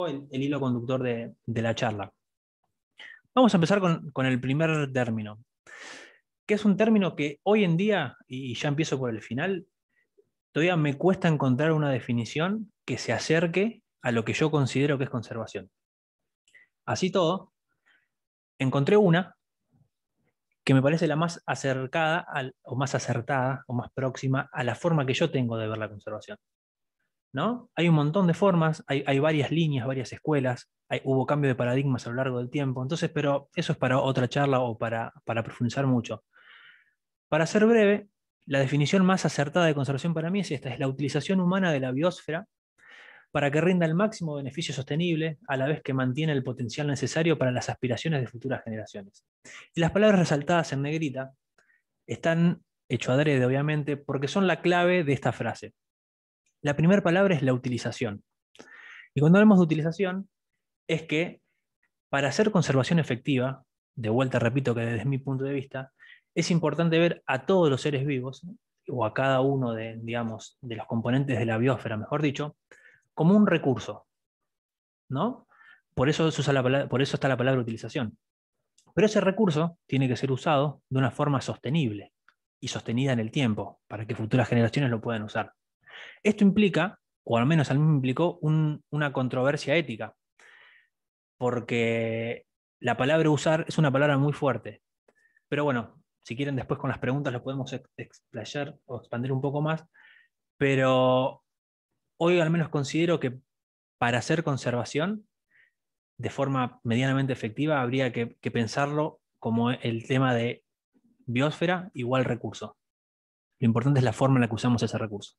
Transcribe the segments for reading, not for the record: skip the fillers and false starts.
el hilo conductor de la charla. Vamos a empezar con el primer término, que es un término que hoy en día, y ya empiezo por el final, todavía me cuesta encontrar una definición que se acerque a lo que yo considero que es conservación. Así todo, encontré una que me parece la más acercada o más acertada o más próxima a la forma que yo tengo de ver la conservación, ¿no? Hay un montón de formas, hay varias líneas, varias escuelas, hubo cambio de paradigmas a lo largo del tiempo, entonces, pero eso es para otra charla o para profundizar mucho. Para ser breve, la definición más acertada de conservación para mí es esta: es la utilización humana de la biosfera para que rinda el máximo beneficio sostenible, a la vez que mantiene el potencial necesario para las aspiraciones de futuras generaciones. Y las palabras resaltadas en negrita están hecho adrede, obviamente, porque son la clave de esta frase. La primera palabra es la utilización. Y cuando hablamos de utilización, es que para hacer conservación efectiva, de vuelta repito que desde mi punto de vista, es importante ver a todos los seres vivos, o a cada uno de, digamos, de los componentes de la biosfera, mejor dicho, como un recurso, ¿no? Por eso, por eso está la palabra utilización. Pero ese recurso tiene que ser usado de una forma sostenible y sostenida en el tiempo, para que futuras generaciones lo puedan usar. Esto implica, o al menos a mí me implicó, una controversia ética, porque la palabra usar es una palabra muy fuerte. Pero bueno, si quieren después con las preguntas lo podemos explayar o expandir un poco más. Pero hoy al menos considero que para hacer conservación de forma medianamente efectiva habría que pensarlo como el tema de biosfera igual recurso. Lo importante es la forma en la que usamos ese recurso.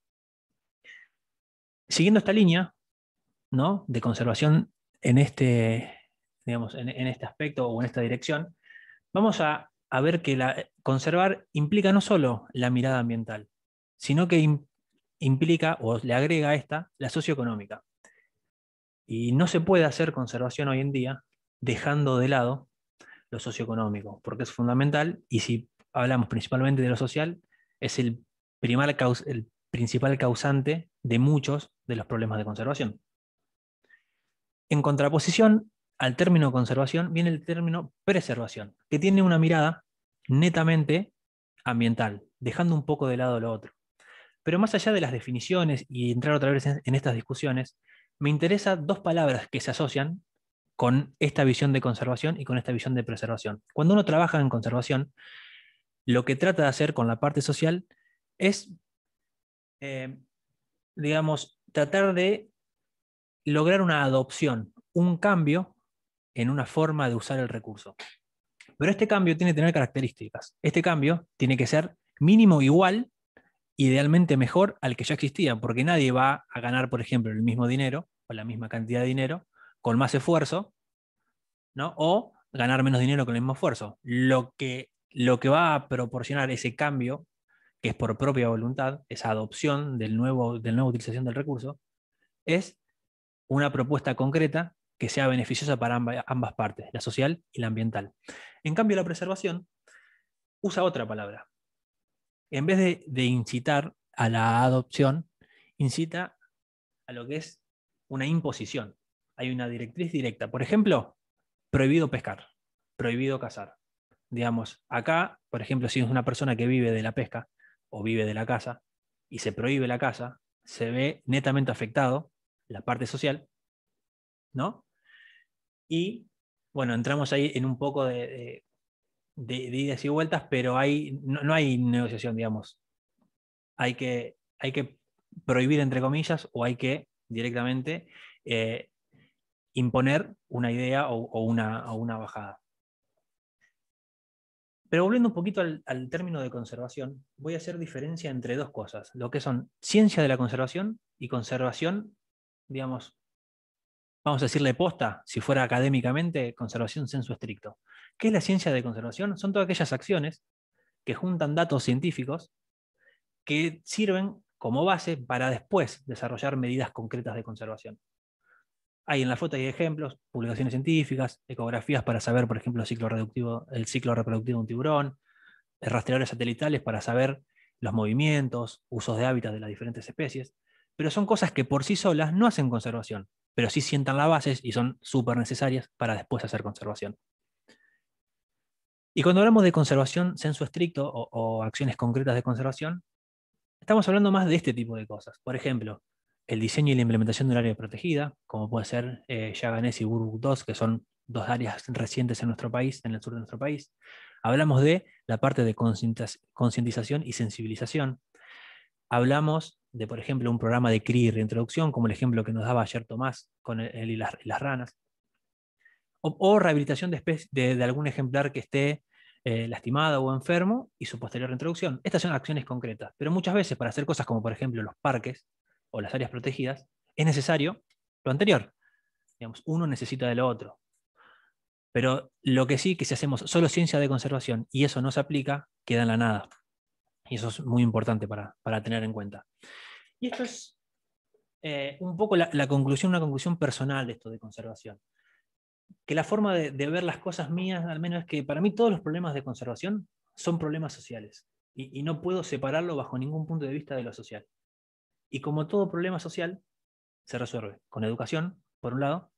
Siguiendo esta línea, ¿no?, de conservación en este, digamos, en este aspecto o en esta dirección, vamos a ver que conservar implica no solo la mirada ambiental, sino que implica o le agrega a esta la socioeconómica. Y no se puede hacer conservación hoy en día dejando de lado lo socioeconómico, porque es fundamental, y si hablamos principalmente de lo social, es el principal causante de muchos de los problemas de conservación. En contraposición al término conservación viene el término preservación, que tiene una mirada netamente ambiental, dejando un poco de lado lo otro. Pero más allá de las definiciones y entrar otra vez en estas discusiones, me interesan dos palabras que se asocian con esta visión de conservación y con esta visión de preservación. Cuando uno trabaja en conservación, lo que trata de hacer con la parte social es, eh, digamos, tratar de lograr una adopción, un cambio en una forma de usar el recurso. Pero este cambio tiene que tener características. Este cambio tiene que ser mínimo igual, idealmente mejor al que ya existía, porque nadie va a ganar, por ejemplo, el mismo dinero o la misma cantidad de dinero con más esfuerzo, ¿no? O ganar menos dinero con el mismo esfuerzo. Lo que va a proporcionar ese cambio, que es por propia voluntad, esa adopción de la nueva utilización del recurso, es una propuesta concreta que sea beneficiosa para ambas partes, la social y la ambiental. En cambio, la preservación usa otra palabra. En vez de incitar a la adopción, incita a lo que es una imposición. Hay una directriz directa. Por ejemplo, prohibido pescar, prohibido cazar. Digamos, acá, por ejemplo, si es una persona que vive de la pesca o vive de la caza y se prohíbe la caza, se ve netamente afectado la parte social, ¿no? Y bueno, entramos ahí en un poco de idas y vueltas, pero no hay negociación, digamos. Hay que prohibir, entre comillas, o hay que directamente eh, imponer una idea o una bajada. Pero volviendo un poquito al término de conservación, voy a hacer diferencia entre dos cosas, lo que son ciencia de la conservación y conservación, digamos, vamos a decirle posta, si fuera académicamente, conservación sensu estricto. ¿Qué es la ciencia de conservación? Son todas aquellas acciones que juntan datos científicos que sirven como base para después desarrollar medidas concretas de conservación. Hay en la foto hay ejemplos, publicaciones científicas, ecografías para saber, por ejemplo, el ciclo reproductivo de un tiburón, rastreadores satelitales para saber los movimientos, usos de hábitat de las diferentes especies, pero son cosas que por sí solas no hacen conservación. pero sí sientan las bases y son súper necesarias para después hacer conservación. Y cuando hablamos de conservación sensu estricto o acciones concretas de conservación, estamos hablando más de este tipo de cosas. Por ejemplo, el diseño y la implementación de un área protegida, como puede ser Yaganés y Burguk 2, que son dos áreas recientes en nuestro país, en el sur de nuestro país. Hablamos de la parte de concientización y sensibilización. Hablamos de, por ejemplo, un programa de cría y reintroducción, como el ejemplo que nos daba ayer Tomás con él y las ranas. O rehabilitación de algún ejemplar que esté lastimado o enfermo y su posterior reintroducción. Estas son acciones concretas, pero muchas veces para hacer cosas como por ejemplo los parques o las áreas protegidas, es necesario lo anterior. Digamos, uno necesita de lo otro. Pero lo que sí, que si hacemos solo ciencia de conservación y eso no se aplica, queda en la nada. Y eso es muy importante para tener en cuenta. Y esto es un poco la conclusión, una conclusión personal de esto de conservación. Que la forma de ver las cosas mías, al menos, es que para mí todos los problemas de conservación son problemas sociales. Y no puedo separarlo bajo ningún punto de vista de lo social. Y como todo problema social, se resuelve con educación, por un lado,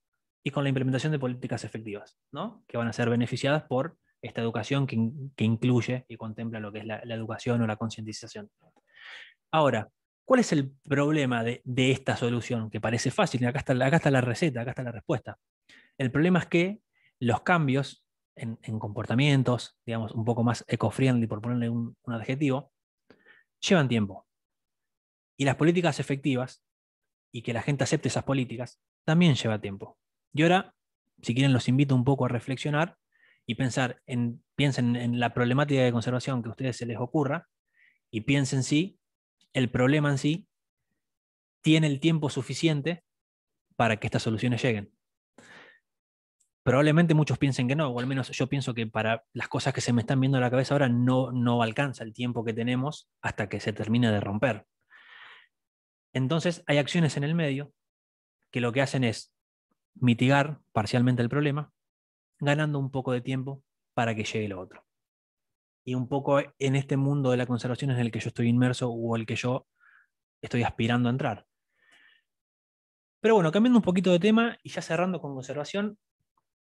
y con la implementación de políticas efectivas, ¿no? Que van a ser beneficiadas por esta educación que incluye y contempla lo que es la educación o la concientización. Ahora, ¿cuál es el problema de esta solución? Que parece fácil, acá está la receta, acá está la respuesta. El problema es que los cambios en comportamientos, digamos, un poco más eco-friendly, por ponerle un adjetivo, llevan tiempo. Y las políticas efectivas, y que la gente acepte esas políticas, también lleva tiempo. Y ahora, si quieren, los invito un poco a reflexionar y piensen en la problemática de conservación que a ustedes se les ocurra, y piensen si el problema en sí tiene el tiempo suficiente para que estas soluciones lleguen. Probablemente muchos piensen que no, o al menos yo pienso que para las cosas que se me están viendo en la cabeza ahora no alcanza el tiempo que tenemos hasta que se termine de romper. Entonces hay acciones en el medio que lo que hacen es mitigar parcialmente el problema, ganando un poco de tiempo para que llegue lo otro. Y un poco en este mundo de la conservación en el que yo estoy inmerso o el que yo estoy aspirando a entrar. Pero bueno, cambiando un poquito de tema y ya cerrando con conservación,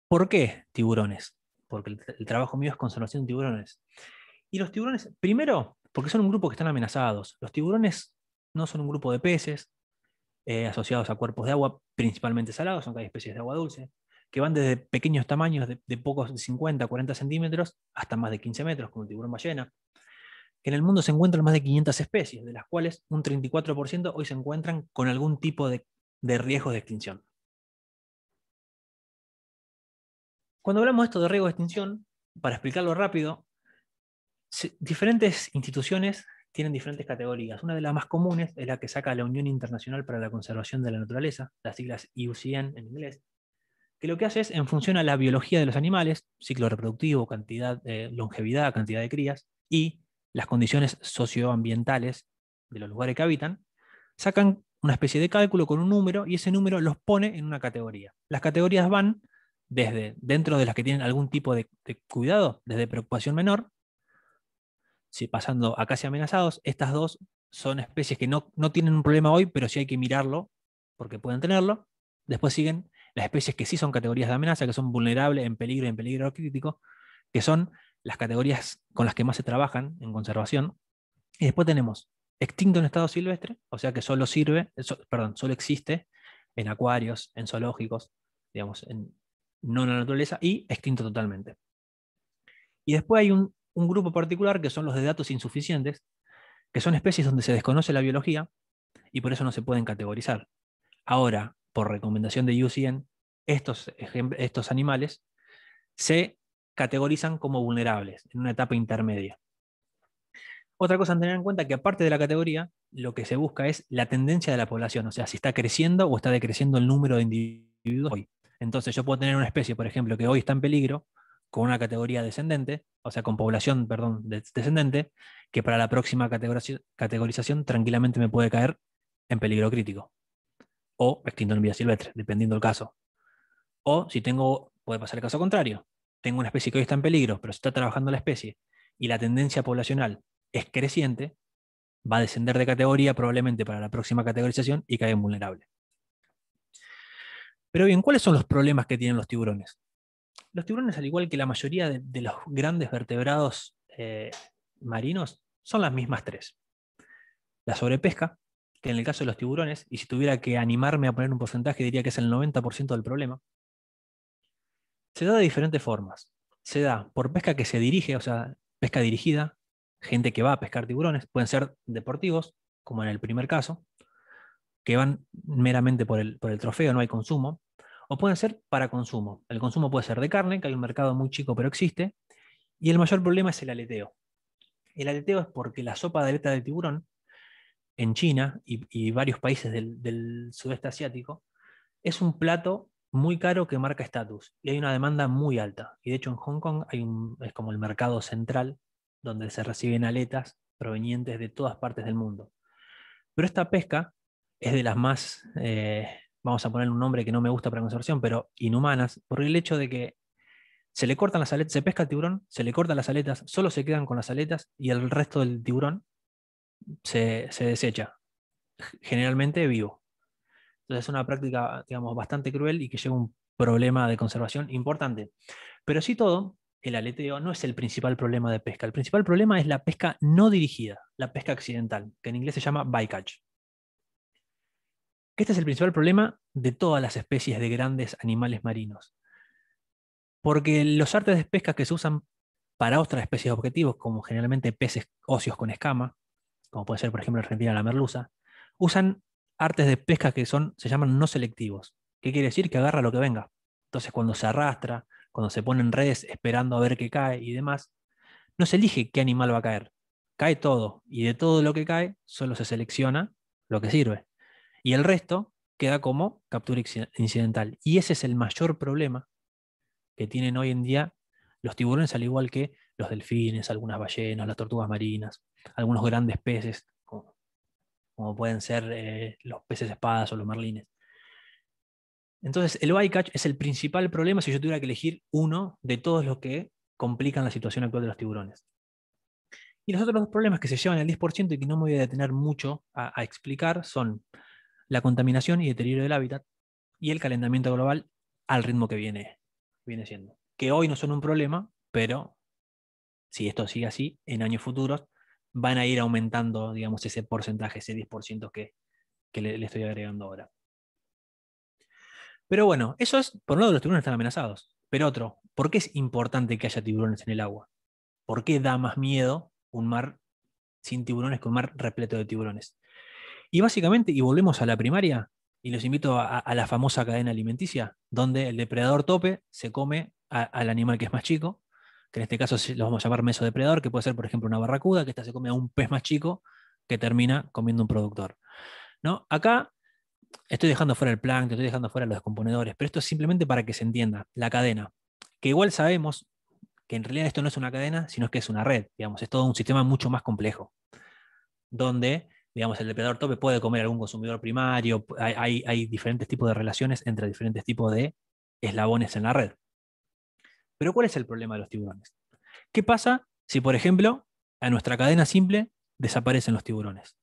¿por qué tiburones? Porque el trabajo mío es conservación de tiburones. Y los tiburones, primero, porque son un grupo que están amenazados. Los tiburones no son un grupo de peces asociados a cuerpos de agua, principalmente salados, aunque hay especies de agua dulce, que van desde pequeños tamaños de pocos de 50, 40 centímetros hasta más de 15 metros, como el tiburón ballena. Que en el mundo se encuentran más de 500 especies, de las cuales un 34% hoy se encuentran con algún tipo de riesgo de extinción. Cuando hablamos de esto de riesgo de extinción, para explicarlo rápido, diferentes instituciones tienen diferentes categorías. Una de las más comunes es la que saca la Unión Internacional para la Conservación de la Naturaleza, las siglas IUCN en inglés, que lo que hace es, en función a la biología de los animales, ciclo reproductivo, cantidad, longevidad, cantidad de crías, y las condiciones socioambientales de los lugares que habitan, sacan una especie de cálculo con un número y ese número los pone en una categoría. Las categorías van desde dentro de las que tienen algún tipo de cuidado, desde preocupación menor, si pasando a casi amenazados. Estas dos son especies que no tienen un problema hoy, pero sí hay que mirarlo porque pueden tenerlo. Después siguen las especies que sí son categorías de amenaza, que son vulnerables, en peligro crítico, que son las categorías con las que más se trabajan en conservación. Y después tenemos extinto en estado silvestre, o sea que solo solo existe en acuarios, en zoológicos, digamos, no en la naturaleza, y extinto totalmente. Y después hay un grupo particular que son los de datos insuficientes, que son especies donde se desconoce la biología y por eso no se pueden categorizar. Ahora, por recomendación de IUCN, estos animales se categorizan como vulnerables en una etapa intermedia. Otra cosa a tener en cuenta es que aparte de la categoría, lo que se busca es la tendencia de la población, o sea, si está creciendo o está decreciendo el número de individuos hoy. Entonces yo puedo tener una especie, por ejemplo, que hoy está en peligro, con una categoría descendente, o sea, con población, perdón, descendente, que para la próxima categorización tranquilamente me puede caer en peligro crítico o extinto en vida silvestre, dependiendo del caso. O si puede pasar el caso contrario, tengo una especie que hoy está en peligro, pero se está trabajando la especie y la tendencia poblacional es creciente, va a descender de categoría probablemente para la próxima categorización y cae en vulnerable. Pero bien, ¿cuáles son los problemas que tienen los tiburones? Los tiburones, al igual que la mayoría de los grandes vertebrados marinos, son las mismas tres. La sobrepesca, que en el caso de los tiburones, y si tuviera que animarme a poner un porcentaje, diría que es el 90% del problema, se da de diferentes formas. Se da por pesca que se dirige, o sea, pesca dirigida, gente que va a pescar tiburones, pueden ser deportivos, como en el primer caso, que van meramente por el trofeo, no hay consumo, o pueden ser para consumo. El consumo puede ser de carne, que hay un mercado muy chico pero existe, y el mayor problema es el aleteo. El aleteo es porque la sopa de aleta de tiburón en China y varios países del sudeste asiático es un plato muy caro que marca estatus y hay una demanda muy alta. Y de hecho en Hong Kong es como el mercado central donde se reciben aletas provenientes de todas partes del mundo. Pero esta pesca es de las más, vamos a poner un nombre que no me gusta para conservación, pero inhumanas, por el hecho de que se le cortan las aletas, se pesca el tiburón, se le cortan las aletas, solo se quedan con las aletas y el resto del tiburón se desecha, generalmente vivo. Entonces es una práctica, digamos, bastante cruel y que lleva un problema de conservación importante. Pero sí todo, el aleteo no es el principal problema de pesca. El principal problema es la pesca no dirigida, la pesca accidental, que en inglés se llama bycatch. Este es el principal problema de todas las especies de grandes animales marinos. Porque los artes de pesca que se usan para otras especies de objetivos, como generalmente peces óseos con escama, como puede ser por ejemplo en Argentina la merluza, usan artes de pesca que se llaman no selectivos. ¿Qué quiere decir? Que agarra lo que venga. Entonces cuando se arrastra, cuando se pone en redes esperando a ver qué cae y demás, no se elige qué animal va a caer. Cae todo, y de todo lo que cae solo se selecciona lo que sirve. Y el resto queda como captura incidental. Y ese es el mayor problema que tienen hoy en día los tiburones, al igual que los delfines, algunas ballenas, las tortugas marinas, algunos grandes peces, como pueden ser los peces espadas o los marlines. Entonces, el bycatch es el principal problema si yo tuviera que elegir uno de todos los que complican la situación actual de los tiburones. Y los otros dos problemas que se llevan al 10% y que no me voy a detener mucho a explicar son la contaminación y deterioro del hábitat y el calentamiento global al ritmo que viene siendo. Que hoy no son un problema, pero si esto sigue así, en años futuros van a ir aumentando, digamos, ese porcentaje, ese 10% que le estoy agregando ahora. Pero bueno, eso es, por un lado, los tiburones están amenazados. Pero otro, ¿por qué es importante que haya tiburones en el agua? ¿Por qué da más miedo un mar sin tiburones que un mar repleto de tiburones? Y básicamente, y volvemos a la primaria, y los invito a la famosa cadena alimenticia, donde el depredador tope se come al animal que es más chico, que en este caso lo vamos a llamar mesodepredador, que puede ser, por ejemplo, una barracuda, que esta se come a un pez más chico que termina comiendo un productor. ¿No? Acá estoy dejando fuera el plancton, estoy dejando fuera los descomponedores, pero esto es simplemente para que se entienda, la cadena, que igual sabemos que en realidad esto no es una cadena, sino que es una red, digamos, es todo un sistema mucho más complejo, donde, digamos, el depredador tope puede comer algún consumidor primario, hay diferentes tipos de relaciones entre diferentes tipos de eslabones en la red. Pero ¿cuál es el problema de los tiburones? ¿Qué pasa si, por ejemplo, a nuestra cadena simple desaparecen los tiburones?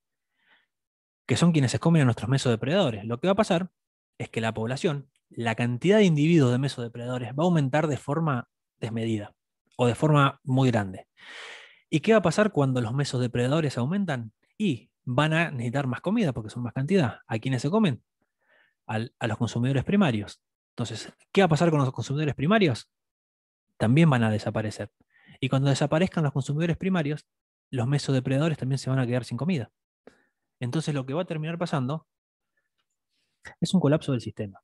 Que son quienes se comen a nuestros mesodepredadores. Lo que va a pasar es que la población, la cantidad de individuos de mesodepredadores va a aumentar de forma desmedida o de forma muy grande. ¿Y qué va a pasar cuando los mesodepredadores aumentan? Y van a necesitar más comida porque son más cantidad. ¿A quiénes se comen? A los consumidores primarios. Entonces, ¿qué va a pasar con los consumidores primarios? También van a desaparecer. Y cuando desaparezcan los consumidores primarios, los mesodepredadores también se van a quedar sin comida. Entonces, lo que va a terminar pasando es un colapso del sistema,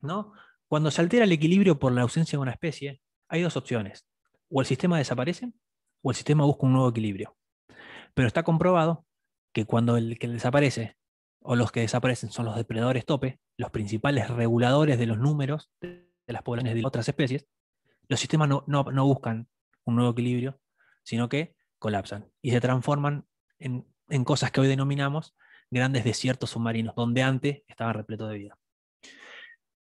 ¿no? Cuando se altera el equilibrio por la ausencia de una especie, hay dos opciones. O el sistema desaparece o el sistema busca un nuevo equilibrio. Pero está comprobado que cuando el que desaparece o los que desaparecen son los depredadores tope, los principales reguladores de los números de las poblaciones de otras especies, los sistemas no buscan un nuevo equilibrio, sino que colapsan y se transforman en cosas que hoy denominamos grandes desiertos submarinos, donde antes estaban repletos de vida.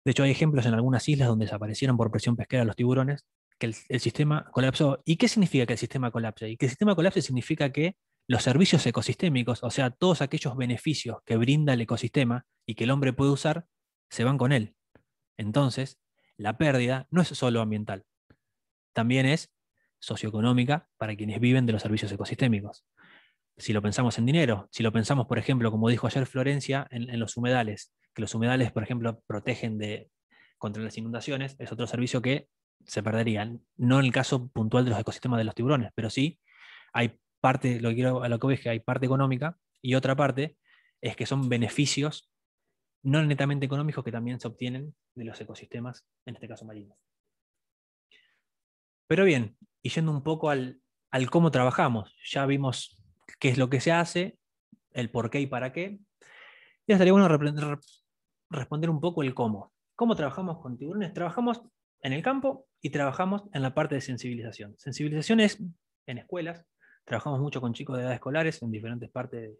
De hecho, hay ejemplos en algunas islas donde desaparecieron por presión pesquera los tiburones, que el sistema colapsó. ¿Y qué significa que el sistema colapse? Y que el sistema colapse significa que los servicios ecosistémicos, o sea, todos aquellos beneficios que brinda el ecosistema y que el hombre puede usar, se van con él. Entonces, la pérdida no es solo ambiental, también es socioeconómica para quienes viven de los servicios ecosistémicos. Si lo pensamos en dinero, si lo pensamos, por ejemplo, como dijo ayer Florencia, en los humedales, que los humedales, por ejemplo, protegen contra las inundaciones, es otro servicio que se perdería. No en el caso puntual de los ecosistemas de los tiburones, pero sí hay parte, a lo que voy es que hay parte económica y otra parte es que son beneficios no netamente económicos que también se obtienen de los ecosistemas, en este caso marinos. Pero bien, y yendo un poco al cómo trabajamos, ya vimos qué es lo que se hace, el por qué y para qué. Ya estaría bueno responder un poco el cómo. ¿Cómo trabajamos con tiburones? Trabajamos en el campo y trabajamos en la parte de sensibilización. Sensibilización es en escuelas, trabajamos mucho con chicos de edad escolares en diferentes partes,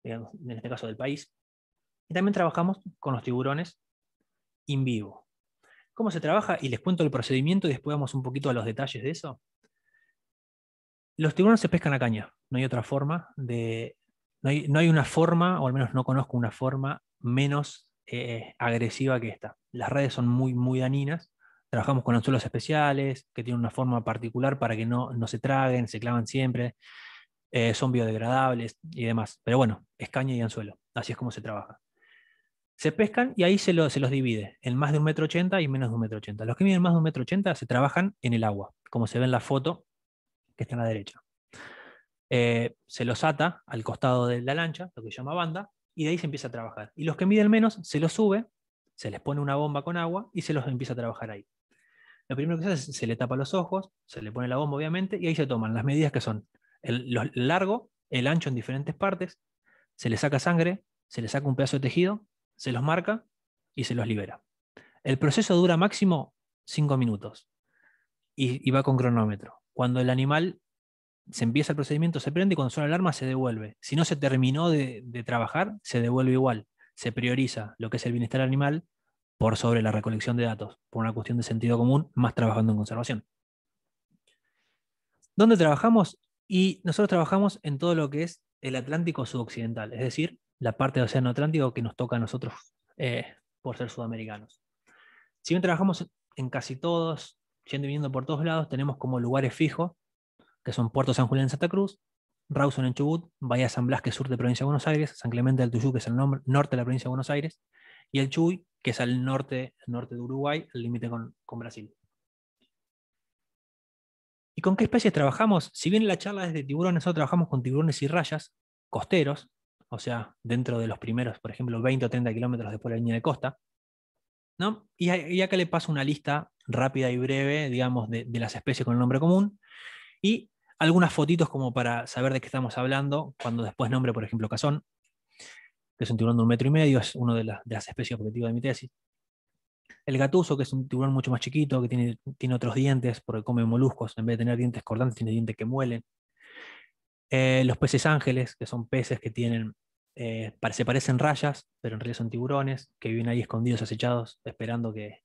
digamos, en este caso del país, y también trabajamos con los tiburones in vivo. ¿Cómo se trabaja? Y les cuento el procedimiento y después vamos un poquito a los detalles de eso. Los tiburones se pescan a caña, no hay otra forma de... No hay una forma, o al menos no conozco una forma menos agresiva que esta. Las redes son muy, muy dañinas. Trabajamos con anzuelos especiales que tienen una forma particular para que no se traguen, se clavan siempre. Son biodegradables y demás. Pero bueno, es caña y anzuelo. Así es como se trabaja. Se pescan y ahí se los divide en más de 1,80 m y menos de 1,80 m. Los que miden más de 1,80 m se trabajan en el agua, como se ve en la foto que está a la derecha. Se los ata al costado de la lancha, lo que se llama banda, y de ahí se empieza a trabajar. Y los que miden menos, se los sube, se les pone una bomba con agua y se los empieza a trabajar ahí. Lo primero que se hace es se le tapa los ojos, se le pone la bomba obviamente, y ahí se toman las medidas que son lo largo, el ancho en diferentes partes, se le saca sangre, se le saca un pedazo de tejido, se los marca y se los libera. El proceso dura máximo 5 minutos y va con cronómetro. Cuando el animal se empieza el procedimiento, se prende y cuando suena la alarma se devuelve. Si no se terminó de trabajar, se devuelve igual. Se prioriza lo que es el bienestar animal por sobre la recolección de datos, por una cuestión de sentido común, más trabajando en conservación. ¿Dónde trabajamos? Y nosotros trabajamos en todo lo que es el Atlántico sudoccidental, es decir, la parte del Océano Atlántico que nos toca a nosotros por ser sudamericanos. Si bien trabajamos en casi todos, yendo y viniendo por todos lados, tenemos como lugares fijos que son Puerto San Julián en Santa Cruz, Rawson en Chubut, Bahía San Blas, que es sur de Provincia de Buenos Aires, San Clemente del Tuyú, que es el norte de la Provincia de Buenos Aires, y el Chuy, que es al norte de Uruguay, al límite con Brasil. ¿Y con qué especies trabajamos? Si bien la charla es de tiburones, nosotros trabajamos con tiburones y rayas costeros, o sea, dentro de los primeros, por ejemplo, 20 o 30 kilómetros después de la línea de costa, ¿no? Y acá le paso una lista rápida y breve, digamos, de las especies con el nombre común, y algunas fotitos como para saber de qué estamos hablando, cuando después nombre, por ejemplo, cazón, que es un tiburón de 1,5 m, es una de las especies objetivas de mi tesis. El gatuso, que es un tiburón mucho más chiquito, que tiene otros dientes, porque come moluscos, en vez de tener dientes cortantes, tiene dientes que muelen. Los peces ángeles, que son peces que tienen, se parecen rayas, pero en realidad son tiburones, que viven ahí escondidos, acechados, esperando que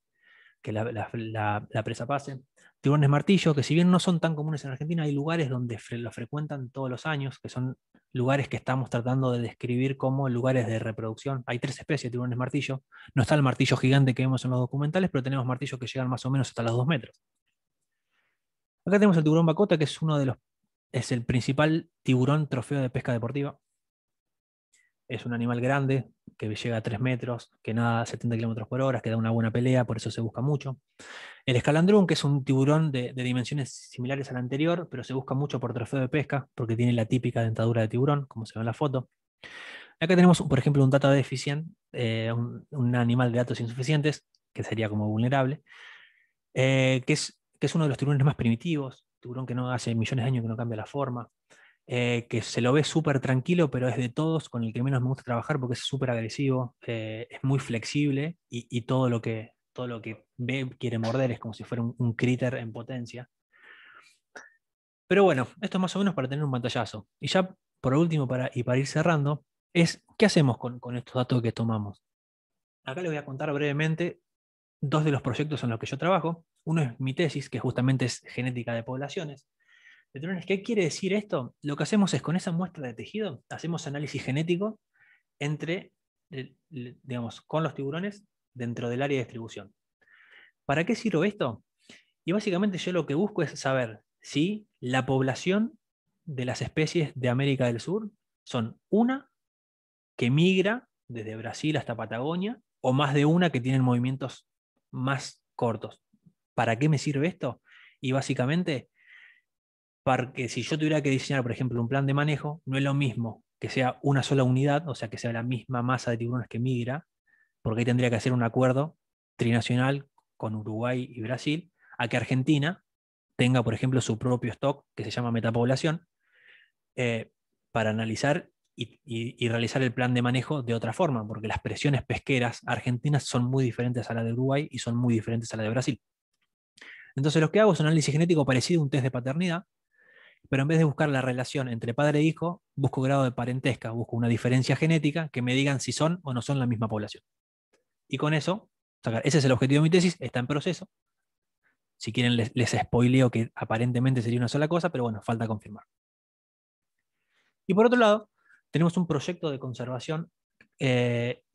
la presa pase. Tiburones martillo, que si bien no son tan comunes en Argentina, hay lugares donde los frecuentan todos los años, que son lugares que estamos tratando de describir como lugares de reproducción. Hay 3 especies de tiburones martillo. No está el martillo gigante que vemos en los documentales, pero tenemos martillos que llegan más o menos hasta los 2 metros. Acá tenemos el tiburón bacota, que es el principal tiburón trofeo de pesca deportiva. Es un animal grande, que llega a 3 metros, que nada a 70 kilómetros por hora, que da una buena pelea, por eso se busca mucho. El escalandrún, que es un tiburón de dimensiones similares al anterior, pero se busca mucho por trofeo de pesca, porque tiene la típica dentadura de tiburón, como se ve en la foto. Acá tenemos, por ejemplo, un data deficient, un animal de datos insuficientes, que sería como vulnerable, que es uno de los tiburones más primitivos, tiburón que no hace millones de años que no cambia la forma, que se lo ve súper tranquilo, pero es de todos con el que menos me gusta trabajar porque es súper agresivo, es muy flexible y todo lo que ve quiere morder, es como si fuera un critter en potencia. Pero bueno, esto es más o menos para tener un pantallazo. Y ya por último, para ir cerrando, es ¿qué hacemos con estos datos que tomamos? Acá les voy a contar brevemente 2 de los proyectos en los que yo trabajo. Uno es mi tesis, que justamente es genética de poblaciones. De tiburones. ¿Qué quiere decir esto? Lo que hacemos es con esa muestra de tejido, hacemos análisis genético entre, digamos, con los tiburones dentro del área de distribución. ¿Para qué sirve esto? Y básicamente yo lo que busco es saber si la población de las especies de América del Sur son una que migra desde Brasil hasta Patagonia o más de una que tienen movimientos más cortos. ¿Para qué me sirve esto? Y básicamente, porque si yo tuviera que diseñar, por ejemplo, un plan de manejo, no es lo mismo que sea una sola unidad, o sea, que sea la misma masa de tiburones que migra, porque ahí tendría que hacer un acuerdo trinacional con Uruguay y Brasil, a que Argentina tenga, por ejemplo, su propio stock que se llama metapoblación, para analizar y realizar el plan de manejo de otra forma, porque las presiones pesqueras argentinas son muy diferentes a la de Uruguay y son muy diferentes a la de Brasil. Entonces lo que hago es un análisis genético parecido a un test de paternidad, pero en vez de buscar la relación entre padre e hijo, busco grado de parentesca, busco una diferencia genética que me digan si son o no son la misma población. Y con eso, sacar. Ese es el objetivo de mi tesis, está en proceso. Si quieren les spoileo que aparentemente sería una sola cosa, pero bueno, falta confirmar. Y por otro lado, tenemos un proyecto de conservación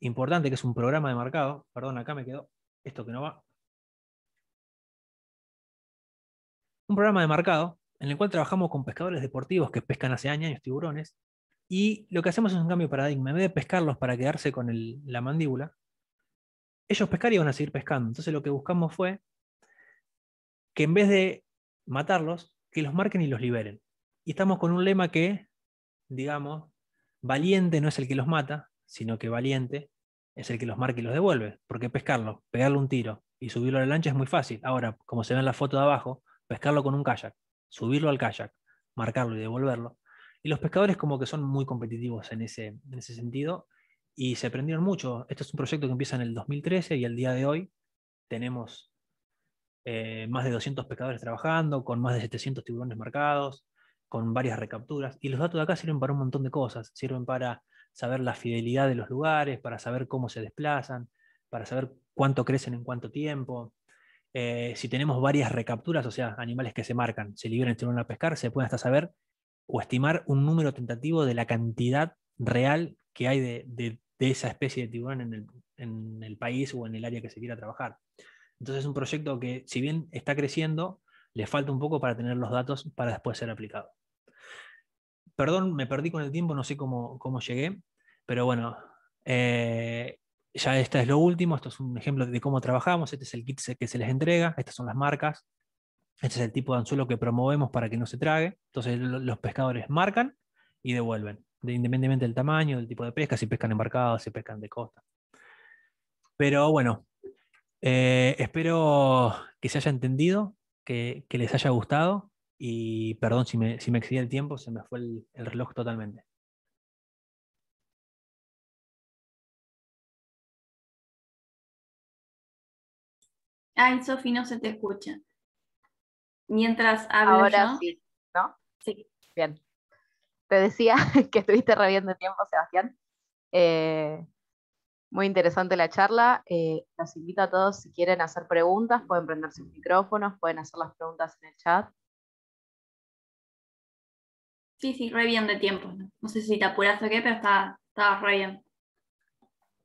importante, que es un programa de marcado. Perdón, acá me quedó esto que no va. Un programa de marcado en el cual trabajamos con pescadores deportivos que pescan hace años tiburones. Y lo que hacemos es un cambio de paradigma. En vez de pescarlos para quedarse con la mandíbula, ellos pescar iban a seguir pescando. Entonces lo que buscamos fue que en vez de matarlos, que los marquen y los liberen. Y estamos con un lema que, digamos, valiente no es el que los mata, sino que valiente es el que los marca y los devuelve. Porque pescarlo, pegarle un tiro y subirlo a la lancha es muy fácil. Ahora, como se ve en la foto de abajo, pescarlo con un kayak, subirlo al kayak, marcarlo y devolverlo. Y los pescadores como que son muy competitivos en ese sentido y se aprendieron mucho. Este es un proyecto que empieza en el 2013 y al día de hoy tenemos más de 200 pescadores trabajando, con más de 700 tiburones marcados, con varias recapturas. Y los datos de acá sirven para un montón de cosas. Sirven para saber la fidelidad de los lugares, para saber cómo se desplazan, para saber cuánto crecen en cuánto tiempo. Si tenemos varias recapturas, o sea, animales que se marcan, se liberan el tiburón a pescar, se puede hasta saber o estimar un número tentativo de la cantidad real que hay de esa especie de tiburón en el país o en el área que se quiera trabajar. Entonces es un proyecto que, si bien está creciendo, le falta un poco para tener los datos para después ser aplicado. Perdón, me perdí con el tiempo, no sé cómo llegué, pero bueno, ya esta es lo último, esto es un ejemplo de cómo trabajamos, este es el kit que se les entrega, estas son las marcas, este es el tipo de anzuelo que promovemos para que no se trague, entonces los pescadores marcan y devuelven, independientemente del tamaño, del tipo de pesca, si pescan embarcados, si pescan de costa. Pero bueno, espero que se haya entendido, que les haya gustado y perdón si me excedí el tiempo, se me fue el reloj totalmente. Ay, Sofi, no se te escucha. Mientras hablo Ahora yo. sí, ¿no? Sí. Bien. Te decía que estuviste re bien de tiempo, Sebastián. Eh, Muy interesante la charla. Los invito a todos, si quieren hacer preguntas, pueden prender sus micrófonos, pueden hacer las preguntas en el chat. Sí, sí, re bien de tiempo. No sé si te apuras o qué, pero estaba re bien.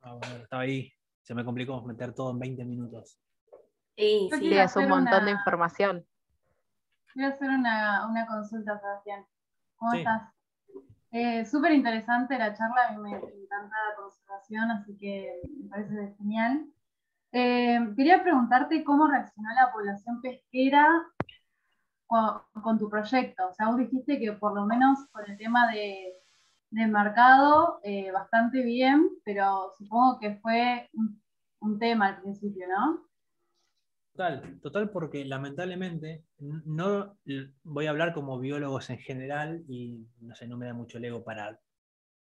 Bueno, estaba ahí, se me complicó meter todo en 20 minutos. Sí, Yo sí. Sí, quiero es un hacer montón de una, información. quiero hacer una consulta, Sebastián. ¿Cómo Sí, estás? Súper interesante la charla, a mí me encanta la conservación, así que me parece genial. Quería preguntarte cómo reaccionó la población pesquera con tu proyecto. O sea, vos dijiste que por lo menos con el tema de mercado, bastante bien, pero supongo que fue un tema al principio, ¿no? total, porque lamentablemente no voy a hablar como biólogos en general y no sé, no me da mucho el ego para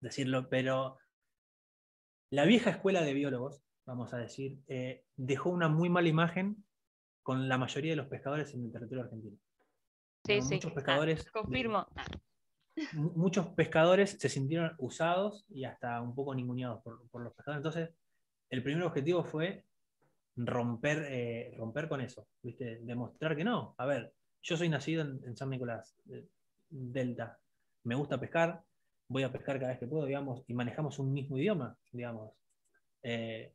decirlo, pero la vieja escuela de biólogos, vamos a decir, dejó una muy mala imagen con la mayoría de los pescadores en el territorio argentino. Sí, Digamos, sí. muchos pescadores, Confirmo. muchos pescadores se sintieron usados y hasta un poco ninguneados por los pescadores. Entonces, el primer objetivo fue romper con eso, ¿viste? Demostrar que no. A ver, yo soy nacido en San Nicolás, Delta. Me gusta pescar, voy a pescar cada vez que puedo, digamos, y manejamos un mismo idioma, digamos. Eh,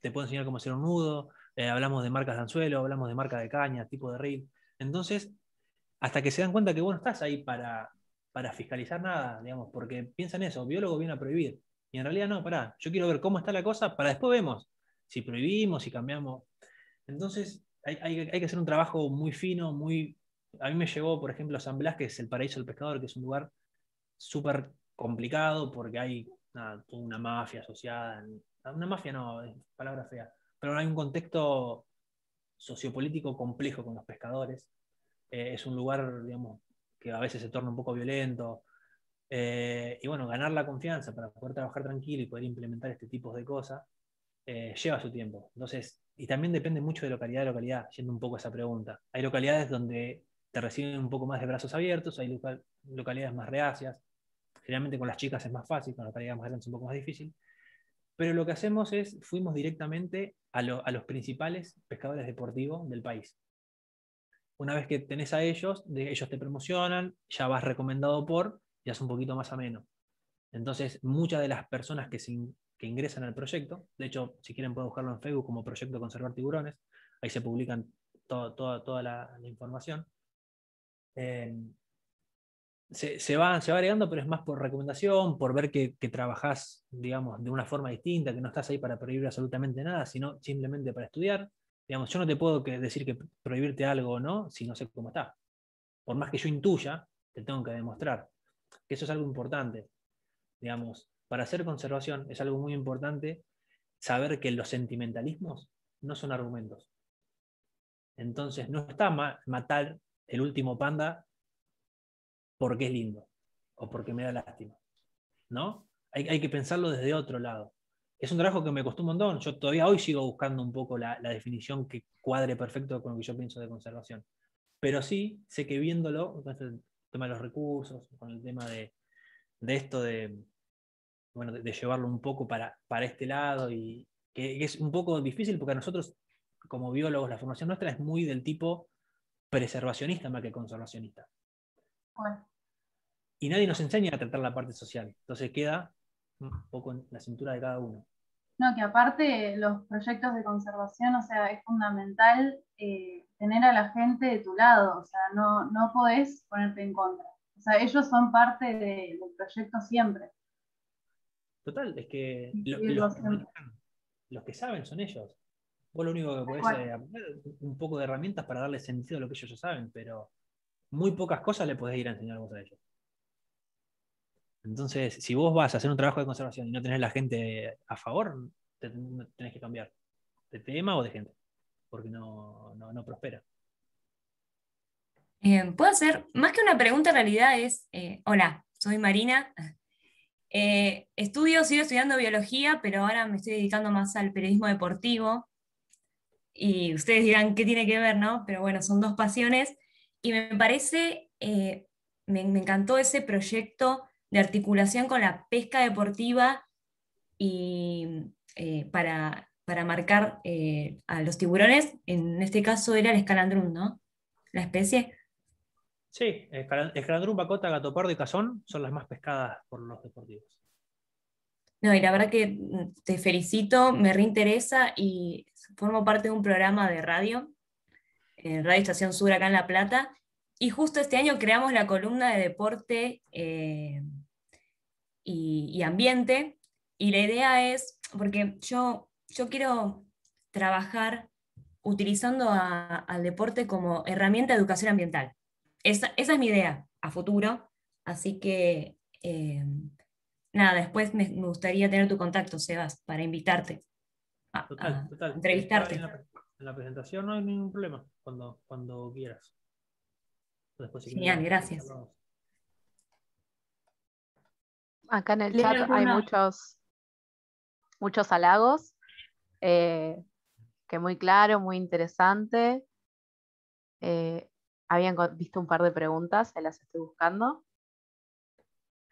te puedo enseñar cómo hacer un nudo, hablamos de marcas de anzuelo, hablamos de marca de caña, tipo de reel. Entonces, hasta que se dan cuenta que vos no estás ahí para fiscalizar nada, digamos, porque piensan eso, biólogo viene a prohibir. Y en realidad no, pará, yo quiero ver cómo está la cosa, para después vemos si prohibimos, si cambiamos. Entonces, hay que hacer un trabajo muy fino, muy... A mí me llevó, por ejemplo, a San Blas, que es el paraíso del pescador, que es un lugar súper complicado porque hay nada, toda una mafia asociada. Una mafia no, es palabra fea, pero hay un contexto sociopolítico complejo con los pescadores. Es un lugar, digamos, que a veces se torna un poco violento. Y bueno, ganar la confianza para poder trabajar tranquilo y poder implementar este tipo de cosas lleva su tiempo. Entonces, y también depende mucho de localidad a localidad, yendo un poco a esa pregunta. Hay localidades donde te reciben un poco más de brazos abiertos, hay localidades más reacias. Generalmente con las chicas es más fácil, con las localidades más grandes es un poco más difícil. Pero lo que hacemos es, fuimos directamente a los principales pescadores deportivos del país. Una vez que tenés a ellos, ellos te promocionan, ya vas recomendado por, ya es un poquito más ameno. Entonces, muchas de las personas que ingresan al proyecto, de hecho, si quieren pueden buscarlo en Facebook como Proyecto Conservar Tiburones, ahí se publican toda la información. Se va agregando, pero es más por recomendación, por ver que trabajás, digamos, de una forma distinta, que no estás ahí para prohibir absolutamente nada, sino simplemente para estudiar. Digamos, yo no te puedo decir que prohibirte algo o no si no sé cómo está. Por más que yo intuya, te tengo que demostrar. Que eso es algo importante. Digamos, para hacer conservación es algo muy importante saber que los sentimentalismos no son argumentos. Entonces, no está matar el último panda porque es lindo o porque me da lástima, ¿no? Hay que pensarlo desde otro lado. Es un trabajo que me costó un montón. Yo todavía hoy sigo buscando un poco la definición que cuadre perfecto con lo que yo pienso de conservación. Pero sí, sé que viéndolo, con el tema de los recursos, con el tema de esto bueno, de llevarlo un poco para este lado, y que es un poco difícil porque a nosotros, como biólogos, la formación nuestra es muy del tipo preservacionista más que conservacionista. Bueno, Y nadie nos enseña a tratar la parte social. Entonces queda un poco en la cintura de cada uno. no, que aparte los proyectos de conservación, o sea, es fundamental tener a la gente de tu lado, o sea, no podés ponerte en contra. O sea, ellos son parte del proyecto siempre. Total, es que Incluirlos siempre. los que saben son ellos. Vos lo único que podés Bueno, aplicar es un poco de herramientas para darle sentido a lo que ellos ya saben, pero muy pocas cosas le podés ir a enseñar vos a ellos. Entonces, si vos vas a hacer un trabajo de conservación y no tenés la gente a favor, tenés que cambiar de tema o de gente, porque no prospera. Puedo hacer, más que una pregunta en realidad es, hola, soy Marina, sigo estudiando biología, pero ahora me estoy dedicando más al periodismo deportivo, y ustedes dirán qué tiene que ver, ¿no? Pero bueno, son dos pasiones, y me parece, me encantó ese proyecto de articulación con la pesca deportiva y para marcar a los tiburones, en este caso era el escalandrún, ¿no? La especie. Sí, escalandrún, bacota, gato pardo y cazón son las más pescadas por los deportivos. No, y la verdad que te felicito, me reinteresa y formo parte de un programa de radio, Radio Estación Sur acá en La Plata, y justo este año creamos la columna de deporte y ambiente, y la idea es, porque yo quiero trabajar utilizando al deporte como herramienta de educación ambiental. Esa es mi idea a futuro, así que nada, después me gustaría tener tu contacto, Sebas, para invitarte a Total. Está ahí entrevistarte. en la presentación, no hay ningún problema, cuando quieras. Después, si querés, Genial, lo gracias. charlamos. Acá en el Leo chat hay alguno. muchos halagos, que muy claro, muy interesante. Habían visto un par de preguntas, se las estoy buscando.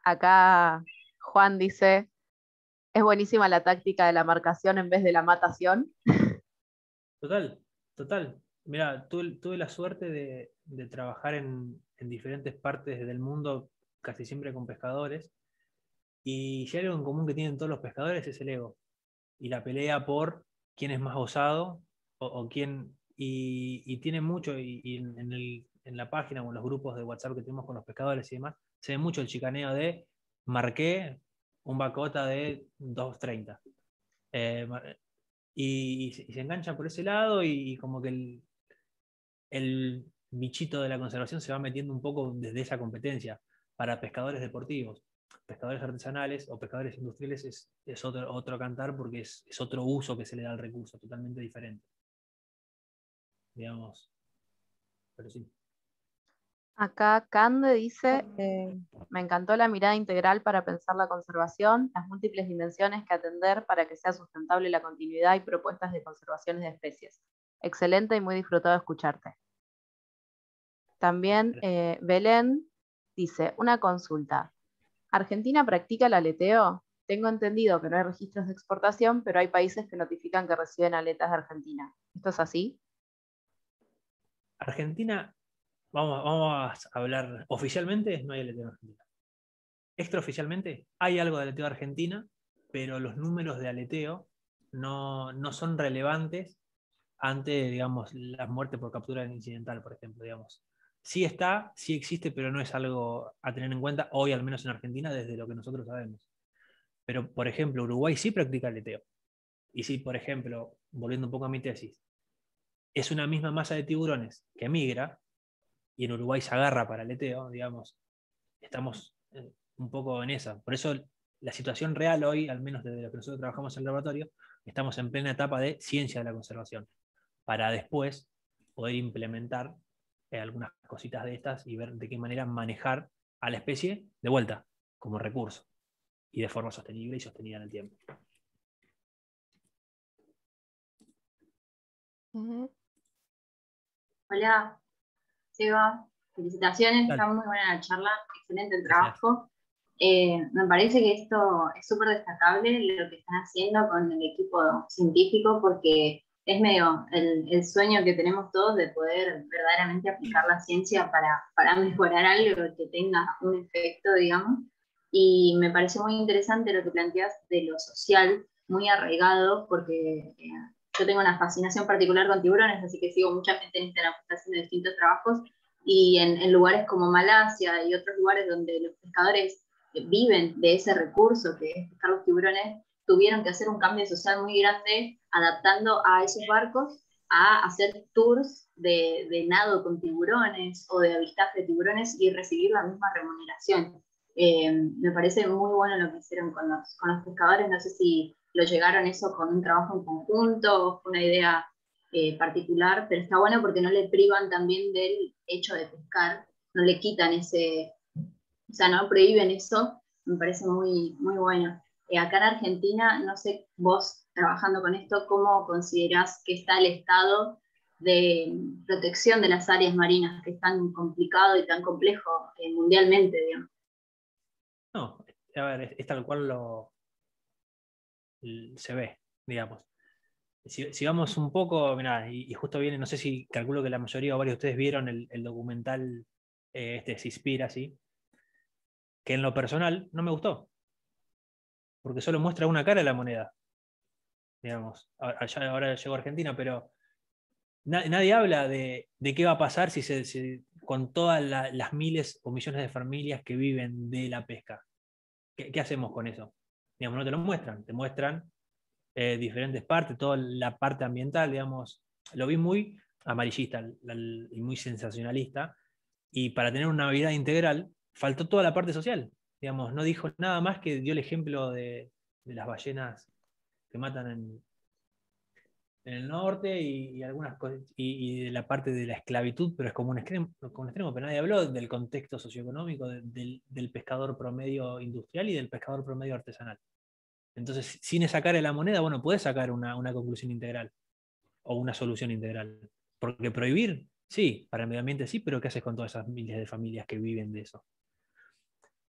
Acá Juan dice, es buenísima la táctica de la marcación en vez de la matación. Total. Mira, tuve la suerte de trabajar en diferentes partes del mundo, casi siempre con pescadores, y si hay algo en común que tienen todos los pescadores es el ego. y la pelea por quién es más osado o quién. Y tiene mucho, y en la página o en los grupos de WhatsApp que tenemos con los pescadores y demás, se ve mucho el chicaneo de marqué un bacota de 2.30. Y se enganchan por ese lado y como que el bichito de la conservación se va metiendo un poco desde esa competencia para pescadores deportivos. Pescadores artesanales o pescadores industriales es otro cantar porque es otro uso que se le da al recurso, totalmente diferente. Digamos, pero sí. Acá Cande dice, me encantó la mirada integral para pensar la conservación, las múltiples dimensiones que atender para que sea sustentable la continuidad y propuestas de conservaciones de especies. Excelente y muy disfrutado escucharte. También Belén dice, una consulta. ¿Argentina practica el aleteo? Tengo entendido que no hay registros de exportación, pero hay países que notifican que reciben aletas de Argentina. ¿Esto es así? Argentina, vamos a hablar oficialmente, no hay aleteo en Argentina. Extraoficialmente hay algo de aleteo de Argentina, pero los números de aleteo no son relevantes ante, digamos, la muerte por captura incidental, por ejemplo, digamos. Sí está, sí existe, pero no es algo a tener en cuenta hoy, al menos en Argentina, desde lo que nosotros sabemos. Pero, por ejemplo, Uruguay sí practica aleteo. Y si, por ejemplo, volviendo un poco a mi tesis, es una misma masa de tiburones que migra, y en Uruguay se agarra para aleteo, digamos, estamos un poco en esa. Por eso la situación real hoy, al menos desde lo que nosotros trabajamos en el laboratorio, estamos en plena etapa de ciencia de la conservación, para después poder implementar algunas cositas de estas y ver de qué manera manejar a la especie de vuelta como recurso y de forma sostenible y sostenida en el tiempo. Hola, Seba. Felicitaciones, Dale. está muy buena la charla, excelente el Gracias. trabajo. Me parece que esto es súper destacable lo que están haciendo con el equipo científico porque es medio el sueño que tenemos todos de poder verdaderamente aplicar la ciencia para mejorar algo que tenga un efecto, digamos. Y me pareció muy interesante lo que planteas de lo social, muy arraigado, porque yo tengo una fascinación particular con tiburones, así que sigo mucha gente en Instagram que está haciendo distintos trabajos y en lugares como Malasia y otros lugares donde los pescadores viven de ese recurso que es pescar los tiburones, tuvieron que hacer un cambio social muy grande adaptando a esos barcos a hacer tours de nado con tiburones o de avistaje de tiburones y recibir la misma remuneración. Me parece muy bueno lo que hicieron con los pescadores, no sé si lo llegaron eso con un trabajo en conjunto o fue una idea particular, pero está bueno porque no le privan también del hecho de pescar, no le quitan ese, o sea, no prohíben eso, me parece muy, muy bueno. Acá en Argentina, no sé, vos trabajando con esto, ¿cómo considerás que está el estado de protección de las áreas marinas, que es tan complicado y tan complejo mundialmente, digamos? No, a ver, es tal cual se ve, digamos. Si vamos un poco, mirá, y justo viene, no sé si calculo que la mayoría o varios de ustedes vieron el documental Seaspiracy, que en lo personal no me gustó, porque solo muestra una cara de la moneda, digamos. Ahora llegó a Argentina, pero nadie habla de qué va a pasar con todas las miles o millones de familias que viven de la pesca. ¿Qué hacemos con eso? Digamos, no te lo muestran, te muestran diferentes partes, toda la parte ambiental, digamos, lo vi muy amarillista y muy sensacionalista, y para tener una vida integral faltó toda la parte social, digamos, no dijo nada más que dio el ejemplo de las ballenas que matan en el norte y algunas cosas, y de la parte de la esclavitud, pero es como un extremo, pero nadie habló del contexto socioeconómico del pescador promedio industrial y del pescador promedio artesanal. Entonces, sin esa cara de la moneda, bueno, puedes sacar una conclusión integral o una solución integral. Porque prohibir, sí, para el medio ambiente sí, pero ¿qué haces con todas esas miles de familias que viven de eso?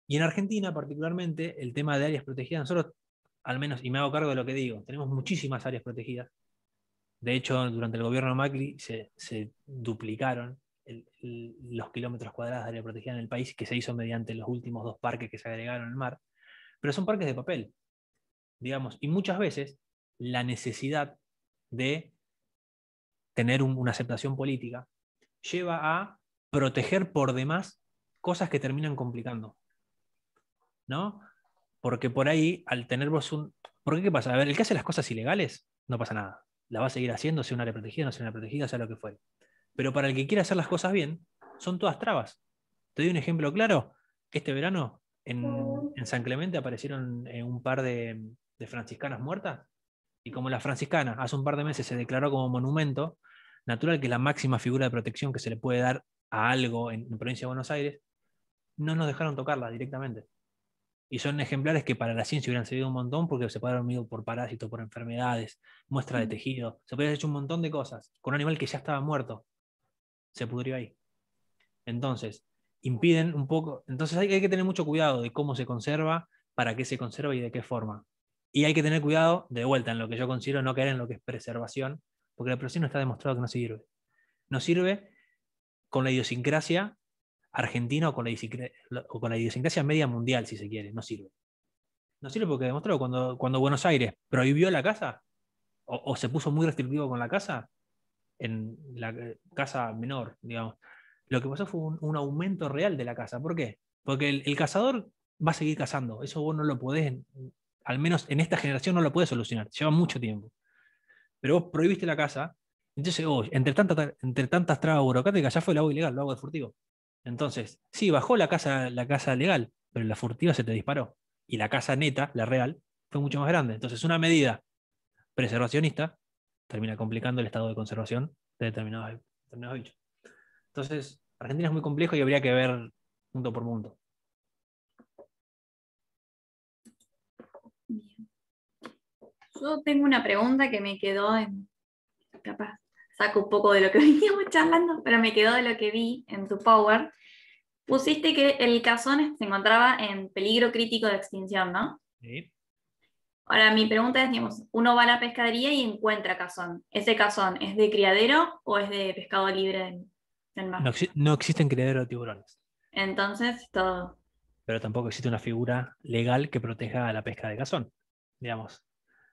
Y en Argentina, particularmente, el tema de áreas protegidas, nosotros, al menos, y me hago cargo de lo que digo, tenemos muchísimas áreas protegidas. De hecho, durante el gobierno de Macri se duplicaron los kilómetros cuadrados de área protegida en el país, que se hizo mediante los últimos 2 parques que se agregaron al mar. Pero son parques de papel, digamos, y muchas veces la necesidad de tener una aceptación política lleva a proteger por demás cosas que terminan complicando, ¿no? Porque por ahí, al tener vos un... ¿Por qué pasa? A ver, el que hace las cosas ilegales, no pasa nada. La va a seguir haciendo, sea una área protegida, no sea una protegida, sea lo que fuere. Pero para el que quiere hacer las cosas bien, son todas trabas. Te doy un ejemplo claro. Este verano, en San Clemente aparecieron un par de franciscanas muertas. Y como la franciscana hace un par de meses se declaró como monumento natural, que es la máxima figura de protección que se le puede dar a algo en provincia de Buenos Aires, no nos dejaron tocarla directamente. Y son ejemplares que para la ciencia hubieran servido un montón porque se puede haber unido por parásitos, por enfermedades, muestra de tejido. Se podría haber hecho un montón de cosas con un animal que ya estaba muerto. Se pudrió ahí. Entonces, impiden un poco. Entonces hay que tener mucho cuidado de cómo se conserva, para qué se conserva y de qué forma. Y hay que tener cuidado, de vuelta, en lo que yo considero no caer en lo que es preservación, porque la preservación está demostrado que no sirve. No sirve con la idiosincrasia argentina o con la idiosincrasia media mundial, si se quiere. No sirve. No sirve porque demostró que cuando Buenos Aires prohibió la caza, o se puso muy restrictivo con la caza, en la caza menor, digamos, lo que pasó fue un aumento real de la caza. ¿Por qué? Porque el cazador va a seguir cazando. Eso vos no lo podés, al menos en esta generación no lo podés solucionar. Lleva mucho tiempo. Pero vos prohibiste la caza, entonces entre tantas trabas burocráticas ya fue el agua ilegal, lo hago de furtivo. Entonces, sí, bajó la caza legal, pero la furtiva se te disparó. Y la caza neta, la real, fue mucho más grande. Entonces, una medida preservacionista termina complicando el estado de conservación de determinados bichos. Entonces, Argentina es muy complejo y habría que ver punto por punto. Yo tengo una pregunta que me quedó capaz saco un poco de lo que veníamos charlando, pero me quedó de lo que vi en tu Power. Pusiste que el cazón se encontraba en peligro crítico de extinción, ¿no? ¿Sí? Ahora, mi pregunta es, digamos, uno va a la pescadería y encuentra cazón. ¿Ese cazón es de criadero o es de pescado libre del mar? No existen criaderos de tiburones, Entonces, todo. pero tampoco existe una figura legal que proteja a la pesca de cazón, digamos.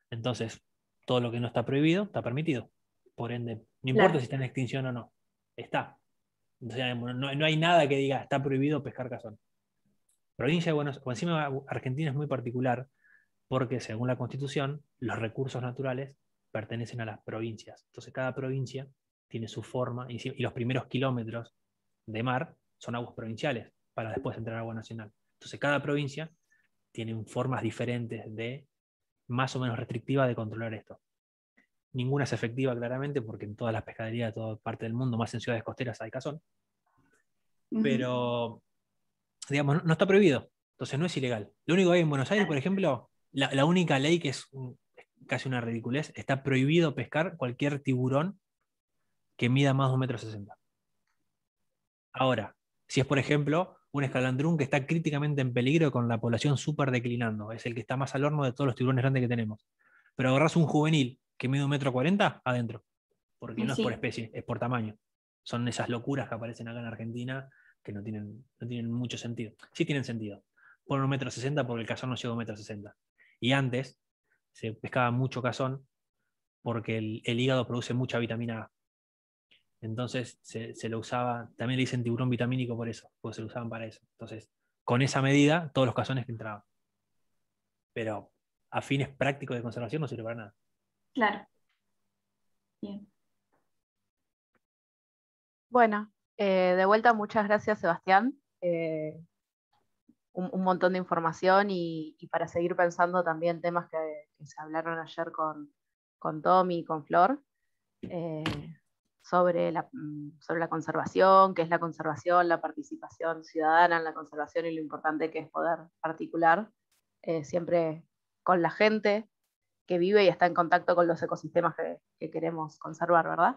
Entonces, todo lo que no está prohibido está permitido. Por ende, no importa Claro. si está en extinción o no, está. O sea, no hay nada que diga está prohibido pescar cazón. Provincia de Buenos Aires, encima Argentina es muy particular porque según la Constitución, los recursos naturales pertenecen a las provincias. Entonces cada provincia tiene su forma y los primeros kilómetros de mar son aguas provinciales para después entrar a agua nacional. Entonces cada provincia tiene formas diferentes de más o menos restrictiva de controlar esto. Ninguna es efectiva claramente porque en todas las pescaderías de toda parte del mundo, más en ciudades costeras, hay cazón. Pero, digamos, no está prohibido. Entonces no es ilegal. Lo único que hay en Buenos Aires, por ejemplo, la única ley que es casi una ridiculez, está prohibido pescar cualquier tiburón que mida más de 1,60 m. Ahora, si es, por ejemplo, un escalandrún que está críticamente en peligro con la población súper declinando, es el que está más al horno de todos los tiburones grandes que tenemos. Pero agarras un juvenil que mide 1,40 m adentro, porque no es por Sí. especie, es por tamaño. Son esas locuras que aparecen acá en Argentina que no tienen mucho sentido. Sí tienen sentido. Por 1,60 m porque el cazón no llega a 1,60 m. Y antes se pescaba mucho cazón porque el hígado produce mucha vitamina A. Entonces se lo usaba, también le dicen tiburón vitamínico por eso, porque se lo usaban para eso. Entonces, con esa medida, todos los cazones que entraban. Pero a fines prácticos de conservación no sirve para nada. Claro. Bien. Bueno, de vuelta, muchas gracias, Sebastián. Un montón de información y para seguir pensando también temas que se hablaron ayer con Tommy y con Flor, eh, sobre la conservación, qué es la conservación, la participación ciudadana en la conservación y lo importante que es poder articular siempre con la gente que vive y está en contacto con los ecosistemas que queremos conservar, ¿verdad?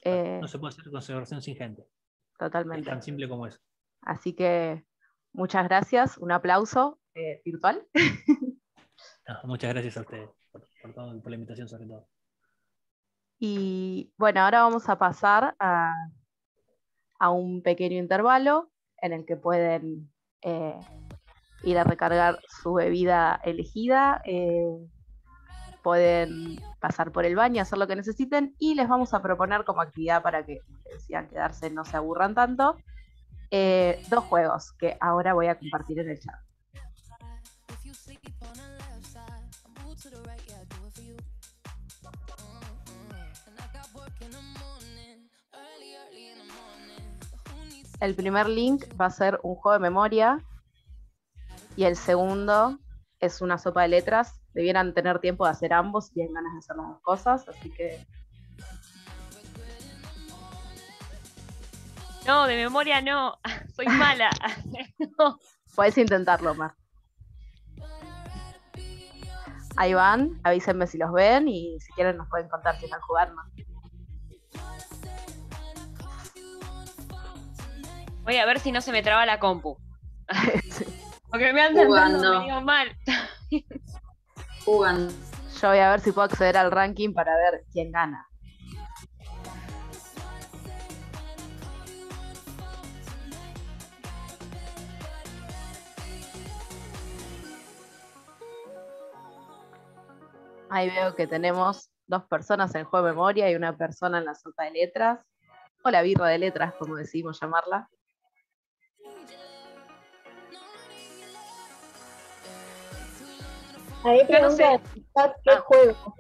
No se puede hacer conservación sin gente. Es Totalmente. tan simple como eso. Así que muchas gracias, un aplauso virtual. No, muchas gracias a ustedes por la invitación sobre todo. Y bueno, ahora vamos a pasar a un pequeño intervalo en el que pueden ir a recargar su bebida elegida. pueden pasar por el baño, hacer lo que necesiten, y les vamos a proponer como actividad para que, como les decía, quedarse, no se aburran tanto, 2 juegos que ahora voy a compartir en el chat. El primer link va a ser un juego de memoria y el segundo es una sopa de letras. Debieran tener tiempo de hacer ambos si tienen ganas de hacer las dos cosas, así que... No, de memoria no, soy mala. No. Podés intentarlo, Mar. Ahí van, avísenme si los ven y si quieren nos pueden contar si están jugando. Voy a ver si no se me traba la compu. Sí. Porque me andan Jugando. dando medio mal. Jugando. Yo voy a ver si puedo acceder al ranking para ver quién gana. Ahí veo que tenemos 2 personas en el juego de memoria y una persona en la sopa de letras, o la birra de letras, como decidimos llamarla. Ahí Yo no sé. pregunta en el chat qué juego.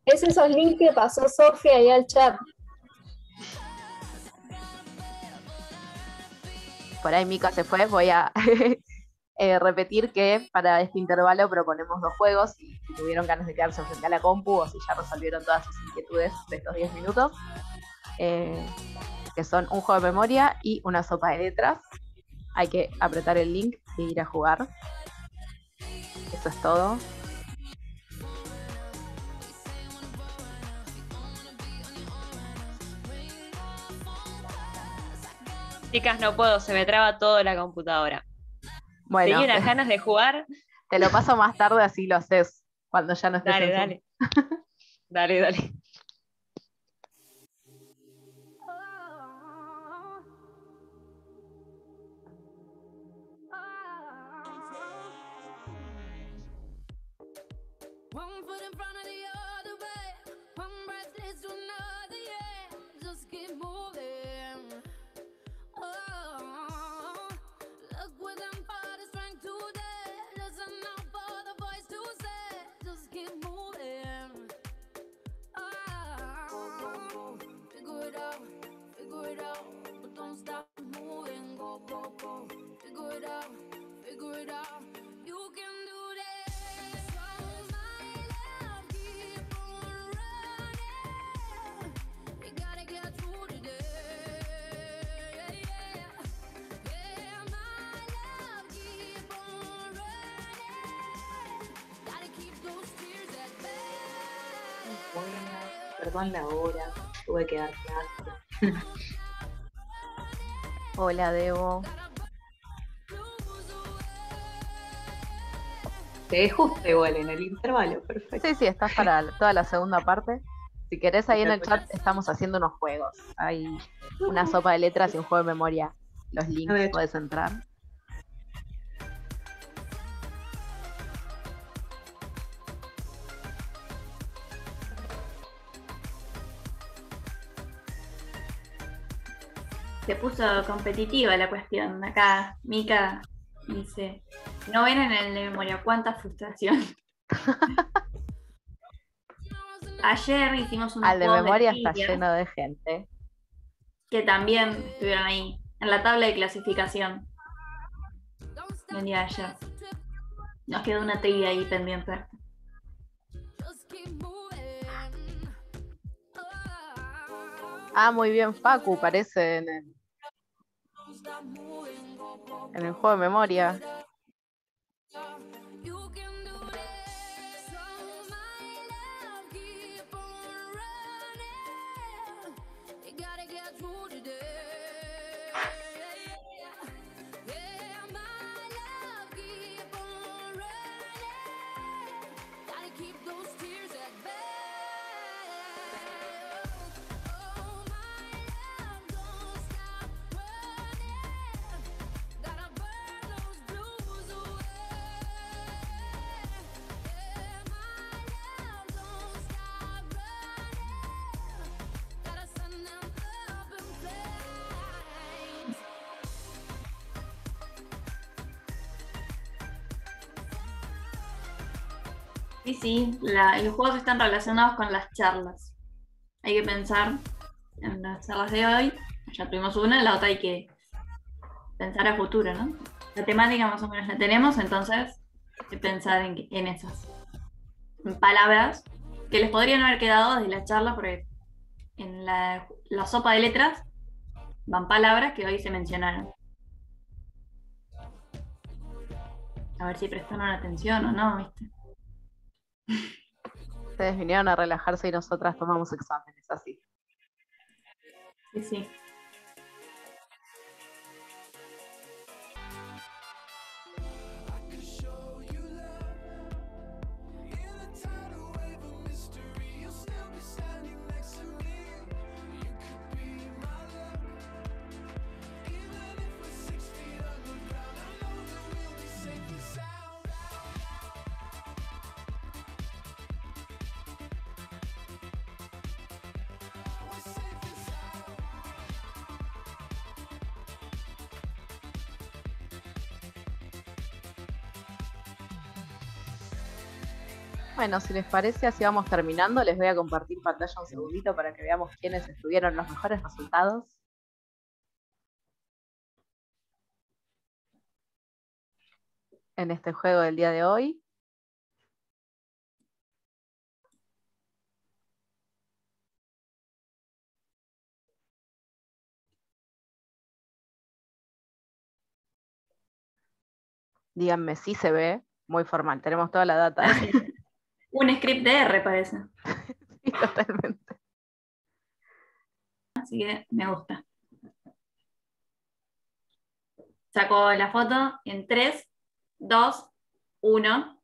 Es esos links que pasó Sofía ahí al chat. Por ahí Mica se fue, voy a repetir que para este intervalo proponemos 2 juegos, y si tuvieron ganas de quedarse frente a la compu o si ya resolvieron todas sus inquietudes de estos 10 minutos, que son un juego de memoria y una sopa de letras. Hay que apretar el link e ir a jugar. Eso es todo. Chicas, no puedo, se me traba todo la computadora. Bueno, Tenía unas ganas de jugar. te lo paso más tarde, así lo haces cuando ya no estés Dale, en Zoom. dale. Dale, dale. One foot in front of the other way, one breath leads to another, yeah. Just keep moving. Oh, look within for the strength today. Listen out for the voice to say, just keep moving. Oh, figure it out, but don't stop moving. Go, go, go, figure it out, you can do this. Perdón la hora, tuve que dar clase. Hola, Debo. Te justo igual en el intervalo, perfecto. Sí, estás para toda la segunda parte. Si querés, ahí en el chat estamos haciendo unos juegos. Hay una sopa de letras y un juego de memoria. Los A links ver. podés entrar. Se puso competitiva la cuestión. Acá Mica dice, no ven en el de memoria, cuánta frustración. Ayer hicimos unos Al de juegos memoria está trivia lleno de gente. que también estuvieron ahí, en la tabla de clasificación. El día de ayer. Nos quedó una trivia ahí pendiente. Ah, muy bien, Facu, parece en el juego de memoria. Sí, sí, los juegos están relacionados con las charlas. Hay que pensar en las charlas de hoy. Ya tuvimos una, la otra hay que pensar a futuro, ¿no? La temática más o menos la tenemos, entonces hay que pensar en esas palabras que les podrían haber quedado desde la charla, porque en la sopa de letras van palabras que hoy se mencionaron. A ver si prestaron atención o no, ¿viste? Ustedes vinieron a relajarse y nosotras tomamos exámenes, así. Sí, sí. Bueno, si les parece, así vamos terminando. Les voy a compartir pantalla un segundito para que veamos quiénes estuvieron los mejores resultados. En este juego del día de hoy. Díganme si se ve, muy formal, tenemos toda la data. Un script de R parece. Sí, totalmente. Así que me gusta. Saco la foto en 3, 2, 1.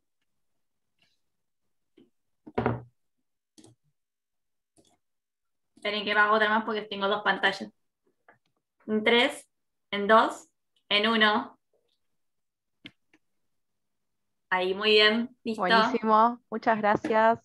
Esperen que hago otra más porque tengo 2 pantallas. En 3, en 2, en 1. Ahí, muy bien. Listo. Buenísimo, muchas gracias.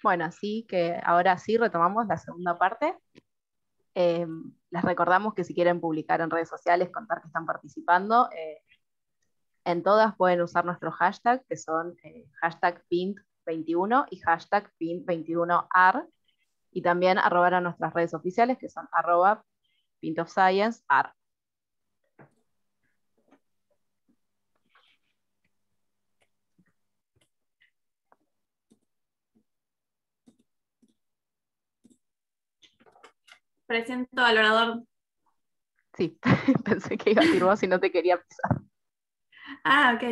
Bueno, así que ahora sí retomamos la segunda parte. Les recordamos que si quieren publicar en redes sociales, contar que están participando, en todas pueden usar nuestros hashtags, que son hashtag PINT21 y hashtag PINT21AR, y también arrobar a nuestras redes oficiales, que son @PintOfScienceAR. Presento al orador. Sí, pensé que iba a decir vos y no te quería pisar. Ah, ok.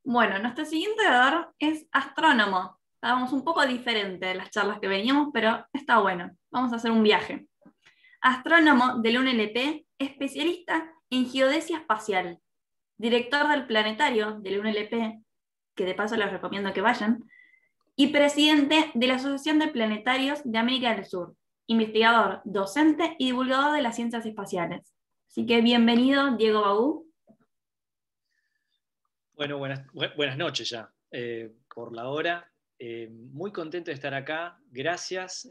Bueno, nuestro siguiente orador es astrónomo. Estábamos un poco diferente de las charlas que veníamos, pero está bueno. Vamos a hacer un viaje. Astrónomo del UNLP, especialista en geodesia espacial, director del planetario del UNLP, que de paso les recomiendo que vayan, y presidente de la Asociación de Planetarios de América del Sur, investigador, docente y divulgador de las ciencias espaciales. Así que bienvenido, Diego Baú. Bueno, buenas noches ya, por la hora. Muy contento de estar acá, gracias.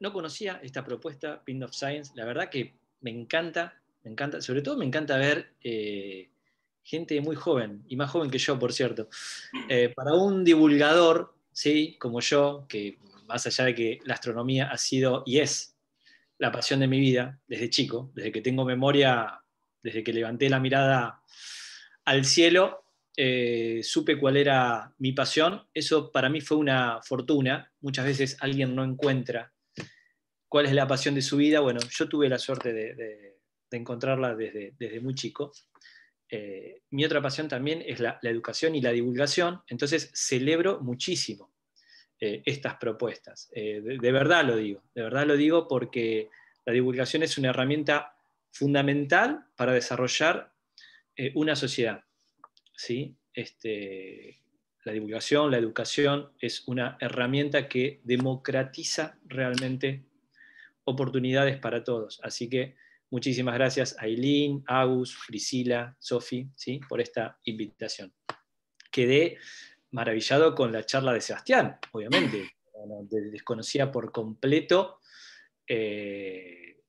No conocía esta propuesta, Pint of Science, la verdad que me encanta, sobre todo me encanta ver gente muy joven, y más joven que yo, por cierto. Para un divulgador, ¿sí? Como yo, que más allá de que la astronomía ha sido y es la pasión de mi vida desde chico, desde que tengo memoria, desde que levanté la mirada al cielo, supe cuál era mi pasión. Eso para mí fue una fortuna. Muchas veces alguien no encuentra cuál es la pasión de su vida. Bueno, yo tuve la suerte de encontrarla desde muy chico. Mi otra pasión también es la educación y la divulgación, entonces celebro muchísimo estas propuestas. De verdad lo digo porque la divulgación es una herramienta fundamental para desarrollar una sociedad. ¿Sí? La divulgación, la educación es una herramienta que democratiza realmente oportunidades para todos. Así que muchísimas gracias a Aileen, Agus, Priscila, Sofi, ¿sí? Por esta invitación. Quedé maravillado con la charla de Sebastián, obviamente. Desconocía por completo la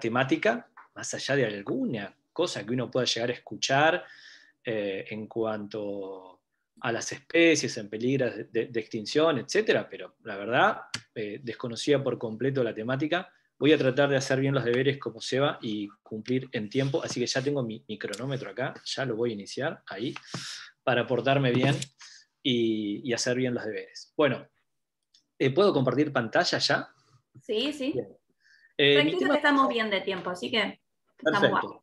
temática, más allá de alguna cosa que uno pueda llegar a escuchar en cuanto a las especies en peligro de extinción, etc. Pero la verdad, desconocía por completo la temática. Voy a tratar de hacer bien los deberes como Seba y cumplir en tiempo, así que ya tengo mi cronómetro acá, ya lo voy a iniciar ahí, para portarme bien y hacer bien los deberes. Bueno, ¿puedo compartir pantalla ya? Sí, sí. Bien. Mi Tranquilo tema... que estamos bien de tiempo, así que estamos Perfecto. bajos.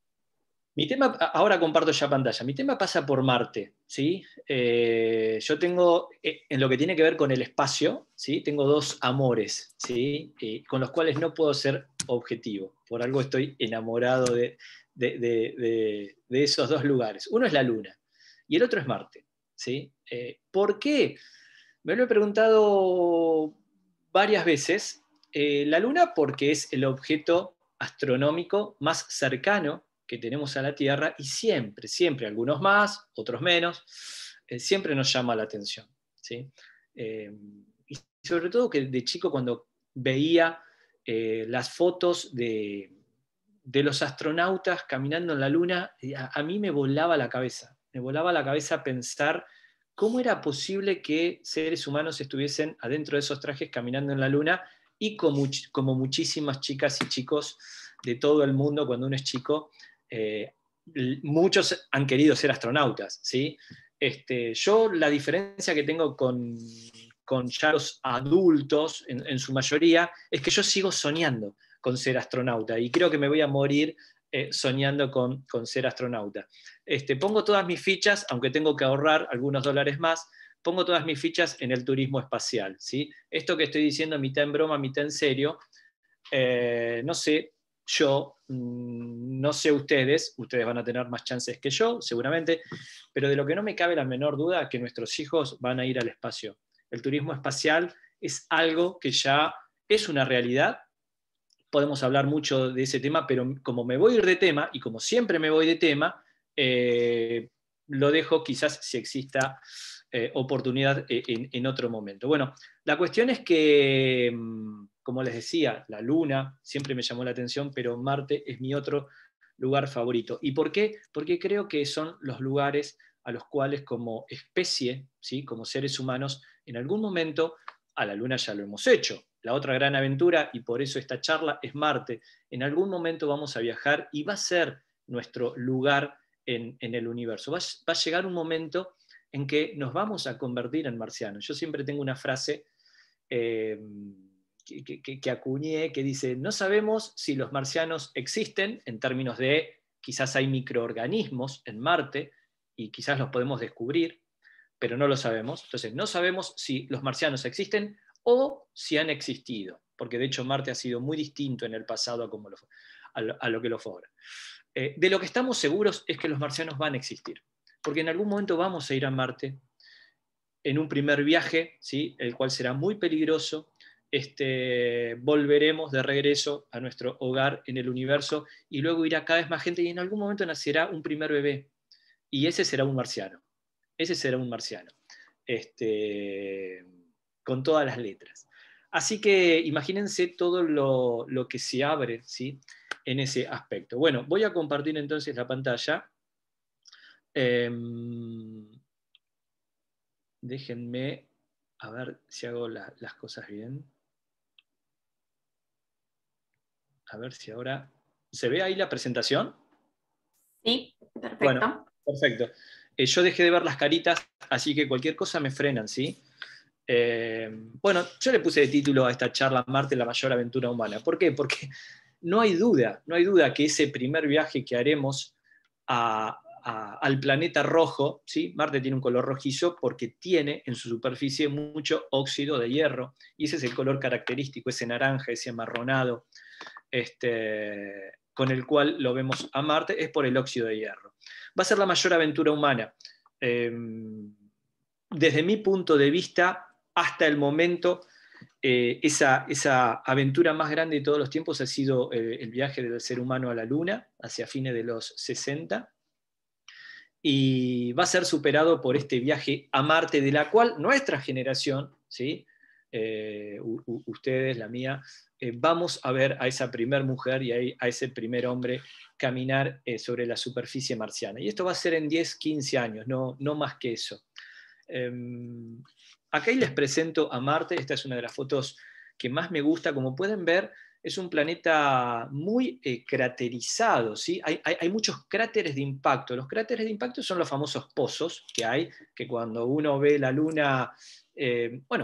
Mi tema, ahora comparto ya pantalla, mi tema pasa por Marte, ¿sí? Yo tengo, en lo que tiene que ver con el espacio, ¿sí? Tengo dos amores, ¿sí? Con los cuales no puedo ser objetivo, por algo estoy enamorado de esos dos lugares. Uno es la Luna y el otro es Marte, ¿sí? ¿Por qué? Me lo he preguntado varias veces. La Luna porque es el objeto astronómico más cercano que tenemos a la Tierra y siempre, siempre, algunos más, otros menos, siempre nos llama la atención, ¿sí? Y sobre todo que de chico cuando veía las fotos de los astronautas caminando en la Luna, a mí me volaba la cabeza pensar cómo era posible que seres humanos estuviesen adentro de esos trajes caminando en la Luna y como muchísimas chicas y chicos de todo el mundo cuando uno es chico, muchos han querido ser astronautas, ¿sí? Yo la diferencia que tengo con ya los adultos, en su mayoría, es que yo sigo soñando con ser astronauta y creo que me voy a morir soñando con ser astronauta. Pongo todas mis fichas, aunque tengo que ahorrar algunos dólares más, pongo todas mis fichas en el turismo espacial, ¿sí? Esto que estoy diciendo mitad en broma, mitad en serio, no sé, yo, no sé ustedes van a tener más chances que yo, seguramente, pero de lo que no me cabe la menor duda es que nuestros hijos van a ir al espacio. El turismo espacial es algo que ya es una realidad. Podemos hablar mucho de ese tema, pero como me voy a ir de tema, y como siempre me voy de tema, lo dejo quizás si exista oportunidad en otro momento. Bueno, la cuestión es que, como les decía, la Luna siempre me llamó la atención, pero Marte es mi otro lugar favorito. ¿Y por qué? Porque creo que son los lugares a los cuales como especie, ¿sí? Como seres humanos, en algún momento a la Luna ya lo hemos hecho. La otra gran aventura, y por eso esta charla, es Marte. En algún momento vamos a viajar y va a ser nuestro lugar en el universo. Va a llegar un momento en que nos vamos a convertir en marcianos. Yo siempre tengo una frase que acuñé que dice, no sabemos si los marcianos existen en términos de quizás hay microorganismos en Marte y quizás los podemos descubrir, pero no lo sabemos. Entonces, no sabemos si los marcianos existen o si han existido, porque de hecho Marte ha sido muy distinto en el pasado a lo que lo fue ahora. De lo que estamos seguros es que los marcianos van a existir, porque en algún momento vamos a ir a Marte en un primer viaje, ¿sí? El cual será muy peligroso. Volveremos de regreso a nuestro hogar en el universo y luego irá cada vez más gente y en algún momento nacerá un primer bebé y ese será un marciano. Ese será un marciano. Con todas las letras. Así que imagínense todo lo que se abre, ¿sí? En ese aspecto. Bueno, voy a compartir entonces la pantalla. Déjenme a ver si hago las cosas bien. A ver si ahora... ¿Se ve ahí la presentación? Sí, perfecto. Bueno, perfecto. Yo dejé de ver las caritas, así que cualquier cosa me frenan, ¿sí? Bueno, yo le puse de título a esta charla Marte, la mayor aventura humana. ¿Por qué? Porque no hay duda que ese primer viaje que haremos al planeta rojo, ¿sí? Marte tiene un color rojizo porque tiene en su superficie mucho óxido de hierro, y ese es el color característico, ese naranja, ese amarronado, con el cual lo vemos a Marte, es por el óxido de hierro. Va a ser la mayor aventura humana. Desde mi punto de vista, hasta el momento, esa aventura más grande de todos los tiempos ha sido el viaje del ser humano a la Luna, hacia fines de los 60, y va a ser superado por este viaje a Marte, de la cual nuestra generación, ¿sí? Ustedes, la mía, vamos a ver a esa primer mujer y a ese primer hombre caminar sobre la superficie marciana. Y esto va a ser en 10, 15 años, no más que eso. Acá les presento a Marte. Esta es una de las fotos que más me gusta. Como pueden ver, es un planeta muy craterizado, ¿sí? Hay muchos cráteres de impacto. Los cráteres de impacto son los famosos pozos que hay, que cuando uno ve la Luna,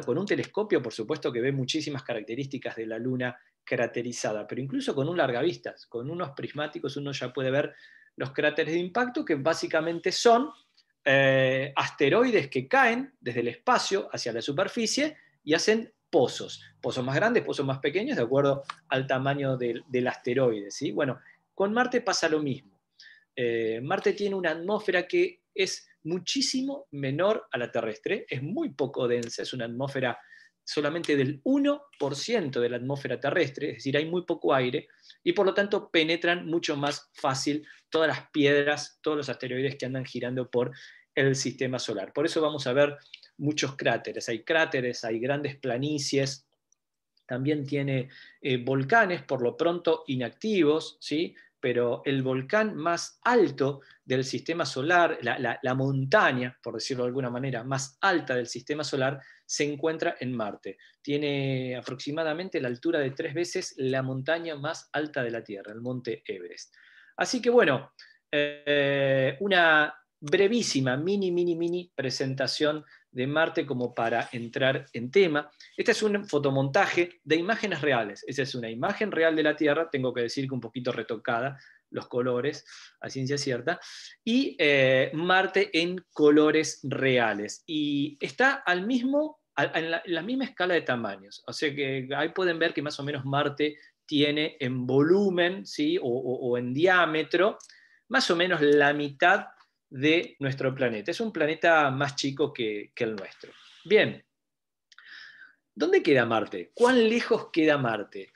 con un telescopio, por supuesto que ve muchísimas características de la Luna craterizada, pero incluso con un largavistas, con unos prismáticos, uno ya puede ver los cráteres de impacto, que básicamente son asteroides que caen desde el espacio hacia la superficie y hacen pozos más grandes, pozos más pequeños, de acuerdo al tamaño del asteroide, ¿sí? Bueno, con Marte pasa lo mismo. Marte tiene una atmósfera que es muchísimo menor a la terrestre, es muy poco densa, es una atmósfera solamente del 1% de la atmósfera terrestre, es decir, hay muy poco aire, y por lo tanto penetran mucho más fácil todas las piedras, todos los asteroides que andan girando por el sistema solar. Por eso vamos a ver muchos cráteres, hay grandes planicies, también tiene volcanes, por lo pronto inactivos, ¿sí? Pero el volcán más alto del sistema solar, la montaña, por decirlo de alguna manera, más alta del sistema solar, se encuentra en Marte. Tiene aproximadamente la altura de 3 veces la montaña más alta de la Tierra, el monte Everest. Así que bueno, una brevísima, mini presentación de Marte como para entrar en tema. Este es un fotomontaje de imágenes reales. Esa es una imagen real de la Tierra, tengo que decir que un poquito retocada, los colores, a ciencia cierta, y Marte en colores reales. Y está en la misma escala de tamaños. O sea que ahí pueden ver que más o menos Marte tiene en volumen, ¿sí? o en diámetro, más o menos la mitad de nuestro planeta. Es un planeta más chico que el nuestro. Bien, ¿dónde queda Marte? ¿Cuán lejos queda Marte?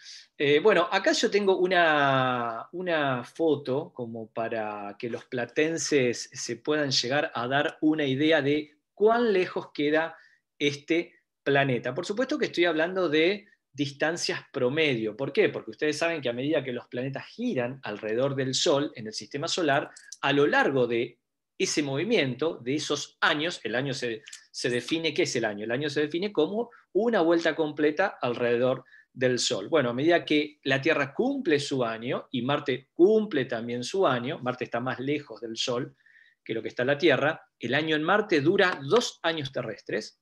Bueno, acá yo tengo una foto como para que los platenses se puedan llegar a dar una idea de cuán lejos queda este planeta. Por supuesto que estoy hablando de distancias promedio. ¿Por qué? Porque ustedes saben que a medida que los planetas giran alrededor del Sol en el sistema solar, a lo largo de ese movimiento, de esos años, el año se define, ¿qué es el año? El año se define como una vuelta completa alrededor del Sol. Bueno, a medida que la Tierra cumple su año y Marte cumple también su año, Marte está más lejos del Sol que lo que está la Tierra, el año en Marte dura 2 años terrestres.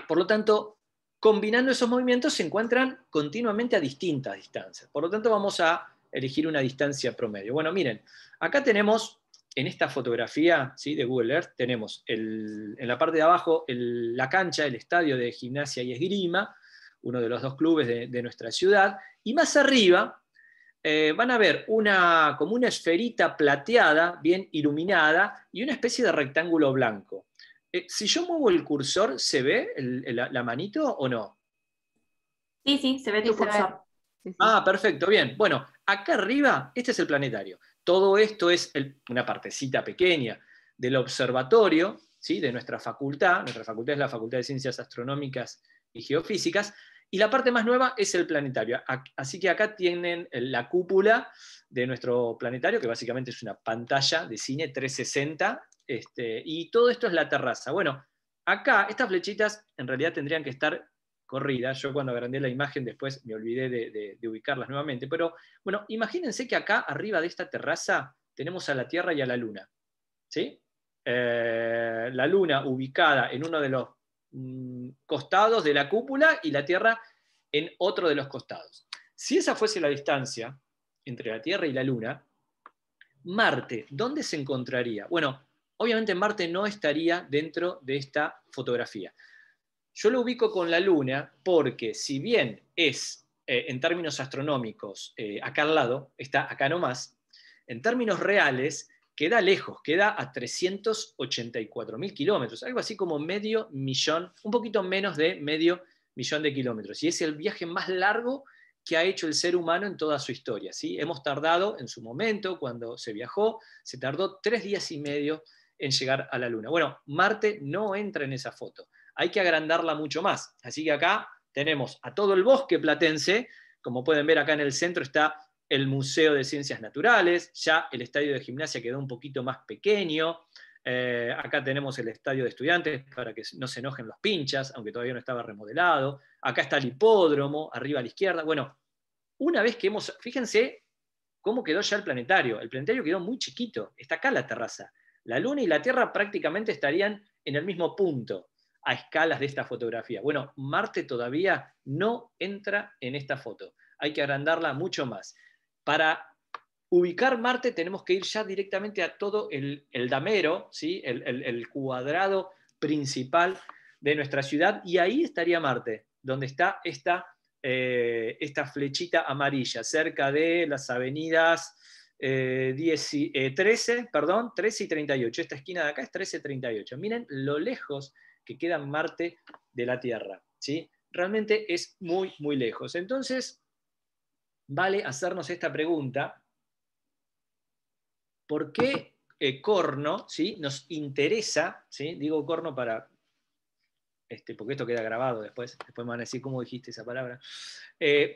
Por lo tanto, combinando esos movimientos se encuentran continuamente a distintas distancias. Por lo tanto, vamos a elegir una distancia promedio. Bueno, miren, acá tenemos, en esta fotografía, ¿sí?, de Google Earth, tenemos en la parte de abajo la cancha, el estadio de Gimnasia y Esgrima, uno de los 2 clubes de nuestra ciudad, y más arriba van a ver como una esferita plateada, bien iluminada, y una especie de rectángulo blanco. Si yo muevo el cursor, ¿se ve la manito o no? Sí, se ve tu cursor. Sí. Ah, perfecto, bien. Bueno, acá arriba, este es el planetario. Todo esto es una partecita pequeña del observatorio, ¿sí?, de nuestra facultad. Nuestra facultad es la Facultad de Ciencias Astronómicas y Geofísicas. Y la parte más nueva es el planetario. Así que acá tienen la cúpula de nuestro planetario, que básicamente es una pantalla de cine 360, y todo esto es la terraza. Bueno, acá estas flechitas en realidad tendrían que estar corridas. Yo cuando agrandé la imagen después me olvidé de ubicarlas nuevamente. Pero bueno, imagínense que acá arriba de esta terraza tenemos a la Tierra y a la Luna, ¿sí? La Luna ubicada en uno de los costados de la cúpula y la Tierra en otro de los costados. Si esa fuese la distancia entre la Tierra y la Luna, Marte, ¿dónde se encontraría? Bueno, obviamente Marte no estaría dentro de esta fotografía. Yo lo ubico con la Luna porque si bien es, en términos astronómicos, acá al lado, está acá nomás, en términos reales queda lejos, queda a 384.000 kilómetros, algo así como medio millón, un poquito menos de medio millón de kilómetros. Y es el viaje más largo que ha hecho el ser humano en toda su historia, ¿sí? Hemos tardado, en su momento, cuando se viajó, se tardó 3 días y medio en llegar a la Luna. Bueno, Marte no entra en esa foto. Hay que agrandarla mucho más. Así que acá tenemos a todo el bosque platense, como pueden ver acá en el centro está el Museo de Ciencias Naturales, ya el estadio de gimnasia quedó un poquito más pequeño, acá tenemos el estadio de estudiantes para que no se enojen los pinchas, aunque todavía no estaba remodelado, acá está el hipódromo, arriba a la izquierda. Bueno, una vez que fíjense cómo quedó ya el planetario quedó muy chiquito, está acá la terraza, la Luna y la Tierra prácticamente estarían en el mismo punto, a escalas de esta fotografía. Bueno, Marte todavía no entra en esta foto, hay que agrandarla mucho más. Para ubicar Marte tenemos que ir ya directamente a todo el damero, ¿sí? el cuadrado principal de nuestra ciudad, y ahí estaría Marte, donde está esta flechita amarilla, cerca de las avenidas 13 y 38. Esta esquina de acá es 13 y 38. Miren lo lejos que queda Marte de la Tierra, ¿sí? Realmente es muy, muy lejos. Entonces, vale hacernos esta pregunta: ¿por qué Corno, ¿sí? nos interesa? ¿Sí? Digo Corno porque esto queda grabado después me van a decir cómo dijiste esa palabra.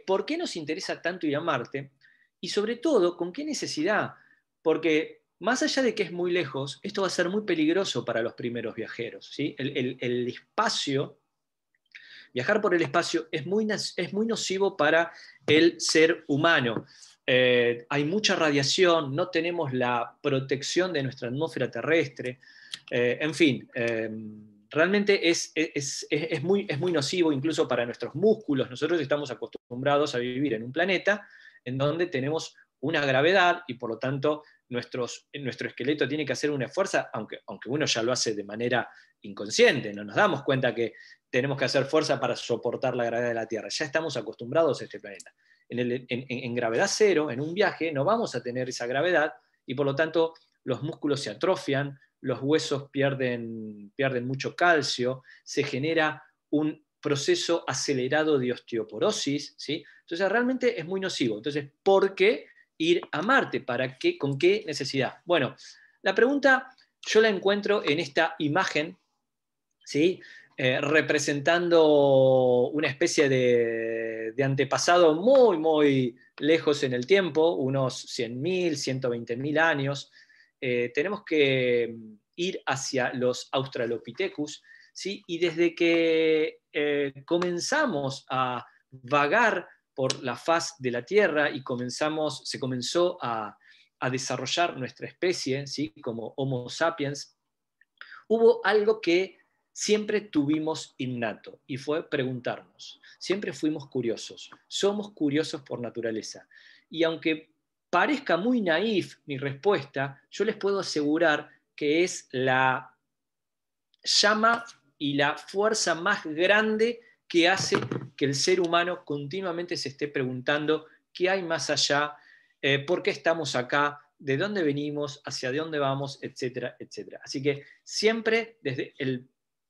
¿Por qué nos interesa tanto ir a Marte? Y sobre todo, ¿con qué necesidad? Porque más allá de que es muy lejos, esto va a ser muy peligroso para los primeros viajeros, ¿sí? El espacio, viajar por el espacio es muy nocivo para el ser humano. Hay mucha radiación, no tenemos la protección de nuestra atmósfera terrestre, en fin, realmente es muy nocivo incluso para nuestros músculos. Nosotros estamos acostumbrados a vivir en un planeta en donde tenemos una gravedad y por lo tanto nuestro esqueleto tiene que hacer un esfuerzo, aunque uno ya lo hace de manera inconsciente, no nos damos cuenta que tenemos que hacer fuerza para soportar la gravedad de la Tierra. Ya estamos acostumbrados a este planeta. En gravedad cero, en un viaje, no vamos a tener esa gravedad y por lo tanto los músculos se atrofian, los huesos pierden mucho calcio, se genera un proceso acelerado de osteoporosis, ¿sí? Entonces realmente es muy nocivo. Entonces, ¿por qué ir a Marte? ¿Para qué? ¿Con qué necesidad? Bueno, la pregunta yo la encuentro en esta imagen, ¿sí? Representando una especie de antepasado muy, muy lejos en el tiempo, unos 100.000, 120.000 años. Tenemos que ir hacia los Australopithecus, ¿sí? Y desde que comenzamos a vagar por la faz de la Tierra y se comenzó a desarrollar nuestra especie, ¿sí? Como Homo sapiens, hubo algo que siempre tuvimos innato y fue preguntarnos. Siempre fuimos curiosos, somos curiosos por naturaleza. Y aunque parezca muy naif mi respuesta, yo les puedo asegurar que es la llama y la fuerza más grande que hace que el ser humano continuamente se esté preguntando qué hay más allá, por qué estamos acá, de dónde venimos, hacia dónde vamos, etcétera, etcétera. Así que siempre desde el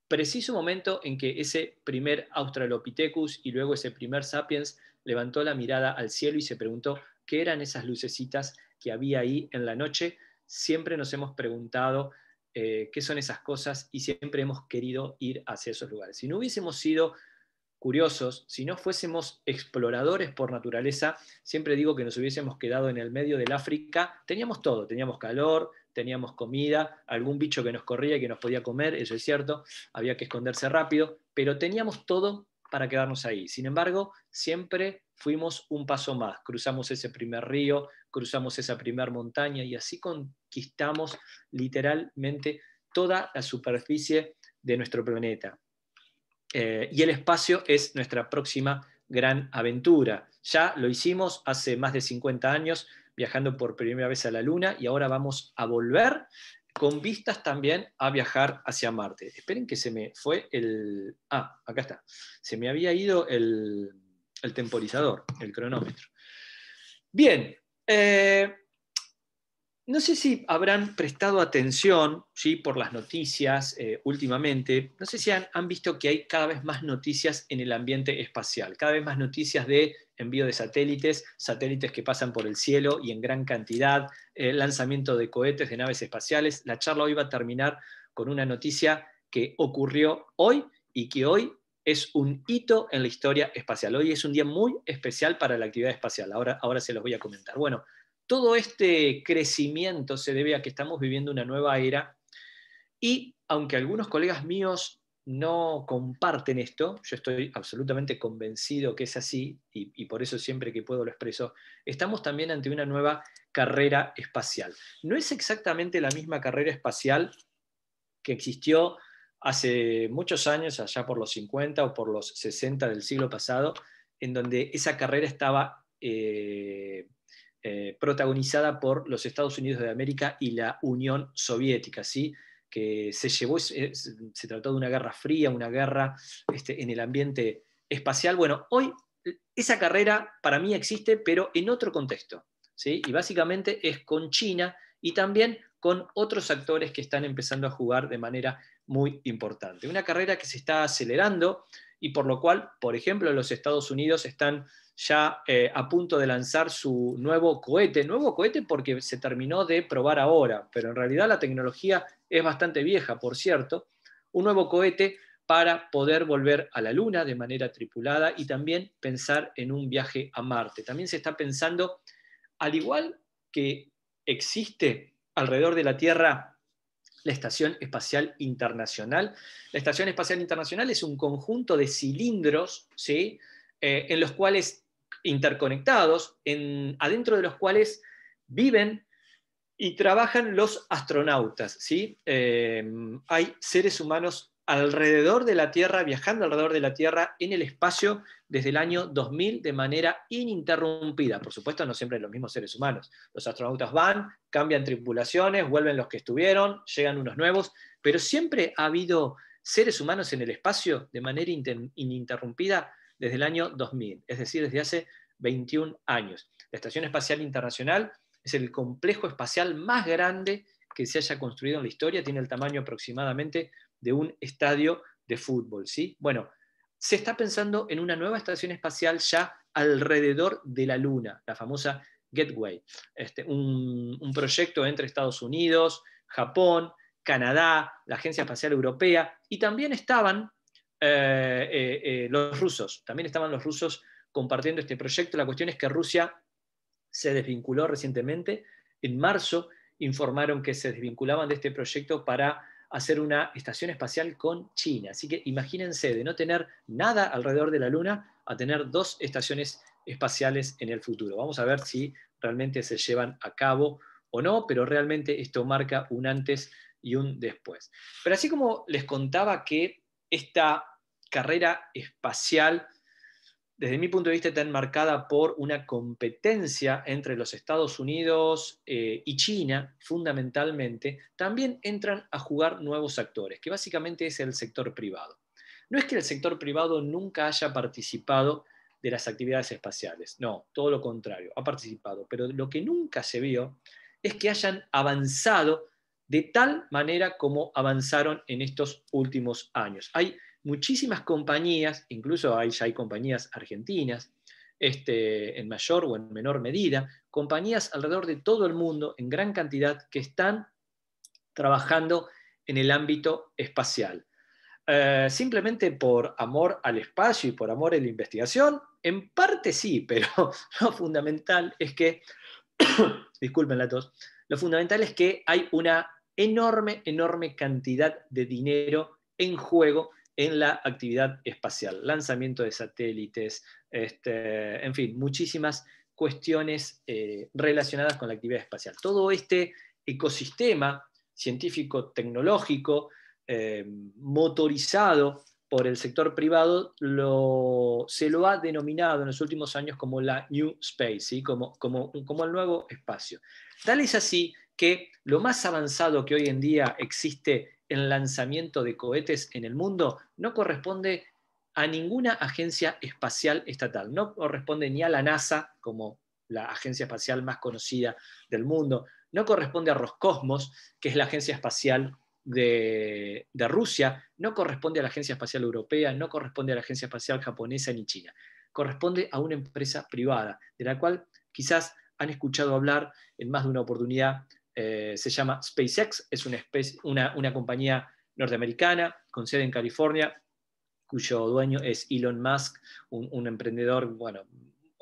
preciso momento en que ese primer Australopithecus y luego ese primer Sapiens levantó la mirada al cielo y se preguntó qué eran esas lucecitas que había ahí en la noche, siempre nos hemos preguntado qué son esas cosas y siempre hemos querido ir hacia esos lugares. Si no hubiésemos sido curiosos, si no fuésemos exploradores por naturaleza, siempre digo que nos hubiésemos quedado en el medio del África, teníamos todo, teníamos calor, teníamos comida, algún bicho que nos corría y que nos podía comer, eso es cierto, había que esconderse rápido, pero teníamos todo para quedarnos ahí. Sin embargo, siempre fuimos un paso más, cruzamos ese primer río, cruzamos esa primera montaña y así conquistamos literalmente toda la superficie de nuestro planeta. Y el espacio es nuestra próxima gran aventura. Ya lo hicimos hace más de 50 años, viajando por primera vez a la Luna, y ahora vamos a volver con vistas también a viajar hacia Marte. Esperen que se me fue el... Ah, acá está. Se me había ido el temporizador, el cronómetro. Bien. No sé si habrán prestado atención, ¿sí? Por las noticias últimamente. No sé si han visto que hay cada vez más noticias en el ambiente espacial, cada vez más noticias de envío de satélites que pasan por el cielo y en gran cantidad, lanzamiento de cohetes, de naves espaciales. La charla hoy va a terminar con una noticia que ocurrió hoy y que hoy es un hito en la historia espacial. Hoy es un día muy especial para la actividad espacial. Ahora se los voy a comentar. Bueno, todo este crecimiento se debe a que estamos viviendo una nueva era y aunque algunos colegas míos no comparten esto, yo estoy absolutamente convencido que es así y por eso siempre que puedo lo expreso, estamos también ante una nueva carrera espacial. No es exactamente la misma carrera espacial que existió hace muchos años, allá por los 50 o por los 60 del siglo pasado, en donde esa carrera estaba protagonizada por los Estados Unidos de América y la Unión Soviética, ¿sí? Que se trató de una guerra fría, una guerra en el ambiente espacial. Bueno, hoy esa carrera para mí existe, pero en otro contexto, ¿sí? Y básicamente es con China y también con otros actores que están empezando a jugar de manera muy importante. Una carrera que se está acelerando y por lo cual, por ejemplo, los Estados Unidos están ya a punto de lanzar su nuevo cohete porque se terminó de probar ahora, pero en realidad la tecnología es bastante vieja, por cierto, un nuevo cohete para poder volver a la Luna de manera tripulada y también pensar en un viaje a Marte. También se está pensando, al igual que existe alrededor de la Tierra la Estación Espacial Internacional. La Estación Espacial Internacional es un conjunto de cilindros, ¿sí? En los cuales interconectados, adentro de los cuales viven y trabajan los astronautas, ¿sí? Hay seres humanos alrededor de la Tierra, viajando alrededor de la Tierra en el espacio desde el año 2000 de manera ininterrumpida. Por supuesto, no siempre los mismos seres humanos. Los astronautas van, cambian tripulaciones, vuelven los que estuvieron, llegan unos nuevos, pero siempre ha habido seres humanos en el espacio de manera ininterrumpida desde el año 2000, es decir, desde hace 21 años. La Estación Espacial Internacional es el complejo espacial más grande que se haya construido en la historia, tiene el tamaño aproximadamente de un estadio de fútbol, ¿sí? Bueno, se está pensando en una nueva estación espacial ya alrededor de la Luna, la famosa Gateway, un proyecto entre Estados Unidos, Japón, Canadá, la Agencia Espacial Europea, y también estaban los rusos, compartiendo este proyecto. La cuestión es que Rusia se desvinculó recientemente. En marzo informaron que se desvinculaban de este proyecto para hacer una estación espacial con China. Así que imagínense de no tener nada alrededor de la Luna a tener 2 estaciones espaciales en el futuro. Vamos a ver si realmente se llevan a cabo o no, pero realmente esto marca un antes y un después. Pero así como les contaba que esta carrera espacial, desde mi punto de vista, está enmarcada por una competencia entre los Estados Unidos y China, fundamentalmente, también entran a jugar nuevos actores, que básicamente es el sector privado. No es que el sector privado nunca haya participado de las actividades espaciales, no, todo lo contrario, ha participado, pero lo que nunca se vio es que hayan avanzado de tal manera como avanzaron en estos últimos años. Hay muchísimas compañías, incluso ya hay compañías argentinas, en mayor o en menor medida, compañías alrededor de todo el mundo, en gran cantidad, que están trabajando en el ámbito espacial. Simplemente por amor al espacio y por amor a la investigación, en parte sí, pero lo fundamental es que, disculpen la tos, lo fundamental es que hay una enorme cantidad de dinero en juego en la actividad espacial, lanzamiento de satélites, en fin, muchísimas cuestiones relacionadas con la actividad espacial. Todo este ecosistema científico-tecnológico motorizado por el sector privado se lo ha denominado en los últimos años como la New Space, ¿sí? como el nuevo espacio. Tal es así que lo más avanzado que hoy en día existe en lanzamiento de cohetes en el mundo no corresponde a ninguna agencia espacial estatal, no corresponde ni a la NASA, como la agencia espacial más conocida del mundo, no corresponde a Roscosmos, que es la agencia espacial de Rusia, no corresponde a la agencia espacial europea, no corresponde a la agencia espacial japonesa ni China, corresponde a una empresa privada, de la cual quizás han escuchado hablar en más de una oportunidad. Se llama SpaceX, es una compañía norteamericana con sede en California, cuyo dueño es Elon Musk, un emprendedor, bueno,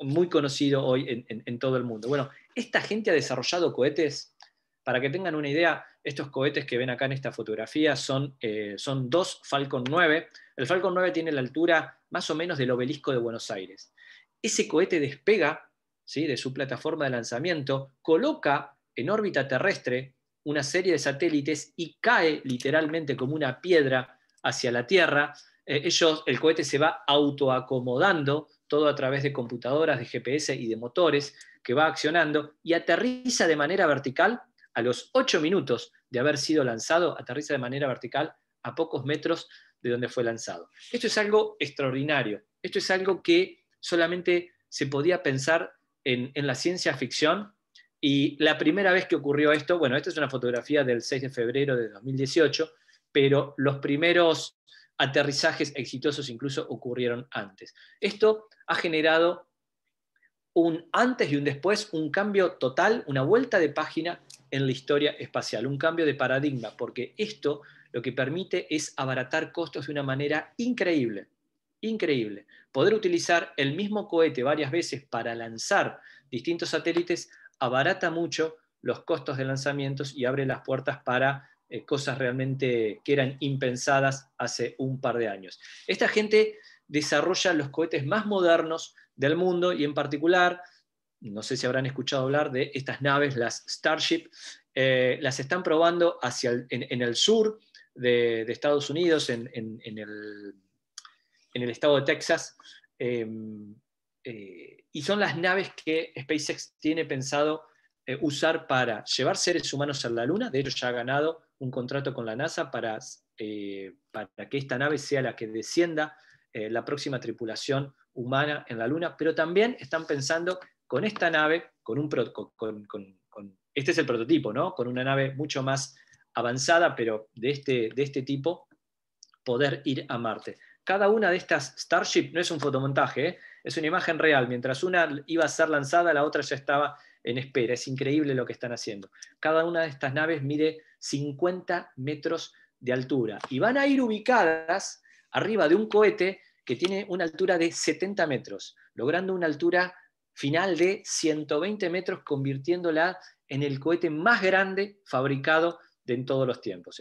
muy conocido hoy en todo el mundo. Bueno, esta gente ha desarrollado cohetes, para que tengan una idea, estos cohetes que ven acá en esta fotografía son 2 Falcon 9. El Falcon 9 tiene la altura más o menos del Obelisco de Buenos Aires. Ese cohete despega, ¿sí?, de su plataforma de lanzamiento, coloca en órbita terrestre una serie de satélites y cae literalmente como una piedra hacia la Tierra. El cohete se va autoacomodando, todo a través de computadoras, de GPS y de motores, que va accionando y aterriza de manera vertical. A los 8 minutos de haber sido lanzado, aterriza de manera vertical a pocos metros de donde fue lanzado. Esto es algo extraordinario. Esto es algo que solamente se podía pensar en la ciencia ficción. Y la primera vez que ocurrió esto, bueno, esta es una fotografía del 6 de febrero de 2018, pero los primeros aterrizajes exitosos incluso ocurrieron antes. Esto ha generado un antes y un después, un cambio total, una vuelta de página en la historia espacial, un cambio de paradigma, porque esto lo que permite es abaratar costos de una manera increíble, increíble. Poder utilizar el mismo cohete varias veces para lanzar distintos satélites abarata mucho los costos de lanzamientos y abre las puertas para cosas realmente que eran impensadas hace un par de años. Esta gente desarrolla los cohetes más modernos del mundo y en particular, no sé si habrán escuchado hablar de estas naves, las Starship, las están probando en el sur de Estados Unidos, en el estado de Texas, y son las naves que SpaceX tiene pensado usar para llevar seres humanos a la Luna. De hecho, ya ha ganado un contrato con la NASA para que esta nave sea la que descienda la próxima tripulación humana en la Luna, pero también están pensando con esta nave, este es el prototipo, ¿no?, con una nave mucho más avanzada, pero de este tipo, poder ir a Marte. Cada una de estas Starship no es un fotomontaje, es una imagen real. Mientras una iba a ser lanzada, la otra ya estaba en espera. Es increíble lo que están haciendo. Cada una de estas naves mide 50 metros de altura y van a ir ubicadas arriba de un cohete que tiene una altura de 70 metros, logrando una altura final de 120 metros, convirtiéndola en el cohete más grande fabricado en todos los tiempos.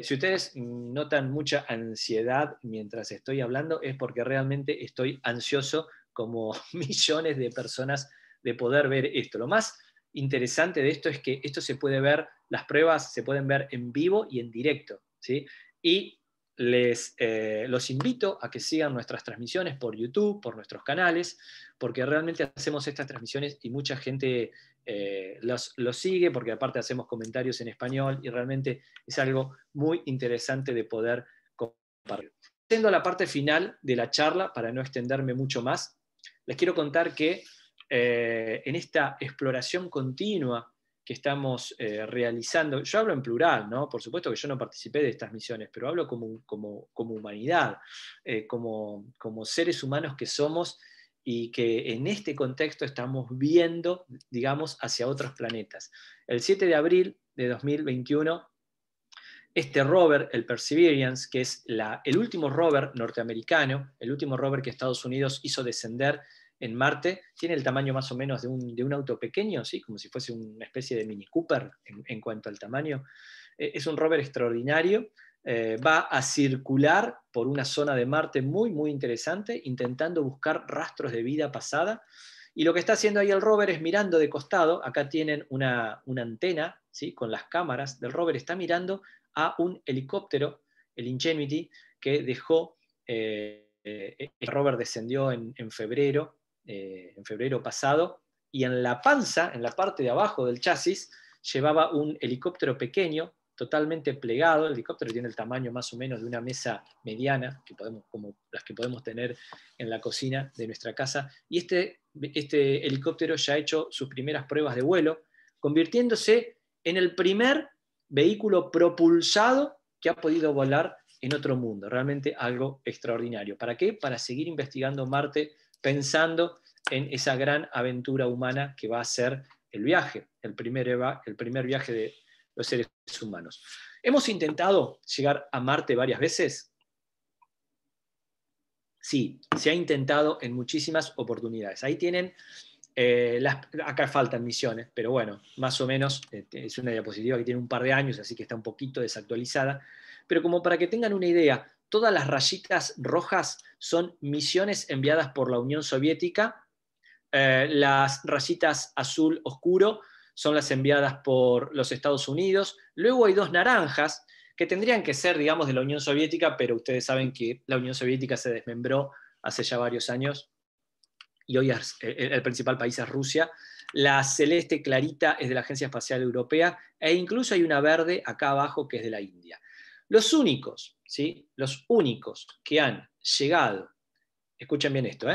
Si ustedes notan mucha ansiedad mientras estoy hablando, es porque realmente estoy ansioso, como millones de personas, de poder ver esto. Lo más interesante de esto es que esto se puede ver, las pruebas se pueden ver en vivo y en directo, ¿sí? Y los invito a que sigan nuestras transmisiones por YouTube, por nuestros canales, porque realmente hacemos estas transmisiones y mucha gente los sigue, porque aparte hacemos comentarios en español y realmente es algo muy interesante de poder compartir. Yendo a la parte final de la charla, para no extenderme mucho más, les quiero contar que en esta exploración continua que estamos realizando, yo hablo en plural, ¿no? Por supuesto que yo no participé de estas misiones, pero hablo como humanidad, como seres humanos que somos y que en este contexto estamos viendo, digamos, hacia otros planetas. El 7 de abril de 2021, este rover, el Perseverance, que es el último rover norteamericano, el último rover que Estados Unidos hizo descender en Marte, tiene el tamaño más o menos de un auto pequeño, ¿sí?, como si fuese una especie de Mini Cooper en cuanto al tamaño. Es un rover extraordinario. Va a circular por una zona de Marte muy, muy interesante, intentando buscar rastros de vida pasada. Y lo que está haciendo ahí el rover es mirando de costado. Acá tienen una antena, ¿sí?, con las cámaras del rover. Está mirando a un helicóptero, el Ingenuity, que dejó. El rover descendió en febrero pasado, y en la panza, en la parte de abajo del chasis, llevaba un helicóptero pequeño, totalmente plegado. El helicóptero tiene el tamaño más o menos de una mesa mediana, como las que podemos tener en la cocina de nuestra casa, y este helicóptero ya ha hecho sus primeras pruebas de vuelo, convirtiéndose en el primer vehículo propulsado que ha podido volar en otro mundo. Realmente algo extraordinario. ¿Para qué? Para seguir investigando Marte, pensando en esa gran aventura humana que va a ser el viaje, el primer viaje de los seres humanos. ¿Hemos intentado llegar a Marte varias veces? Sí, se ha intentado en muchísimas oportunidades. Ahí tienen, acá faltan misiones, pero bueno, más o menos es una diapositiva que tiene un par de años, así que está un poquito desactualizada. Pero como para que tengan una idea, todas las rayitas rojas son misiones enviadas por la Unión Soviética. Las rayitas azul oscuro son las enviadas por los Estados Unidos. Luego hay dos naranjas, que tendrían que ser, digamos, de la Unión Soviética, pero ustedes saben que la Unión Soviética se desmembró hace ya varios años, y hoy el principal país es Rusia. La celeste clarita es de la Agencia Espacial Europea, e incluso hay una verde acá abajo que es de la India. Los únicos, ¿sí? Los únicos que han llegado, escuchen bien esto,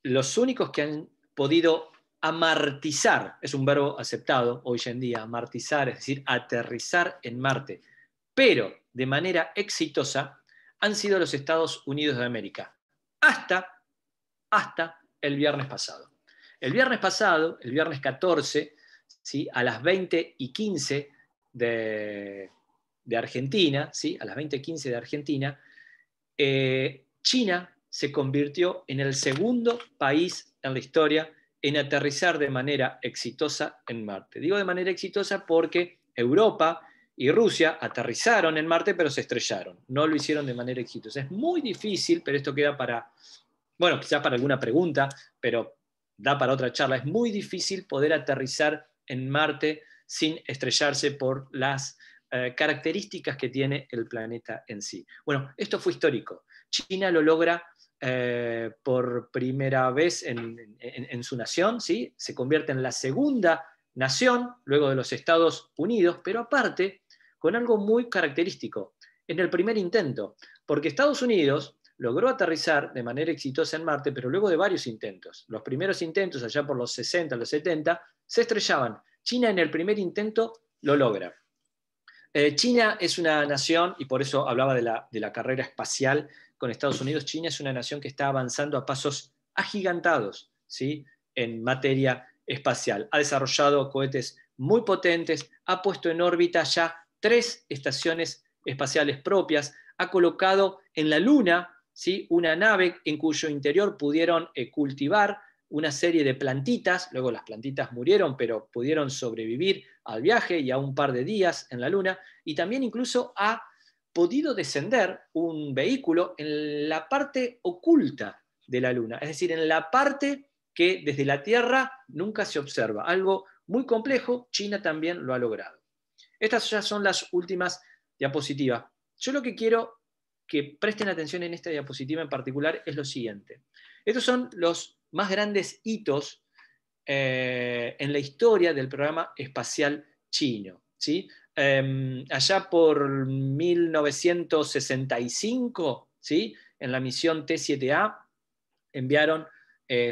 los únicos que han podido amartizar, es un verbo aceptado hoy en día, amartizar, es decir, aterrizar en Marte, pero de manera exitosa, han sido los Estados Unidos de América, hasta el viernes pasado. El viernes pasado, el viernes 14, ¿sí? A las 20:15 de Argentina, ¿sí? A las 20:15 de Argentina, China se convirtió en el segundo país en la historia en aterrizar de manera exitosa en Marte. Digo de manera exitosa porque Europa y Rusia aterrizaron en Marte, pero se estrellaron. No lo hicieron de manera exitosa. Es muy difícil, pero esto queda para, bueno, quizás para alguna pregunta, pero da para otra charla. Es muy difícil poder aterrizar en Marte sin estrellarse por las características que tiene el planeta en sí. Bueno, esto fue histórico. China lo logra por primera vez en su nación, ¿sí? Se convierte en la segunda nación, luego de los Estados Unidos, pero aparte, con algo muy característico, en el primer intento, porque Estados Unidos logró aterrizar de manera exitosa en Marte, pero luego de varios intentos. Los primeros intentos, allá por los 60, los 70, se estrellaban. China en el primer intento lo logra. China es una nación, y por eso hablaba de la carrera espacial con Estados Unidos. China es una nación que está avanzando a pasos agigantados, ¿sí? En materia espacial. Ha desarrollado cohetes muy potentes, ha puesto en órbita ya 3 estaciones espaciales propias, ha colocado en la Luna, ¿sí? Una nave en cuyo interior pudieron cultivar una serie de plantitas, luego las plantitas murieron, pero pudieron sobrevivir al viaje y a un par de días en la Luna, y también incluso ha podido descender un vehículo en la parte oculta de la Luna, es decir, en la parte que desde la Tierra nunca se observa. Algo muy complejo, China también lo ha logrado. Estas ya son las últimas diapositivas. Yo lo que quiero que presten atención en esta diapositiva en particular es lo siguiente. Estos son los más grandes hitos en la historia del programa espacial chino, ¿sí? Allá por 1965, ¿sí? En la misión T-7A enviaron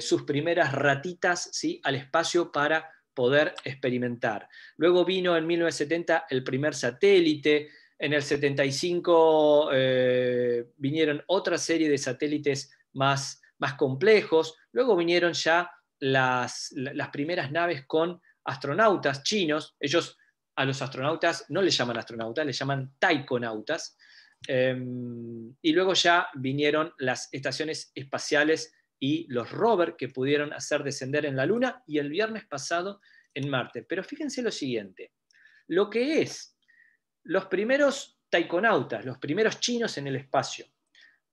sus primeras ratitas, ¿sí? Al espacio para poder experimentar. Luego vino en 1970 el primer satélite. En el 75 vinieron otra serie de satélites más complejos. Luego vinieron ya las primeras naves con astronautas chinos. Ellos a los astronautas no les llaman astronautas, les llaman taikonautas. Y luego ya vinieron las estaciones espaciales y los rovers que pudieron hacer descender en la Luna, y el viernes pasado en Marte. Pero fíjense lo siguiente, lo que es los primeros taikonautas, los primeros chinos en el espacio,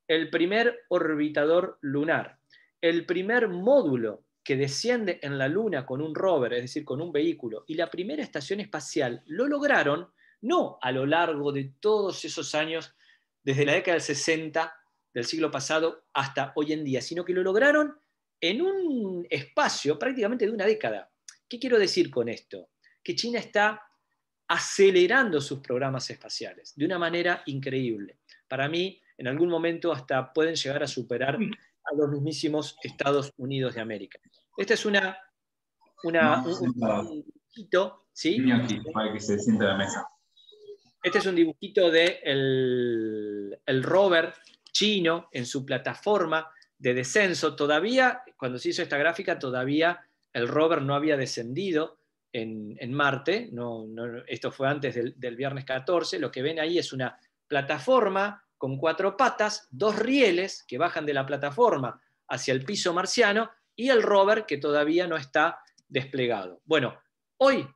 el primer orbitador lunar, el primer módulo que desciende en la Luna con un rover, es decir, con un vehículo, y la primera estación espacial, lo lograron no a lo largo de todos esos años, desde la década del 60 del siglo pasado hasta hoy en día, sino que lo lograron en un espacio prácticamente de una década. ¿Qué quiero decir con esto? Que China está acelerando sus programas espaciales de una manera increíble. Para mí, en algún momento hasta pueden llegar a superar a los mismísimos Estados Unidos de América. Esta es un dibujito, ¿sí? Para que se sienta a la mesa. Este es un dibujito de el rover chino en su plataforma de descenso. Todavía, cuando se hizo esta gráfica, todavía el rover no había descendido en Marte. Esto fue antes del viernes 14. Lo que ven ahí es una plataforma con 4 patas, 2 rieles que bajan de la plataforma hacia el piso marciano y el rover que todavía no está desplegado. Bueno, hoy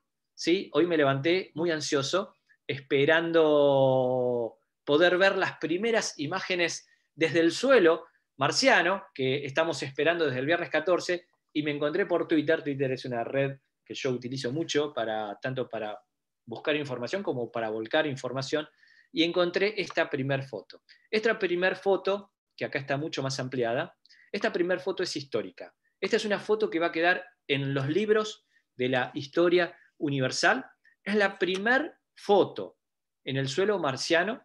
me levanté muy ansioso, esperando poder ver las primeras imágenes desde el suelo marciano, que estamos esperando desde el viernes 14, y me encontré por Twitter. Twitter es una red que yo utilizo mucho, tanto para buscar información como para volcar información, y encontré esta primer foto. Esta primer foto, que acá está mucho más ampliada, esta primer foto es histórica. Esta es una foto que va a quedar en los libros de la historia universal. Es la primer foto en el suelo marciano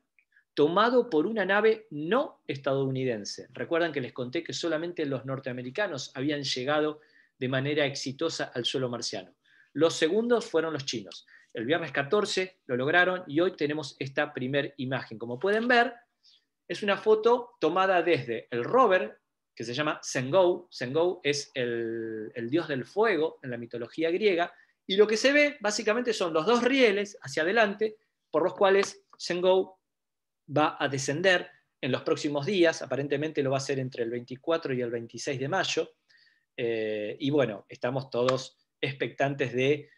tomado por una nave no estadounidense. Recuerdan que les conté que solamente los norteamericanos habían llegado de manera exitosa al suelo marciano. Los segundos fueron los chinos. El viernes 14 lo lograron y hoy tenemos esta primera imagen. Como pueden ver, es una foto tomada desde el rover, que se llama Zhengou. Zhengou es el dios del fuego en la mitología griega, y lo que se ve básicamente son los 2 rieles hacia adelante por los cuales Zhengou va a descender en los próximos días. Aparentemente lo va a hacer entre el 24 y el 26 de mayo. Y bueno, estamos todos expectantes de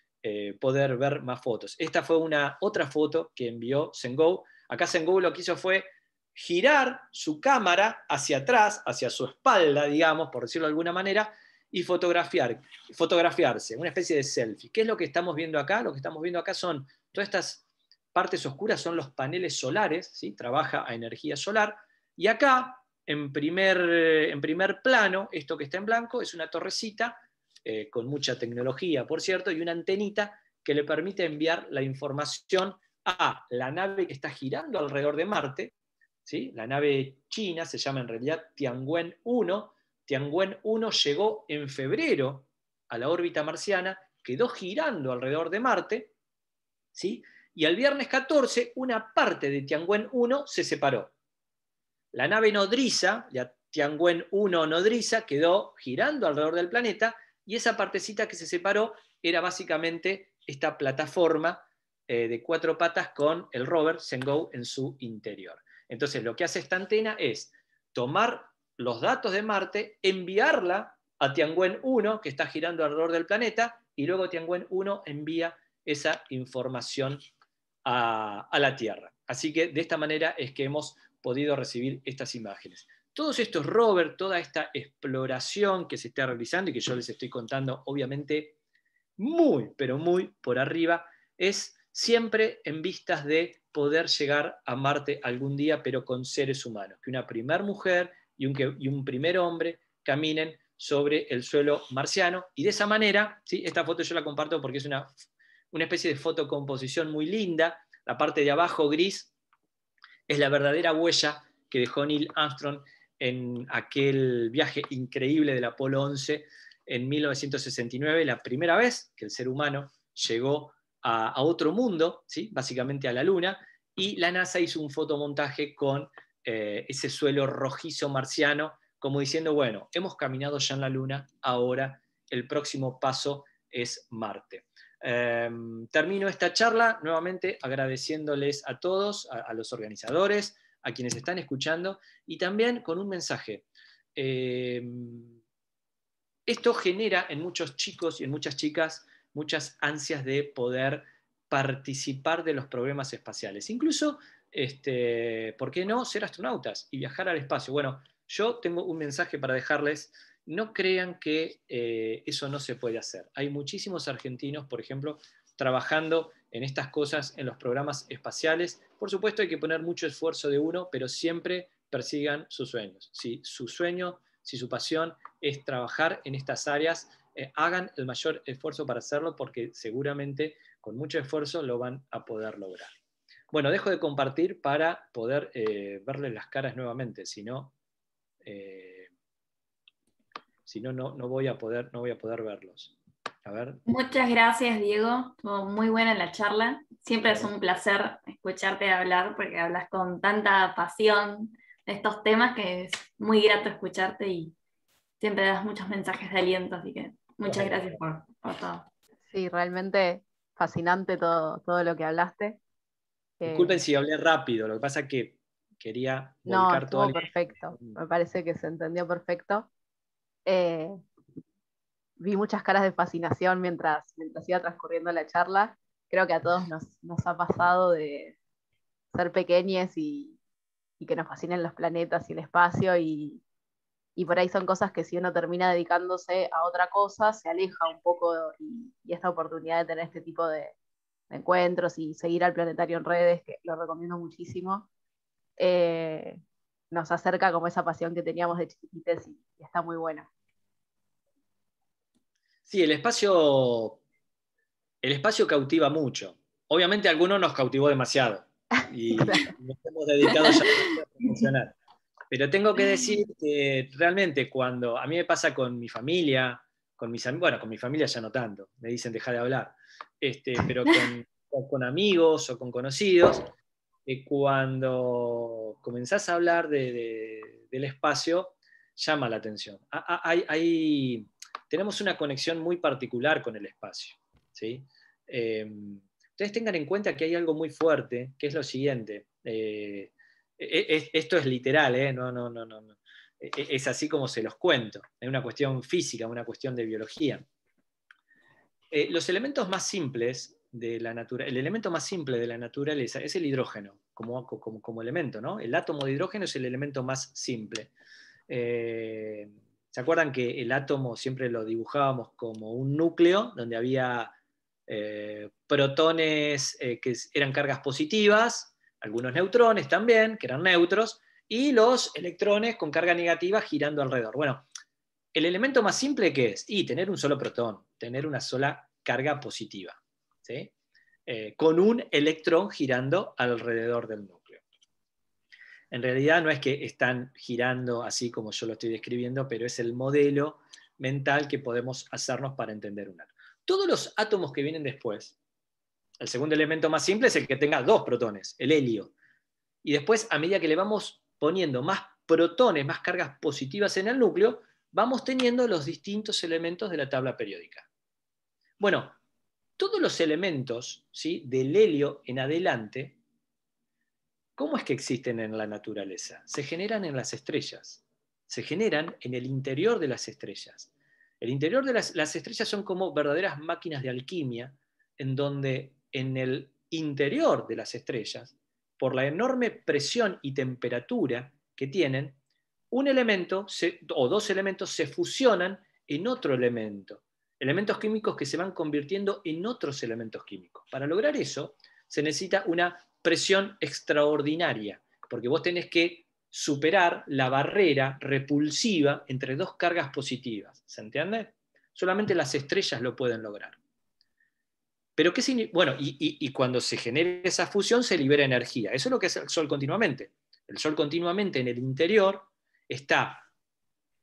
poder ver más fotos. Esta fue otra foto que envió Zhengou. Acá Zhengou lo que hizo fue girar su cámara hacia atrás, hacia su espalda, digamos, por decirlo de alguna manera, y fotografiarse, una especie de selfie. ¿Qué es lo que estamos viendo acá? Lo que estamos viendo acá son todas estas partes oscuras, son los paneles solares, ¿sí? Trabaja a energía solar, y acá, en primer plano, esto que está en blanco, es una torrecita, con mucha tecnología, por cierto, y una antenita que le permite enviar la información a la nave que está girando alrededor de Marte, ¿sí? La nave china se llama en realidad Tianwen-1. Tianwen-1 llegó en febrero a la órbita marciana, quedó girando alrededor de Marte, ¿sí? Y el viernes 14 una parte de Tianwen-1 se separó. La nave nodriza, la Tianwen-1 nodriza, quedó girando alrededor del planeta, y esa partecita que se separó era básicamente esta plataforma de 4 patas con el rover Zhengou en su interior. Entonces lo que hace esta antena es tomar los datos de Marte, enviarla a Tianwen-1, que está girando alrededor del planeta, y luego Tianwen-1 envía esa información a la Tierra. Así que de esta manera es que hemos podido recibir estas imágenes. Todos estos rovers, toda esta exploración que se está realizando y que yo les estoy contando, obviamente, muy, pero muy por arriba, es siempre en vistas de poder llegar a Marte algún día, pero con seres humanos. Que una primer mujer y un primer hombre caminen sobre el suelo marciano, y de esa manera, ¿sí? Esta foto yo la comparto porque es una especie de fotocomposición muy linda. La parte de abajo gris es la verdadera huella que dejó Neil Armstrong en aquel viaje increíble del Apolo 11 en 1969, la primera vez que el ser humano llegó a otro mundo, ¿sí? Básicamente a la Luna, y la NASA hizo un fotomontaje con ese suelo rojizo marciano, como diciendo, bueno, hemos caminado ya en la Luna, ahora el próximo paso es Marte. Termino esta charla nuevamente agradeciéndoles a todos, a los organizadores, a quienes están escuchando, y también con un mensaje. Esto genera en muchos chicos y en muchas chicas muchas ansias de poder participar de los programas espaciales. Incluso, ¿por qué no ser astronautas y viajar al espacio? Bueno, yo tengo un mensaje para dejarles. No crean que eso no se puede hacer. Hay muchísimos argentinos, por ejemplo, trabajando en estas cosas en los programas espaciales. Por supuesto hay que poner mucho esfuerzo de uno, pero siempre persigan sus sueños. Si su sueño, si su pasión es trabajar en estas áreas, hagan el mayor esfuerzo para hacerlo, porque seguramente con mucho esfuerzo lo van a poder lograr. Bueno, dejo de compartir para poder verles las caras nuevamente, si no, no voy a poder verlos. A ver. Muchas gracias, Diego. Estuvo muy buena la charla. Siempre es un placer escucharte hablar, porque hablas con tanta pasión de estos temas que es muy grato escucharte, y siempre das muchos mensajes de aliento, así que muchas gracias por todo. Sí, realmente fascinante todo lo que hablaste. Disculpen si hablé rápido, lo que pasa es que quería No, volcar toda estuvo la... perfecto. Me parece que se entendió perfecto. Vi muchas caras de fascinación mientras iba transcurriendo la charla. Creo que a todos nos ha pasado de ser pequeños y que nos fascinen los planetas y el espacio, y por ahí son cosas que si uno termina dedicándose a otra cosa, se aleja un poco, y esta oportunidad de tener este tipo de encuentros y seguir al planetario en redes, que lo recomiendo muchísimo, nos acerca como esa pasión que teníamos de chiquites, y está muy bueno. Sí, el espacio cautiva mucho. Obviamente a algunos nos cautivó demasiado y nos hemos dedicado ya a funcionar. Pero tengo que decir que realmente cuando a mí me pasa con mi familia, con mi familia ya no tanto, me dicen deja de hablar, pero con amigos o con conocidos, cuando comenzás a hablar del espacio, llama la atención. Tenemos una conexión muy particular con el espacio, ¿sí? Ustedes tengan en cuenta que hay algo muy fuerte, que es lo siguiente. Esto es literal, no. Es así como se los cuento. Es una cuestión física, una cuestión de biología. Los elementos más simples de la naturaleza, el elemento más simple de la naturaleza es el hidrógeno, como elemento, ¿no? El átomo de hidrógeno es el elemento más simple. ¿Se acuerdan que el átomo siempre lo dibujábamos como un núcleo donde había protones que eran cargas positivas, algunos neutrones también, que eran neutros, y los electrones con carga negativa girando alrededor? Bueno, el elemento más simple, ¿qué es? Y tener un solo protón, tener una sola carga positiva, ¿sí? Con un electrón girando alrededor del núcleo. En realidad no es que están girando así como yo lo estoy describiendo, pero es el modelo mental que podemos hacernos para entender un átomo. Todos los átomos que vienen después, el segundo elemento más simple es el que tenga dos protones, el helio. Y después, a medida que le vamos poniendo más protones, más cargas positivas en el núcleo, vamos teniendo los distintos elementos de la tabla periódica. Bueno, todos los elementos, ¿sí?, del helio en adelante, ¿cómo es que existen en la naturaleza? Se generan en las estrellas, se generan en el interior de las estrellas. El interior de las estrellas son como verdaderas máquinas de alquimia, en donde en el interior de las estrellas, por la enorme presión y temperatura que tienen, un elemento o dos elementos se fusionan en otro elemento. Elementos químicos que se van convirtiendo en otros elementos químicos. Para lograr eso, se necesita una presión extraordinaria, porque vos tenés que superar la barrera repulsiva entre dos cargas positivas. ¿Se entiende? Solamente las estrellas lo pueden lograr. Pero ¿qué significa? Bueno, y cuando se genera esa fusión se libera energía. Eso es lo que hace el Sol continuamente. El Sol continuamente en el interior está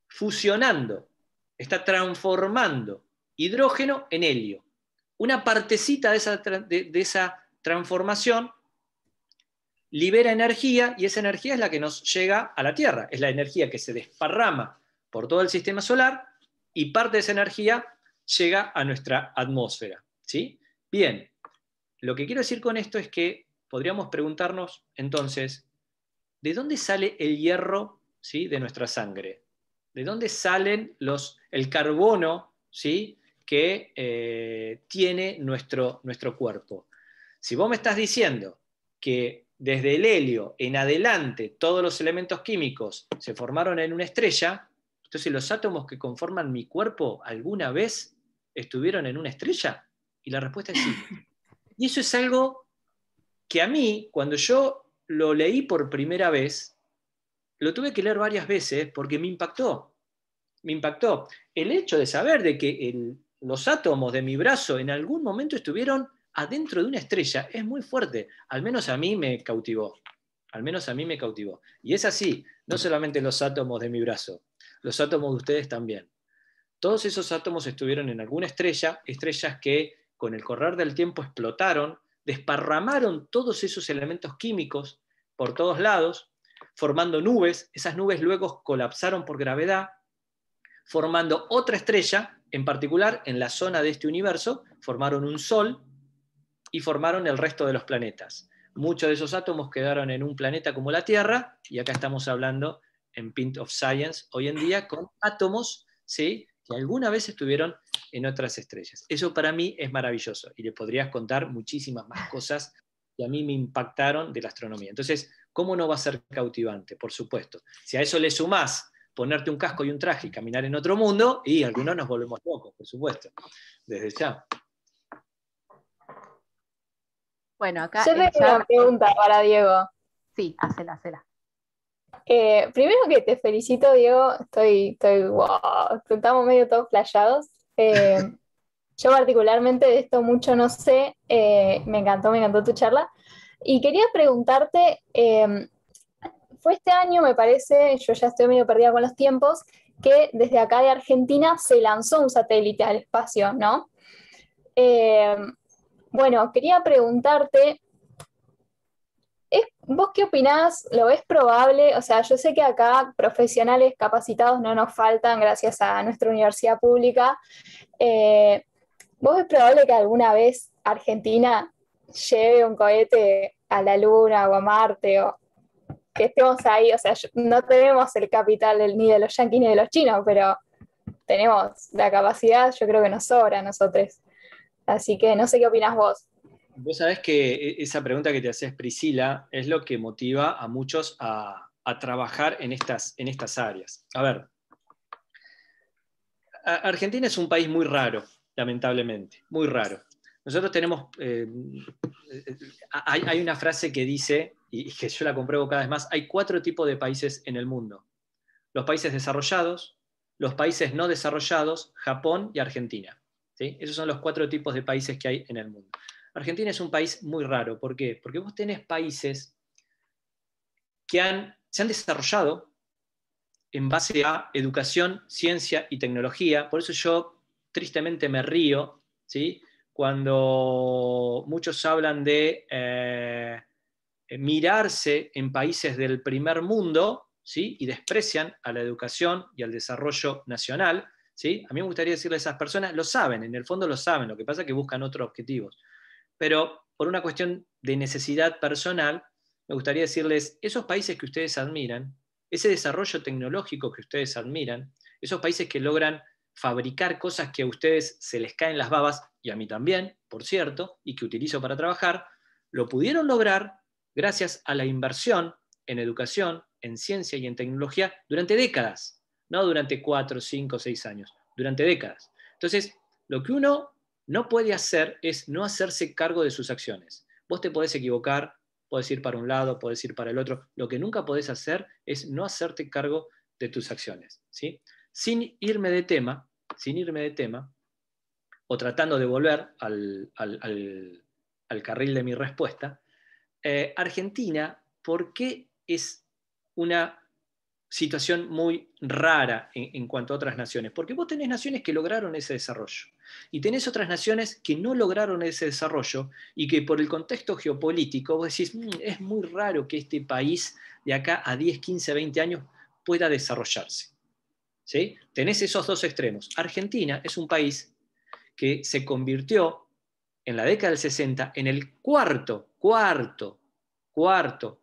fusionando, está transformando hidrógeno en helio. Una partecita de esa transformación libera energía, y esa energía es la que nos llega a la Tierra. Es la energía que se desparrama por todo el sistema solar, y parte de esa energía llega a nuestra atmósfera, ¿sí? Bien, lo que quiero decir con esto es que podríamos preguntarnos entonces, ¿de dónde sale el hierro, ¿sí?, de nuestra sangre? ¿De dónde salen el carbono, ¿sí?, que tiene nuestro cuerpo? Si vos me estás diciendo que desde el helio en adelante todos los elementos químicos se formaron en una estrella, entonces los átomos que conforman mi cuerpo alguna vez estuvieron en una estrella. Y la respuesta es sí. Y eso es algo que a mí, cuando yo lo leí por primera vez, lo tuve que leer varias veces porque me impactó. Me impactó el hecho de saber de que los átomos de mi brazo en algún momento estuvieron adentro de una estrella. Es muy fuerte. Al menos a mí me cautivó. Al menos a mí me cautivó. Y es así, no solamente los átomos de mi brazo, los átomos de ustedes también. Todos esos átomos estuvieron en alguna estrella, estrellas que con el correr del tiempo explotaron, desparramaron todos esos elementos químicos por todos lados, formando nubes. Esas nubes luego colapsaron por gravedad, formando otra estrella, en particular en la zona de este universo, formaron un sol y formaron el resto de los planetas. muchos de esos átomos quedaron en un planeta como la Tierra, y acá estamos hablando en Pint of Science hoy en día con átomos, ¿sí?, que alguna vez estuvieron en otras estrellas. Eso para mí es maravilloso, y le podrías contar muchísimas más cosas que a mí me impactaron de la astronomía. Entonces, ¿cómo no va a ser cautivante? Por supuesto. Si a eso le sumás ponerte un casco y un traje y caminar en otro mundo, y algunos nos volvemos locos, por supuesto, desde ya. Bueno, acá Yo el tengo chat... una pregunta para Diego. Sí, hacela. Primero que te felicito, Diego. Estoy wow, estamos medio todos flashados. Yo particularmente de esto mucho no sé. Me encantó tu charla. Y quería preguntarte, fue este año, me parece, yo ya estoy medio perdida con los tiempos, que desde acá de Argentina se lanzó un satélite al espacio, ¿no? Bueno, quería preguntarte, ¿vos qué opinás? ¿Lo ves probable? O sea, yo sé que acá profesionales capacitados no nos faltan gracias a nuestra universidad pública. ¿Vos ves probable que alguna vez Argentina lleve un cohete a la Luna o a Marte, o que estemos ahí? O sea, no tenemos el capital ni de los yanquis ni de los chinos, pero tenemos la capacidad, yo creo que nos sobra a nosotros. Así que no sé qué opinás vos. Vos sabés que esa pregunta que te haces, Priscila, es lo que motiva a muchos a trabajar en estas áreas. A ver, Argentina es un país muy raro, lamentablemente, muy raro. Nosotros tenemos, hay una frase que dice, y que yo la compruebo cada vez más, hay 4 tipos de países en el mundo. Los países desarrollados, los países no desarrollados, Japón y Argentina. ¿Sí? Esos son los 4 tipos de países que hay en el mundo. Argentina es un país muy raro. ¿Por qué? Porque vos tenés países que se han desarrollado en base a educación, ciencia y tecnología. Por eso yo tristemente me río, ¿sí?, cuando muchos hablan de mirarse en países del primer mundo, ¿sí?, y desprecian a la educación y al desarrollo nacional. ¿Sí? A mí me gustaría decirle a esas personas, lo saben, en el fondo lo saben, lo que pasa es que buscan otros objetivos. Pero por una cuestión de necesidad personal, me gustaría decirles, esos países que ustedes admiran, ese desarrollo tecnológico que ustedes admiran, esos países que logran fabricar cosas que a ustedes se les caen las babas, y a mí también, por cierto, y que utilizo para trabajar, lo pudieron lograr gracias a la inversión en educación, en ciencia y en tecnología durante décadas, no durante 4, 5, 6 años, durante décadas. Entonces, lo que uno no puede hacer es no hacerse cargo de sus acciones. Vos te podés equivocar, podés ir para un lado, podés ir para el otro. Lo que nunca podés hacer es no hacerte cargo de tus acciones. ¿Sí? Sin irme de tema, o tratando de volver al carril de mi respuesta, Argentina, ¿por qué es una situación muy rara en cuanto a otras naciones? Porque vos tenés naciones que lograron ese desarrollo y tenés otras naciones que no lograron ese desarrollo y que por el contexto geopolítico vos decís, es muy raro que este país de acá a 10, 15, 20 años pueda desarrollarse. ¿Sí? Tenés esos 2 extremos. Argentina es un país que se convirtió en la década del 60 en el cuarto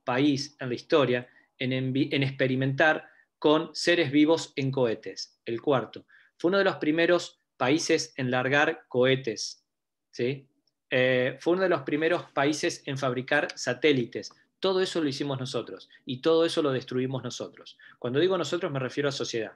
país en la historia en experimentar con seres vivos en cohetes. El cuarto. Fue uno de los primeros países en largar cohetes. ¿Sí? Fue uno de los primeros países en fabricar satélites. Todo eso lo hicimos nosotros y todo eso lo destruimos nosotros. Cuando digo nosotros me refiero a sociedad,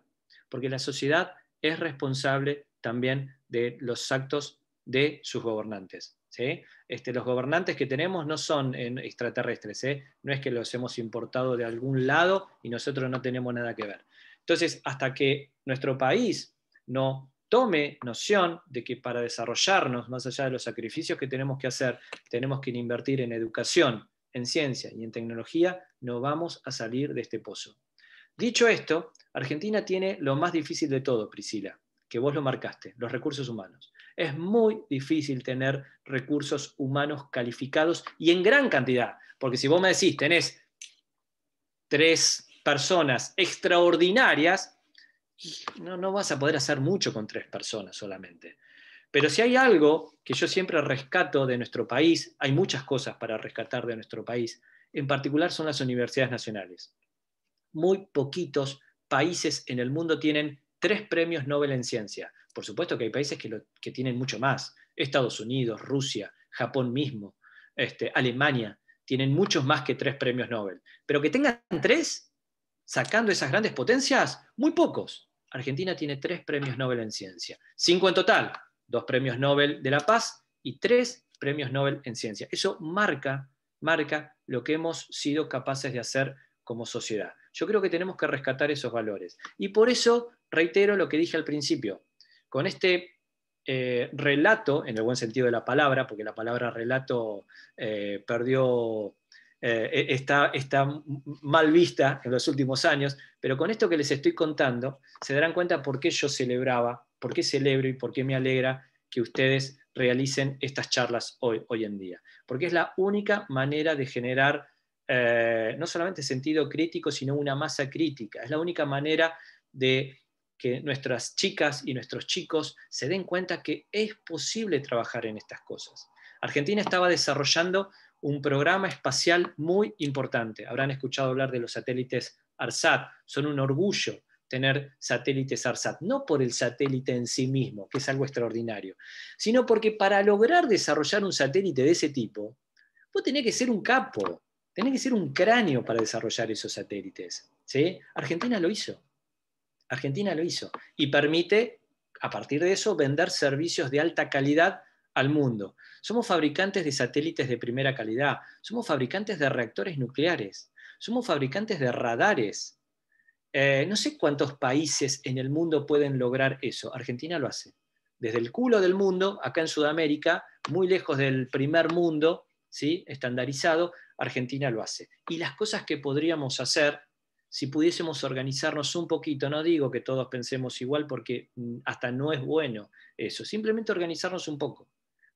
porque la sociedad es responsable también de los actos de sus gobernantes. ¿Sí? Los gobernantes que tenemos no son extraterrestres, no es que los hemos importado de algún lado y nosotros no tenemos nada que ver. Entonces, hasta que nuestro país no tome noción de que para desarrollarnos, más allá de los sacrificios que tenemos que hacer, tenemos que invertir en educación, en ciencia y en tecnología, no vamos a salir de este pozo. Dicho esto, Argentina tiene lo más difícil de todo, Priscila, que vos lo marcaste, los recursos humanos. Es muy difícil tener recursos humanos calificados y en gran cantidad, porque si vos me decís, tenés 3 personas extraordinarias, no vas a poder hacer mucho con 3 personas solamente. Pero si hay algo que yo siempre rescato de nuestro país, hay muchas cosas para rescatar de nuestro país, en particular son las universidades nacionales. Muy poquitos países en el mundo tienen 3 premios Nobel en ciencia. Por supuesto que hay países que tienen mucho más. Estados Unidos, Rusia, Japón mismo, Alemania, tienen muchos más que 3 premios Nobel. Pero que tengan 3, sacando esas grandes potencias, muy pocos. Argentina tiene 3 premios Nobel en ciencia. 5 en total, 2 premios Nobel de la Paz y 3 premios Nobel en ciencia. Eso marca lo que hemos sido capaces de hacer como sociedad. Yo creo que tenemos que rescatar esos valores. Y por eso reitero lo que dije al principio. Con este relato, en el buen sentido de la palabra, porque la palabra relato está mal vista en los últimos años, pero con esto que les estoy contando, se darán cuenta por qué yo celebraba, por qué celebro y por qué me alegra que ustedes realicen estas charlas hoy en día. Porque es la única manera de generar no solamente sentido crítico, sino una masa crítica. Es la única manera de que nuestras chicas y nuestros chicos se den cuenta que es posible trabajar en estas cosas. Argentina estaba desarrollando un programa espacial muy importante. Habrán escuchado hablar de los satélites ARSAT. Son un orgullo tener satélites ARSAT, no por el satélite en sí mismo, que es algo extraordinario, sino porque para lograr desarrollar un satélite de ese tipo, vos tenés que ser un capo, tenés que ser un cráneo para desarrollar esos satélites. ¿Sí? Argentina lo hizo. Argentina lo hizo. Y permite, a partir de eso, vender servicios de alta calidad al mundo. Somos fabricantes de satélites de primera calidad, somos fabricantes de reactores nucleares, somos fabricantes de radares. No sé cuántos países en el mundo pueden lograr eso. Argentina lo hace. Desde el culo del mundo, acá en Sudamérica, muy lejos del primer mundo, ¿sí? Estandarizado, Argentina lo hace. Y las cosas que podríamos hacer, si pudiésemos organizarnos un poquito, no digo que todos pensemos igual porque hasta no es bueno eso, simplemente organizarnos un poco.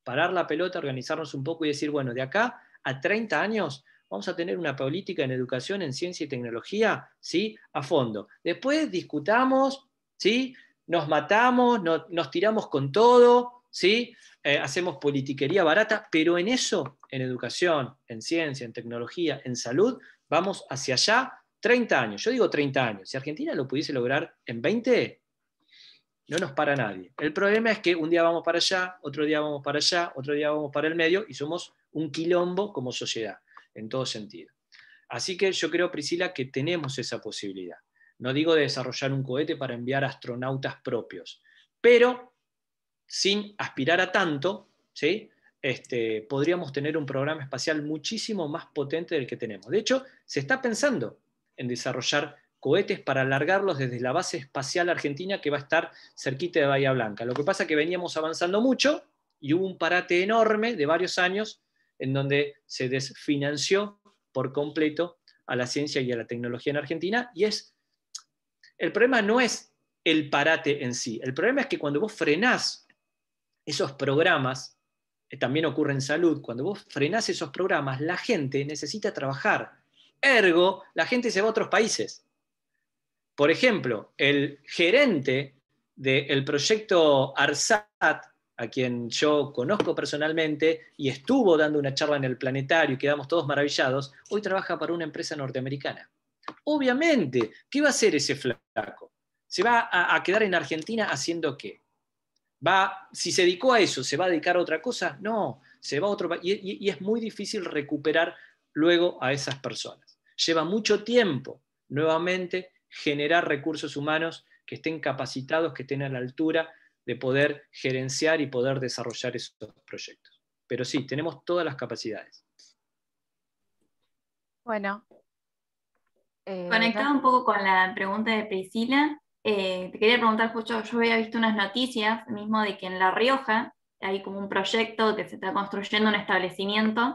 Parar la pelota, organizarnos un poco y decir, bueno, de acá a 30 años vamos a tener una política en educación, en ciencia y tecnología, ¿sí? A fondo. Después discutamos, ¿sí? Nos matamos, nos tiramos con todo, ¿sí? Hacemos politiquería barata, pero en eso, en educación, en ciencia, en tecnología, en salud, vamos hacia allá 30 años. Yo digo 30 años. Si Argentina lo pudiese lograr en 20, no nos para nadie. El problema es que un día vamos para allá, otro día vamos para allá, otro día vamos para el medio y somos un quilombo como sociedad, en todo sentido. Así que yo creo, Priscila, que tenemos esa posibilidad. No digo de desarrollar un cohete para enviar astronautas propios, pero sin aspirar a tanto, ¿sí? Podríamos tener un programa espacial muchísimo más potente del que tenemos. De hecho, se está pensando en desarrollar cohetes para alargarlos desde la base espacial argentina que va a estar cerquita de Bahía Blanca. Lo que pasa es que veníamos avanzando mucho y hubo un parate enorme de varios años en donde se desfinanció por completo a la ciencia y a la tecnología en Argentina, y el problema no es el parate en sí, el problema es que cuando vos frenás esos programas, también ocurre en salud, cuando vos frenás esos programas, la gente necesita trabajar, ergo, la gente se va a otros países. Por ejemplo, el gerente del proyecto ARSAT, a quien yo conozco personalmente y estuvo dando una charla en el planetario y quedamos todos maravillados, hoy trabaja para una empresa norteamericana. Obviamente, ¿qué va a hacer ese flaco? ¿Se va a quedar en Argentina haciendo qué? Si se dedicó a eso, ¿se va a dedicar a otra cosa? No, se va a otro país. Y es muy difícil recuperar luego a esas personas. Lleva mucho tiempo, nuevamente, generar recursos humanos que estén capacitados, que estén a la altura de poder gerenciar y poder desarrollar esos proyectos. Pero sí, tenemos todas las capacidades. Bueno. Conectado un poco con la pregunta de Priscila, te quería preguntar, justo yo había visto unas noticias mismo de que en La Rioja hay como un proyecto que se está construyendo un establecimiento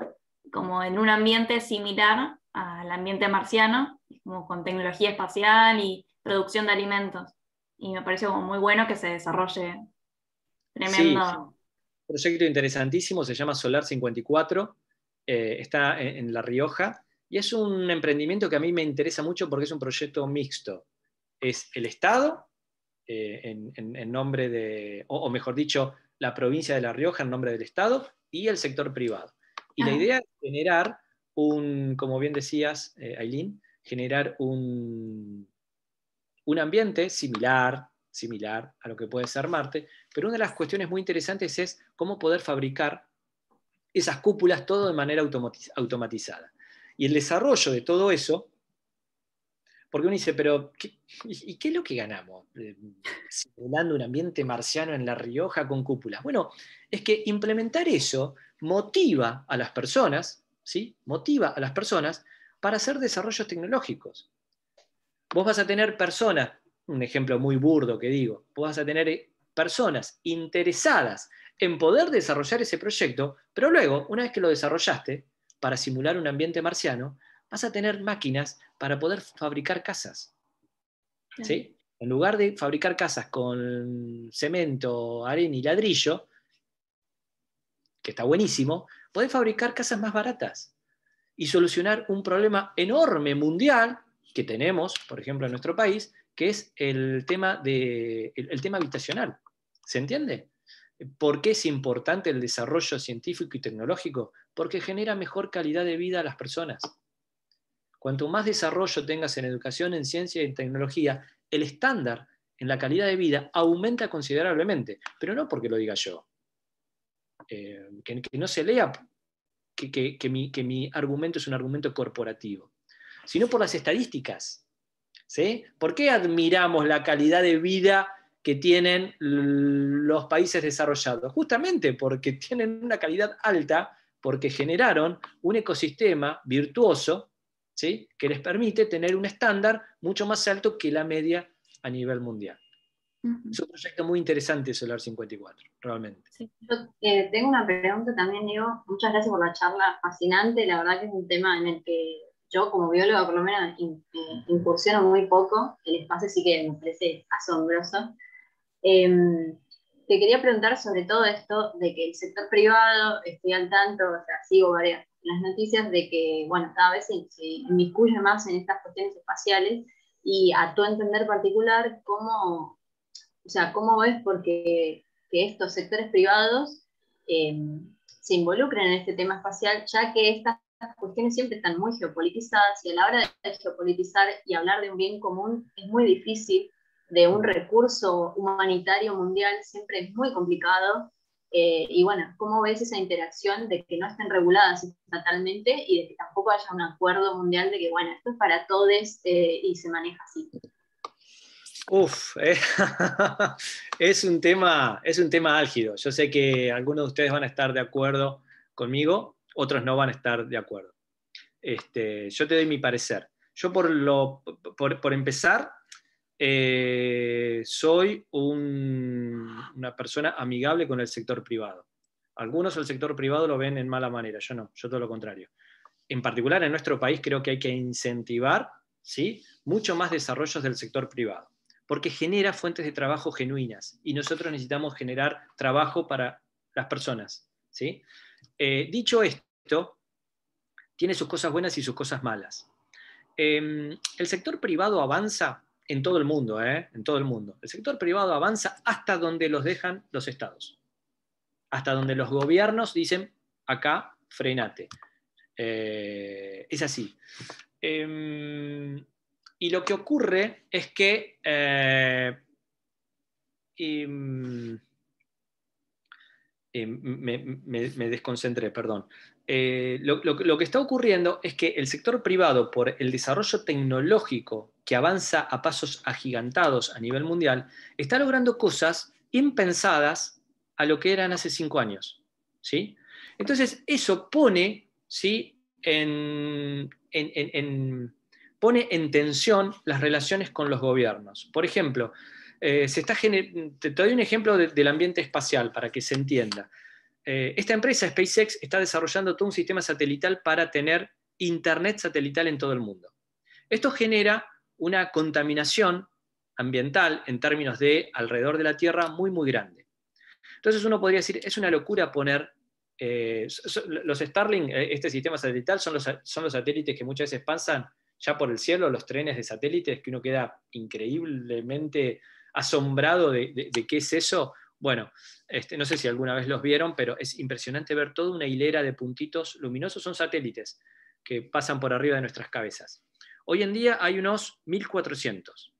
como en un ambiente similar al ambiente marciano, como con tecnología espacial y producción de alimentos. Y me pareció como muy bueno que se desarrolle. Tremendo. Sí, un proyecto interesantísimo, se llama Solar 54, está en La Rioja, y es un emprendimiento que a mí me interesa mucho porque es un proyecto mixto. Es el Estado, en nombre de, o mejor dicho, la provincia de La Rioja en nombre del Estado y el sector privado. Y la idea es generar como bien decías, Ailín, generar un ambiente similar a lo que puede ser Marte, pero una de las cuestiones muy interesantes es cómo poder fabricar esas cúpulas todo de manera automatizada. Y el desarrollo de todo eso, porque uno dice, pero ¿qué es lo que ganamos simulando un ambiente marciano en La Rioja con cúpulas? Bueno, es que implementar eso motiva a las personas, ¿sí? Motiva a las personas para hacer desarrollos tecnológicos. Vos vas a tener personas, un ejemplo muy burdo que digo, vos vas a tener personas interesadas en poder desarrollar ese proyecto, pero luego, una vez que lo desarrollaste, para simular un ambiente marciano, vas a tener máquinas para poder fabricar casas. ¿Sí? En lugar de fabricar casas con cemento, arena y ladrillo, que está buenísimo, podés fabricar casas más baratas y solucionar un problema enorme mundial que tenemos, por ejemplo, en nuestro país, que es el tema habitacional. ¿Se entiende? ¿Por qué es importante el desarrollo científico y tecnológico? Porque genera mejor calidad de vida a las personas. Cuanto más desarrollo tengas en educación, en ciencia y en tecnología, el estándar en la calidad de vida aumenta considerablemente, pero no porque lo diga yo. Que no se lea que mi argumento es un argumento corporativo, sino por las estadísticas. ¿Sí? ¿Por qué admiramos la calidad de vida que tienen los países desarrollados? Justamente porque tienen una calidad alta, porque generaron un ecosistema virtuoso, ¿sí? Que les permite tener un estándar mucho más alto que la media a nivel mundial. Es un proyecto muy interesante Solar 54, realmente. Sí. Yo tengo una pregunta también, Diego. Muchas gracias por la charla fascinante. La verdad que es un tema en el que yo como bióloga por lo menos incursiono muy poco. El espacio sí que me parece asombroso. Te quería preguntar sobre todo esto de que el sector privado, estoy al tanto, o sea, sigo varias las noticias de que, bueno, cada vez se inmiscuye más en estas cuestiones espaciales y a tu entender particular, ¿cómo ves porque que estos sectores privados se involucren en este tema espacial, ya que estas cuestiones siempre están muy geopolitizadas y a la hora de geopolitizar y hablar de un bien común es muy difícil, de un recurso humanitario mundial siempre es muy complicado. Y bueno, ¿cómo ves esa interacción de que no estén reguladas estatalmente y de que tampoco haya un acuerdo mundial de que, bueno, esto es para todos y se maneja así? Es un tema álgido. Yo sé que algunos de ustedes van a estar de acuerdo conmigo, otros no van a estar de acuerdo. Yo te doy mi parecer. Yo por empezar, soy una persona amigable con el sector privado. Algunos el sector privado lo ven en mala manera, yo no, yo todo lo contrario. En particular en nuestro país creo que hay que incentivar, ¿sí?, mucho más desarrollos del sector privado, porque genera fuentes de trabajo genuinas y nosotros necesitamos generar trabajo para las personas, ¿sí? Dicho esto, tiene sus cosas buenas y sus cosas malas. El sector privado avanza en todo el mundo, en todo el mundo. El sector privado avanza hasta donde los dejan los estados, hasta donde los gobiernos dicen, acá, frenate. Es así. Y lo que ocurre es que me desconcentré, perdón. Lo que está ocurriendo es que el sector privado, por el desarrollo tecnológico que avanza a pasos agigantados a nivel mundial, está logrando cosas impensadas a lo que eran hace 5 años. ¿Sí? Entonces, eso pone, ¿sí?, pone en tensión las relaciones con los gobiernos. Por ejemplo, te doy un ejemplo del ambiente espacial para que se entienda. Esta empresa, SpaceX, está desarrollando todo un sistema satelital para tener internet satelital en todo el mundo. Esto genera una contaminación ambiental en términos de alrededor de la Tierra muy, muy grande. Entonces uno podría decir, es una locura poner los Starlink, este sistema satelital, son los satélites que muchas veces pasan ya por el cielo, los trenes de satélites, que uno queda increíblemente asombrado de qué es eso, Bueno, no sé si alguna vez los vieron, pero es impresionante ver toda una hilera de puntitos luminosos. Son satélites que pasan por arriba de nuestras cabezas. Hoy en día hay unos 1.400.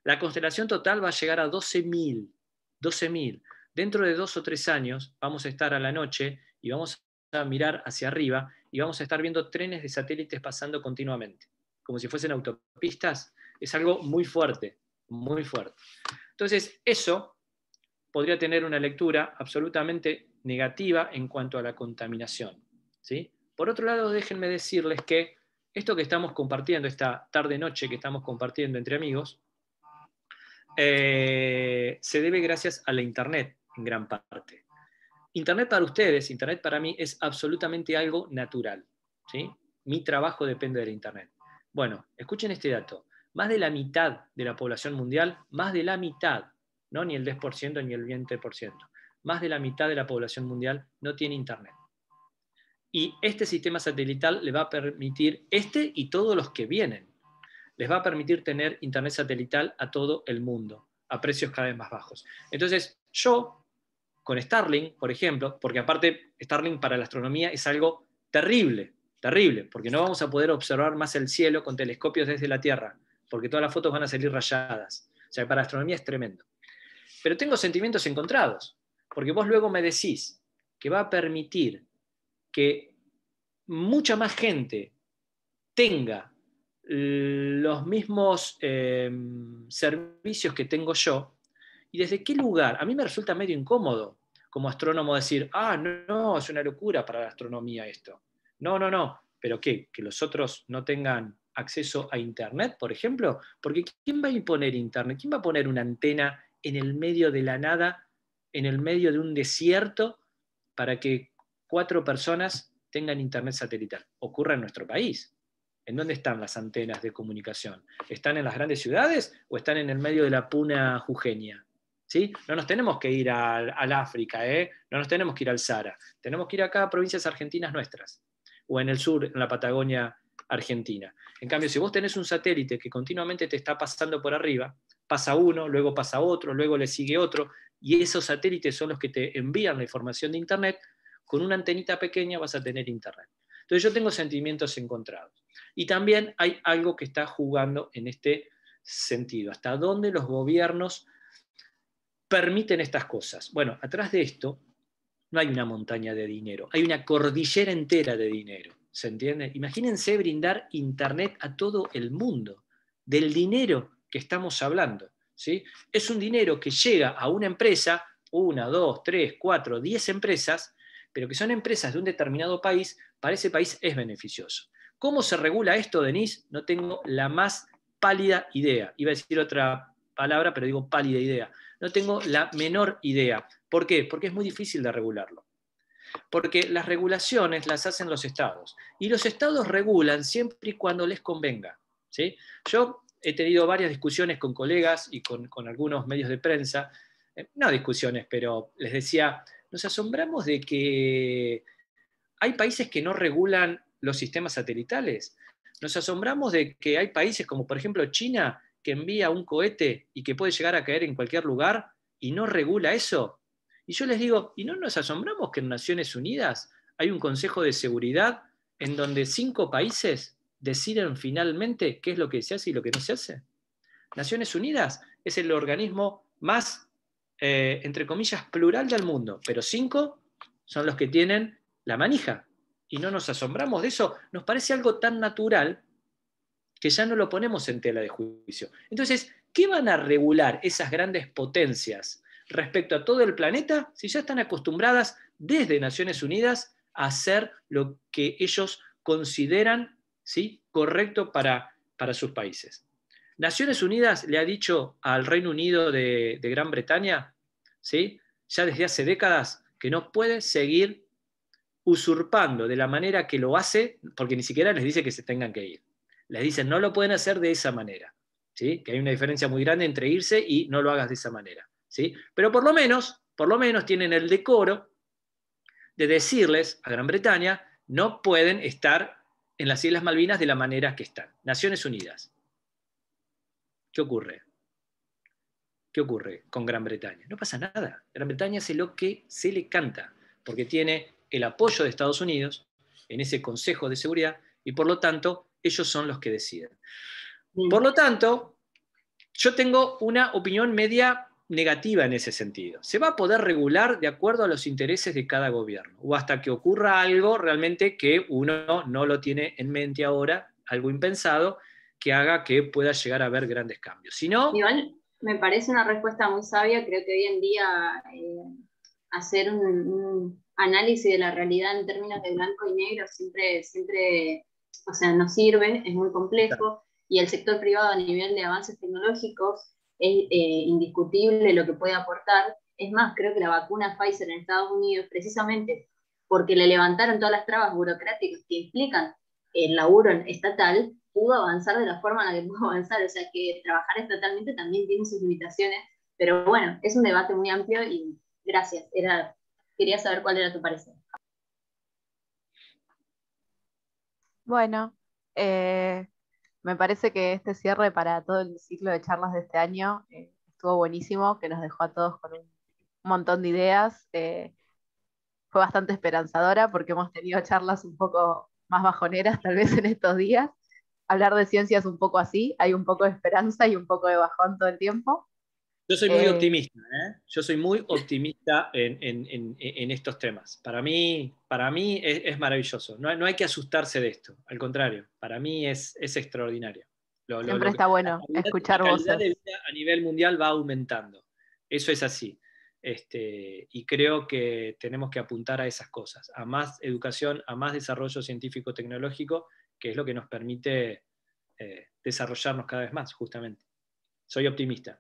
La constelación total va a llegar a 12.000. 12.000. Dentro de 2 o 3 años vamos a estar a la noche y vamos a mirar hacia arriba y vamos a estar viendo trenes de satélites pasando continuamente, como si fuesen autopistas. Es algo muy fuerte, muy fuerte. Entonces, eso podría tener una lectura absolutamente negativa en cuanto a la contaminación, ¿sí? Por otro lado, déjenme decirles que esto que estamos compartiendo, esta tarde-noche que estamos compartiendo entre amigos, se debe gracias a la Internet, en gran parte. Internet para ustedes, Internet para mí es absolutamente algo natural, ¿sí? Mi trabajo depende de la Internet. Bueno, escuchen este dato. Más de la mitad de la población mundial, más de la mitad, no ni el 10% ni el 20%, más de la mitad de la población mundial no tiene Internet. Y este sistema satelital le va a permitir, y todos los que vienen, les va a permitir tener Internet satelital a todo el mundo, a precios cada vez más bajos. Entonces, yo, con Starlink, por ejemplo, porque aparte Starlink para la astronomía es algo terrible, terrible, porque no vamos a poder observar más el cielo con telescopios desde la Tierra, porque todas las fotos van a salir rayadas. O sea, para la astronomía es tremendo. Pero tengo sentimientos encontrados, porque vos luego me decís que va a permitir que mucha más gente tenga los mismos servicios que tengo yo, y desde qué lugar. A mí me resulta medio incómodo como astrónomo decir, no, es una locura para la astronomía esto. No, pero ¿qué? ¿Que los otros no tengan acceso a Internet, por ejemplo? Porque ¿quién va a imponer Internet? ¿Quién va a poner una antena en el medio de la nada, en el medio de un desierto, para que 4 personas tengan Internet satelital? Ocurre en nuestro país. ¿En dónde están las antenas de comunicación? ¿Están en las grandes ciudades o están en el medio de la puna jujeña? ¿Sí? No nos tenemos que ir al África, no nos tenemos que ir al Sahara. Tenemos que ir acá a provincias argentinas nuestras, o en el sur, en la Patagonia argentina. En cambio, si vos tenés un satélite que continuamente te está pasando por arriba, pasa uno, luego pasa otro, luego le sigue otro, y esos satélites son los que te envían la información de Internet, con una antenita pequeña vas a tener Internet. Entonces yo tengo sentimientos encontrados. Y también hay algo que está jugando en este sentido. ¿Hasta dónde los gobiernos permiten estas cosas? Bueno, atrás de esto no hay una montaña de dinero, hay una cordillera entera de dinero. ¿Se entiende? Imagínense brindar Internet a todo el mundo, del dinero que estamos hablando, ¿sí? Es un dinero que llega a una empresa, 1, 2, 3, 4, 10 empresas, pero que son empresas de un determinado país. Para ese país es beneficioso. ¿Cómo se regula esto, Denise? No tengo la más pálida idea. Iba a decir otra palabra, pero digo pálida idea. No tengo la menor idea. ¿Por qué? Porque es muy difícil de regularlo. Porque las regulaciones las hacen los estados. Y los estados regulan siempre y cuando les convenga, ¿sí? Yo he tenido varias discusiones con colegas y con algunos medios de prensa. No discusiones, pero les decía, nos asombramos de que hay países que no regulan los sistemas satelitales. Nos asombramos de que hay países como por ejemplo China, que envía un cohete y que puede llegar a caer en cualquier lugar y no regula eso. Y yo les digo, ¿y no nos asombramos que en Naciones Unidas hay un Consejo de Seguridad en donde 5 países deciden finalmente qué es lo que se hace y lo que no se hace? Naciones Unidas es el organismo más, entre comillas, plural del mundo, pero 5 son los que tienen la manija. Y no nos asombramos de eso. Nos parece algo tan natural que ya no lo ponemos en tela de juicio. Entonces, ¿qué van a regular esas grandes potencias respecto a todo el planeta si ya están acostumbradas desde Naciones Unidas a hacer lo que ellos consideran, ¿sí?, correcto para sus países? Naciones Unidas le ha dicho al Reino Unido de Gran Bretaña, ¿sí?, ya desde hace décadas, que no puede seguir usurpando de la manera que lo hace, porque ni siquiera les dice que se tengan que ir. Les dicen, no lo pueden hacer de esa manera, ¿sí? Que hay una diferencia muy grande entre irse y no lo hagas de esa manera, ¿sí? Pero por lo menos tienen el decoro de decirles a Gran Bretaña, no pueden estar en las Islas Malvinas de la manera que están. Naciones Unidas. ¿Qué ocurre? ¿qué ocurre con Gran Bretaña? No pasa nada. Gran Bretaña hace lo que se le canta, porque tiene el apoyo de Estados Unidos en ese Consejo de Seguridad y por lo tanto ellos son los que deciden. Por lo tanto, yo tengo una opinión media negativa en ese sentido. Se va a poder regular de acuerdo a los intereses de cada gobierno, o hasta que ocurra algo realmente que uno no lo tiene en mente ahora, algo impensado, que haga que pueda llegar a haber grandes cambios. Si no... Igual me parece una respuesta muy sabia. Creo que hoy en día hacer un análisis de la realidad en términos de blanco y negro siempre, o sea, nos sirve, es muy complejo, y el sector privado a nivel de avances tecnológicos es indiscutible lo que puede aportar. Es más, creo que la vacuna Pfizer en Estados Unidos, precisamente porque le levantaron todas las trabas burocráticas que implican el laburo estatal, pudo avanzar de la forma en la que pudo avanzar. O sea que trabajar estatalmente también tiene sus limitaciones, pero bueno, es un debate muy amplio y gracias. Quería saber cuál era tu parecer. Bueno, me parece que este cierre para todo el ciclo de charlas de este año estuvo buenísimo, que nos dejó a todos con un montón de ideas. Fue bastante esperanzadora porque hemos tenido charlas un poco más bajoneras tal vez en estos días. Hablar de ciencia es un poco así, hay un poco de esperanza y un poco de bajón todo el tiempo. Yo soy muy optimista, ¿eh? Yo soy muy optimista en estos temas. Para mí es maravilloso. No hay que asustarse de esto. Al contrario, para mí es extraordinario. Siempre está bueno escuchar voces. La voces. calidad de vida a nivel mundial va aumentando. Eso es así. Y creo que tenemos que apuntar a esas cosas, a más educación, a más desarrollo científico-tecnológico, que es lo que nos permite desarrollarnos cada vez más, justamente. Soy optimista.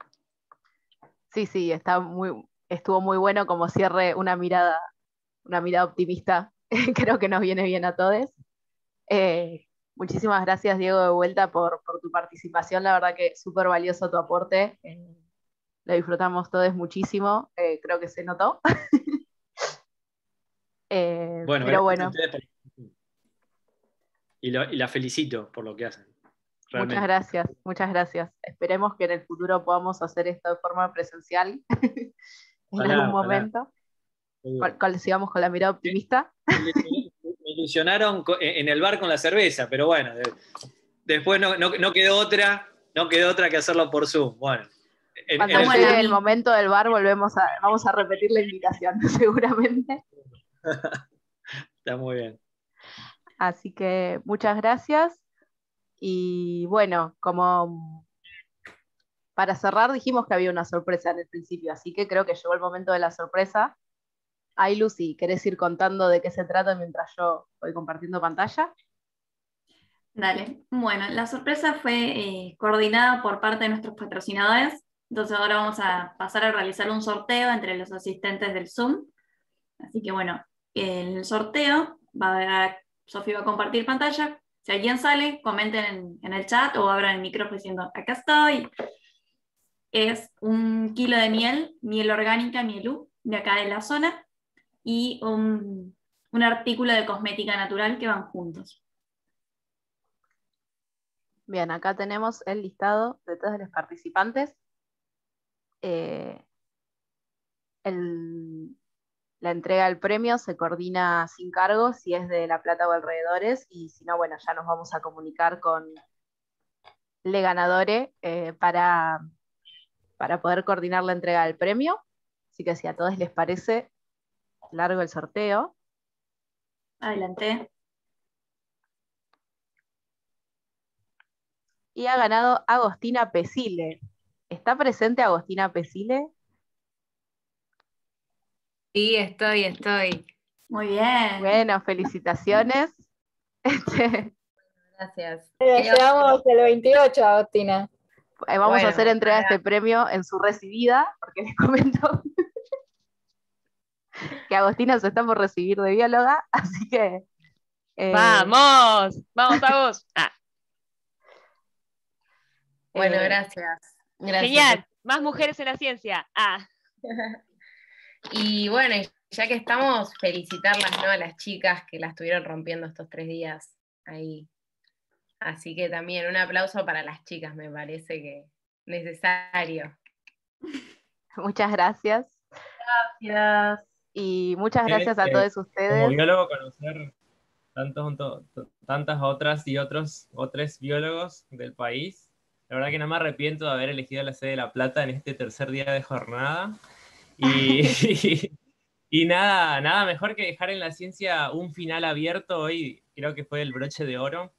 Sí, estuvo muy bueno como cierre, una mirada optimista. Creo que nos viene bien a todos. Muchísimas gracias, Diego, de vuelta por tu participación. La verdad que súper valioso tu aporte. Lo disfrutamos todos muchísimo. Creo que se notó. Bueno, pero bueno. Y la felicito por lo que hacen. Realmente. Muchas gracias. Esperemos que en el futuro podamos hacer esto de forma presencial en algún momento. Sigamos con la mirada optimista. Me ilusionaron en el bar con la cerveza, pero bueno, después no quedó otra que hacerlo por Zoom. Bueno, cuando llegue el momento del bar vamos a repetir la invitación, seguramente. Está muy bien. Así que muchas gracias. Y bueno, como para cerrar dijimos que había una sorpresa en el principio, así que creo que llegó el momento de la sorpresa. Ay, Lucy, ¿querés ir contando de qué se trata mientras yo voy compartiendo pantalla? Dale. Bueno, la sorpresa fue coordinada por parte de nuestros patrocinadores. Entonces ahora vamos a pasar a realizar un sorteo entre los asistentes del Zoom. Así que bueno, el sorteo Sofía va a compartir pantalla. Si alguien sale, comenten en el chat o abran el micrófono diciendo, acá estoy. Es 1 kilo de miel orgánica, mielú, de acá de la zona, y un artículo de cosmética natural que van juntos. Bien, acá tenemos el listado de todos los participantes. La entrega del premio se coordina sin cargo si es de La Plata o alrededores, y si no, bueno, ya nos vamos a comunicar con Le Ganadore para poder coordinar la entrega del premio. Así que si a todos les parece, largo el sorteo. Adelante. Y ha ganado Agostina Pesile. ¿Está presente Agostina Pesile? Sí, estoy. Muy bien. Bueno, felicitaciones. Gracias. Llegamos el 28, Agostina. Vamos a hacer entrega de este premio en su recibida, porque les comento que Agostina se está por recibir de bióloga, así que... ¡Vamos! ¡Vamos, Agus! Bueno, gracias. Genial, más mujeres en la ciencia. Y bueno, ya que estamos, felicitarlas, ¿no?, a las chicas que la estuvieron rompiendo estos 3 días ahí. Así que también un aplauso para las chicas, me parece que necesario. Muchas gracias. Gracias. Y muchas gracias a todos Como ustedes. biólogo, conocer tantas otras y otros biólogos del país. La verdad que no me arrepiento de haber elegido la sede de La Plata en este tercer día de jornada. Y, y nada mejor que dejar en la ciencia un final abierto hoy. Creo que fue el broche de oro,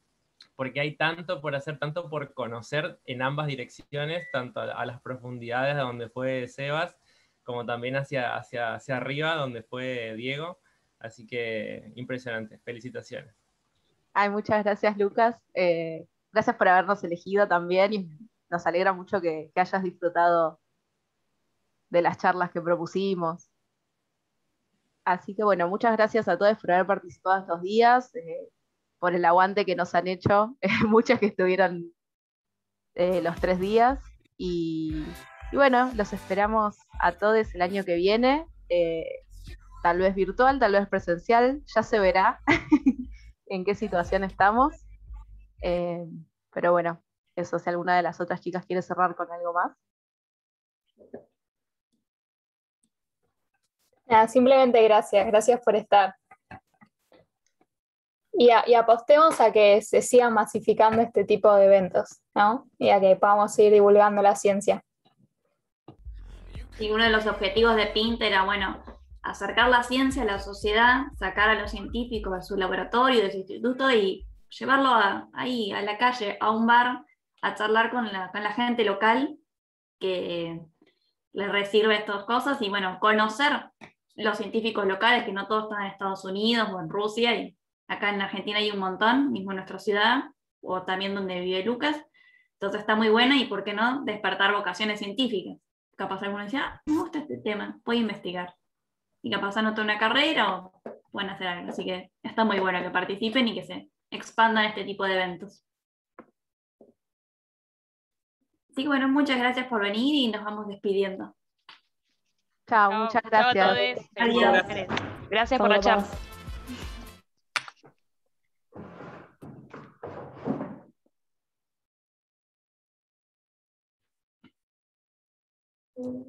porque hay tanto por hacer, tanto por conocer en ambas direcciones, tanto a las profundidades de donde fue Sebas, como también hacia arriba, donde fue Diego. Así que impresionante, felicitaciones. Ay, muchas gracias, Lucas. Gracias por habernos elegido también y nos alegra mucho que hayas disfrutado de las charlas que propusimos. Así que bueno, muchas gracias a todos por haber participado estos días, por el aguante que nos han hecho, muchas que estuvieron los 3 días. Y bueno, los esperamos a todos el año que viene, tal vez virtual, tal vez presencial, ya se verá en qué situación estamos. Pero bueno, eso, si alguna de las otras chicas quiere cerrar con algo más. Nada, simplemente gracias por estar. Y apostemos a que se sigan masificando este tipo de eventos, ¿no? Y a que podamos seguir divulgando la ciencia. Y uno de los objetivos de PINT era, bueno, acercar la ciencia a la sociedad, sacar a los científicos de su laboratorio, de su instituto y llevarlo ahí, a la calle, a un bar, a charlar con la gente local que les recibe estas cosas y, bueno, conocer los científicos locales, que no todos están en Estados Unidos o en Rusia, y acá en Argentina hay un montón, mismo en nuestra ciudad, o también donde vive Lucas. Entonces está muy buena y, ¿por qué no?, despertar vocaciones científicas. Capaz alguno decía, me gusta este tema, voy a investigar. Y capaz anotar una carrera o pueden hacer algo. Así que está muy bueno que participen y que se expandan este tipo de eventos. Así que bueno, muchas gracias por venir y nos vamos despidiendo. Chao, muchas Chao a gracias. todos. Adiós. Gracias por la charla.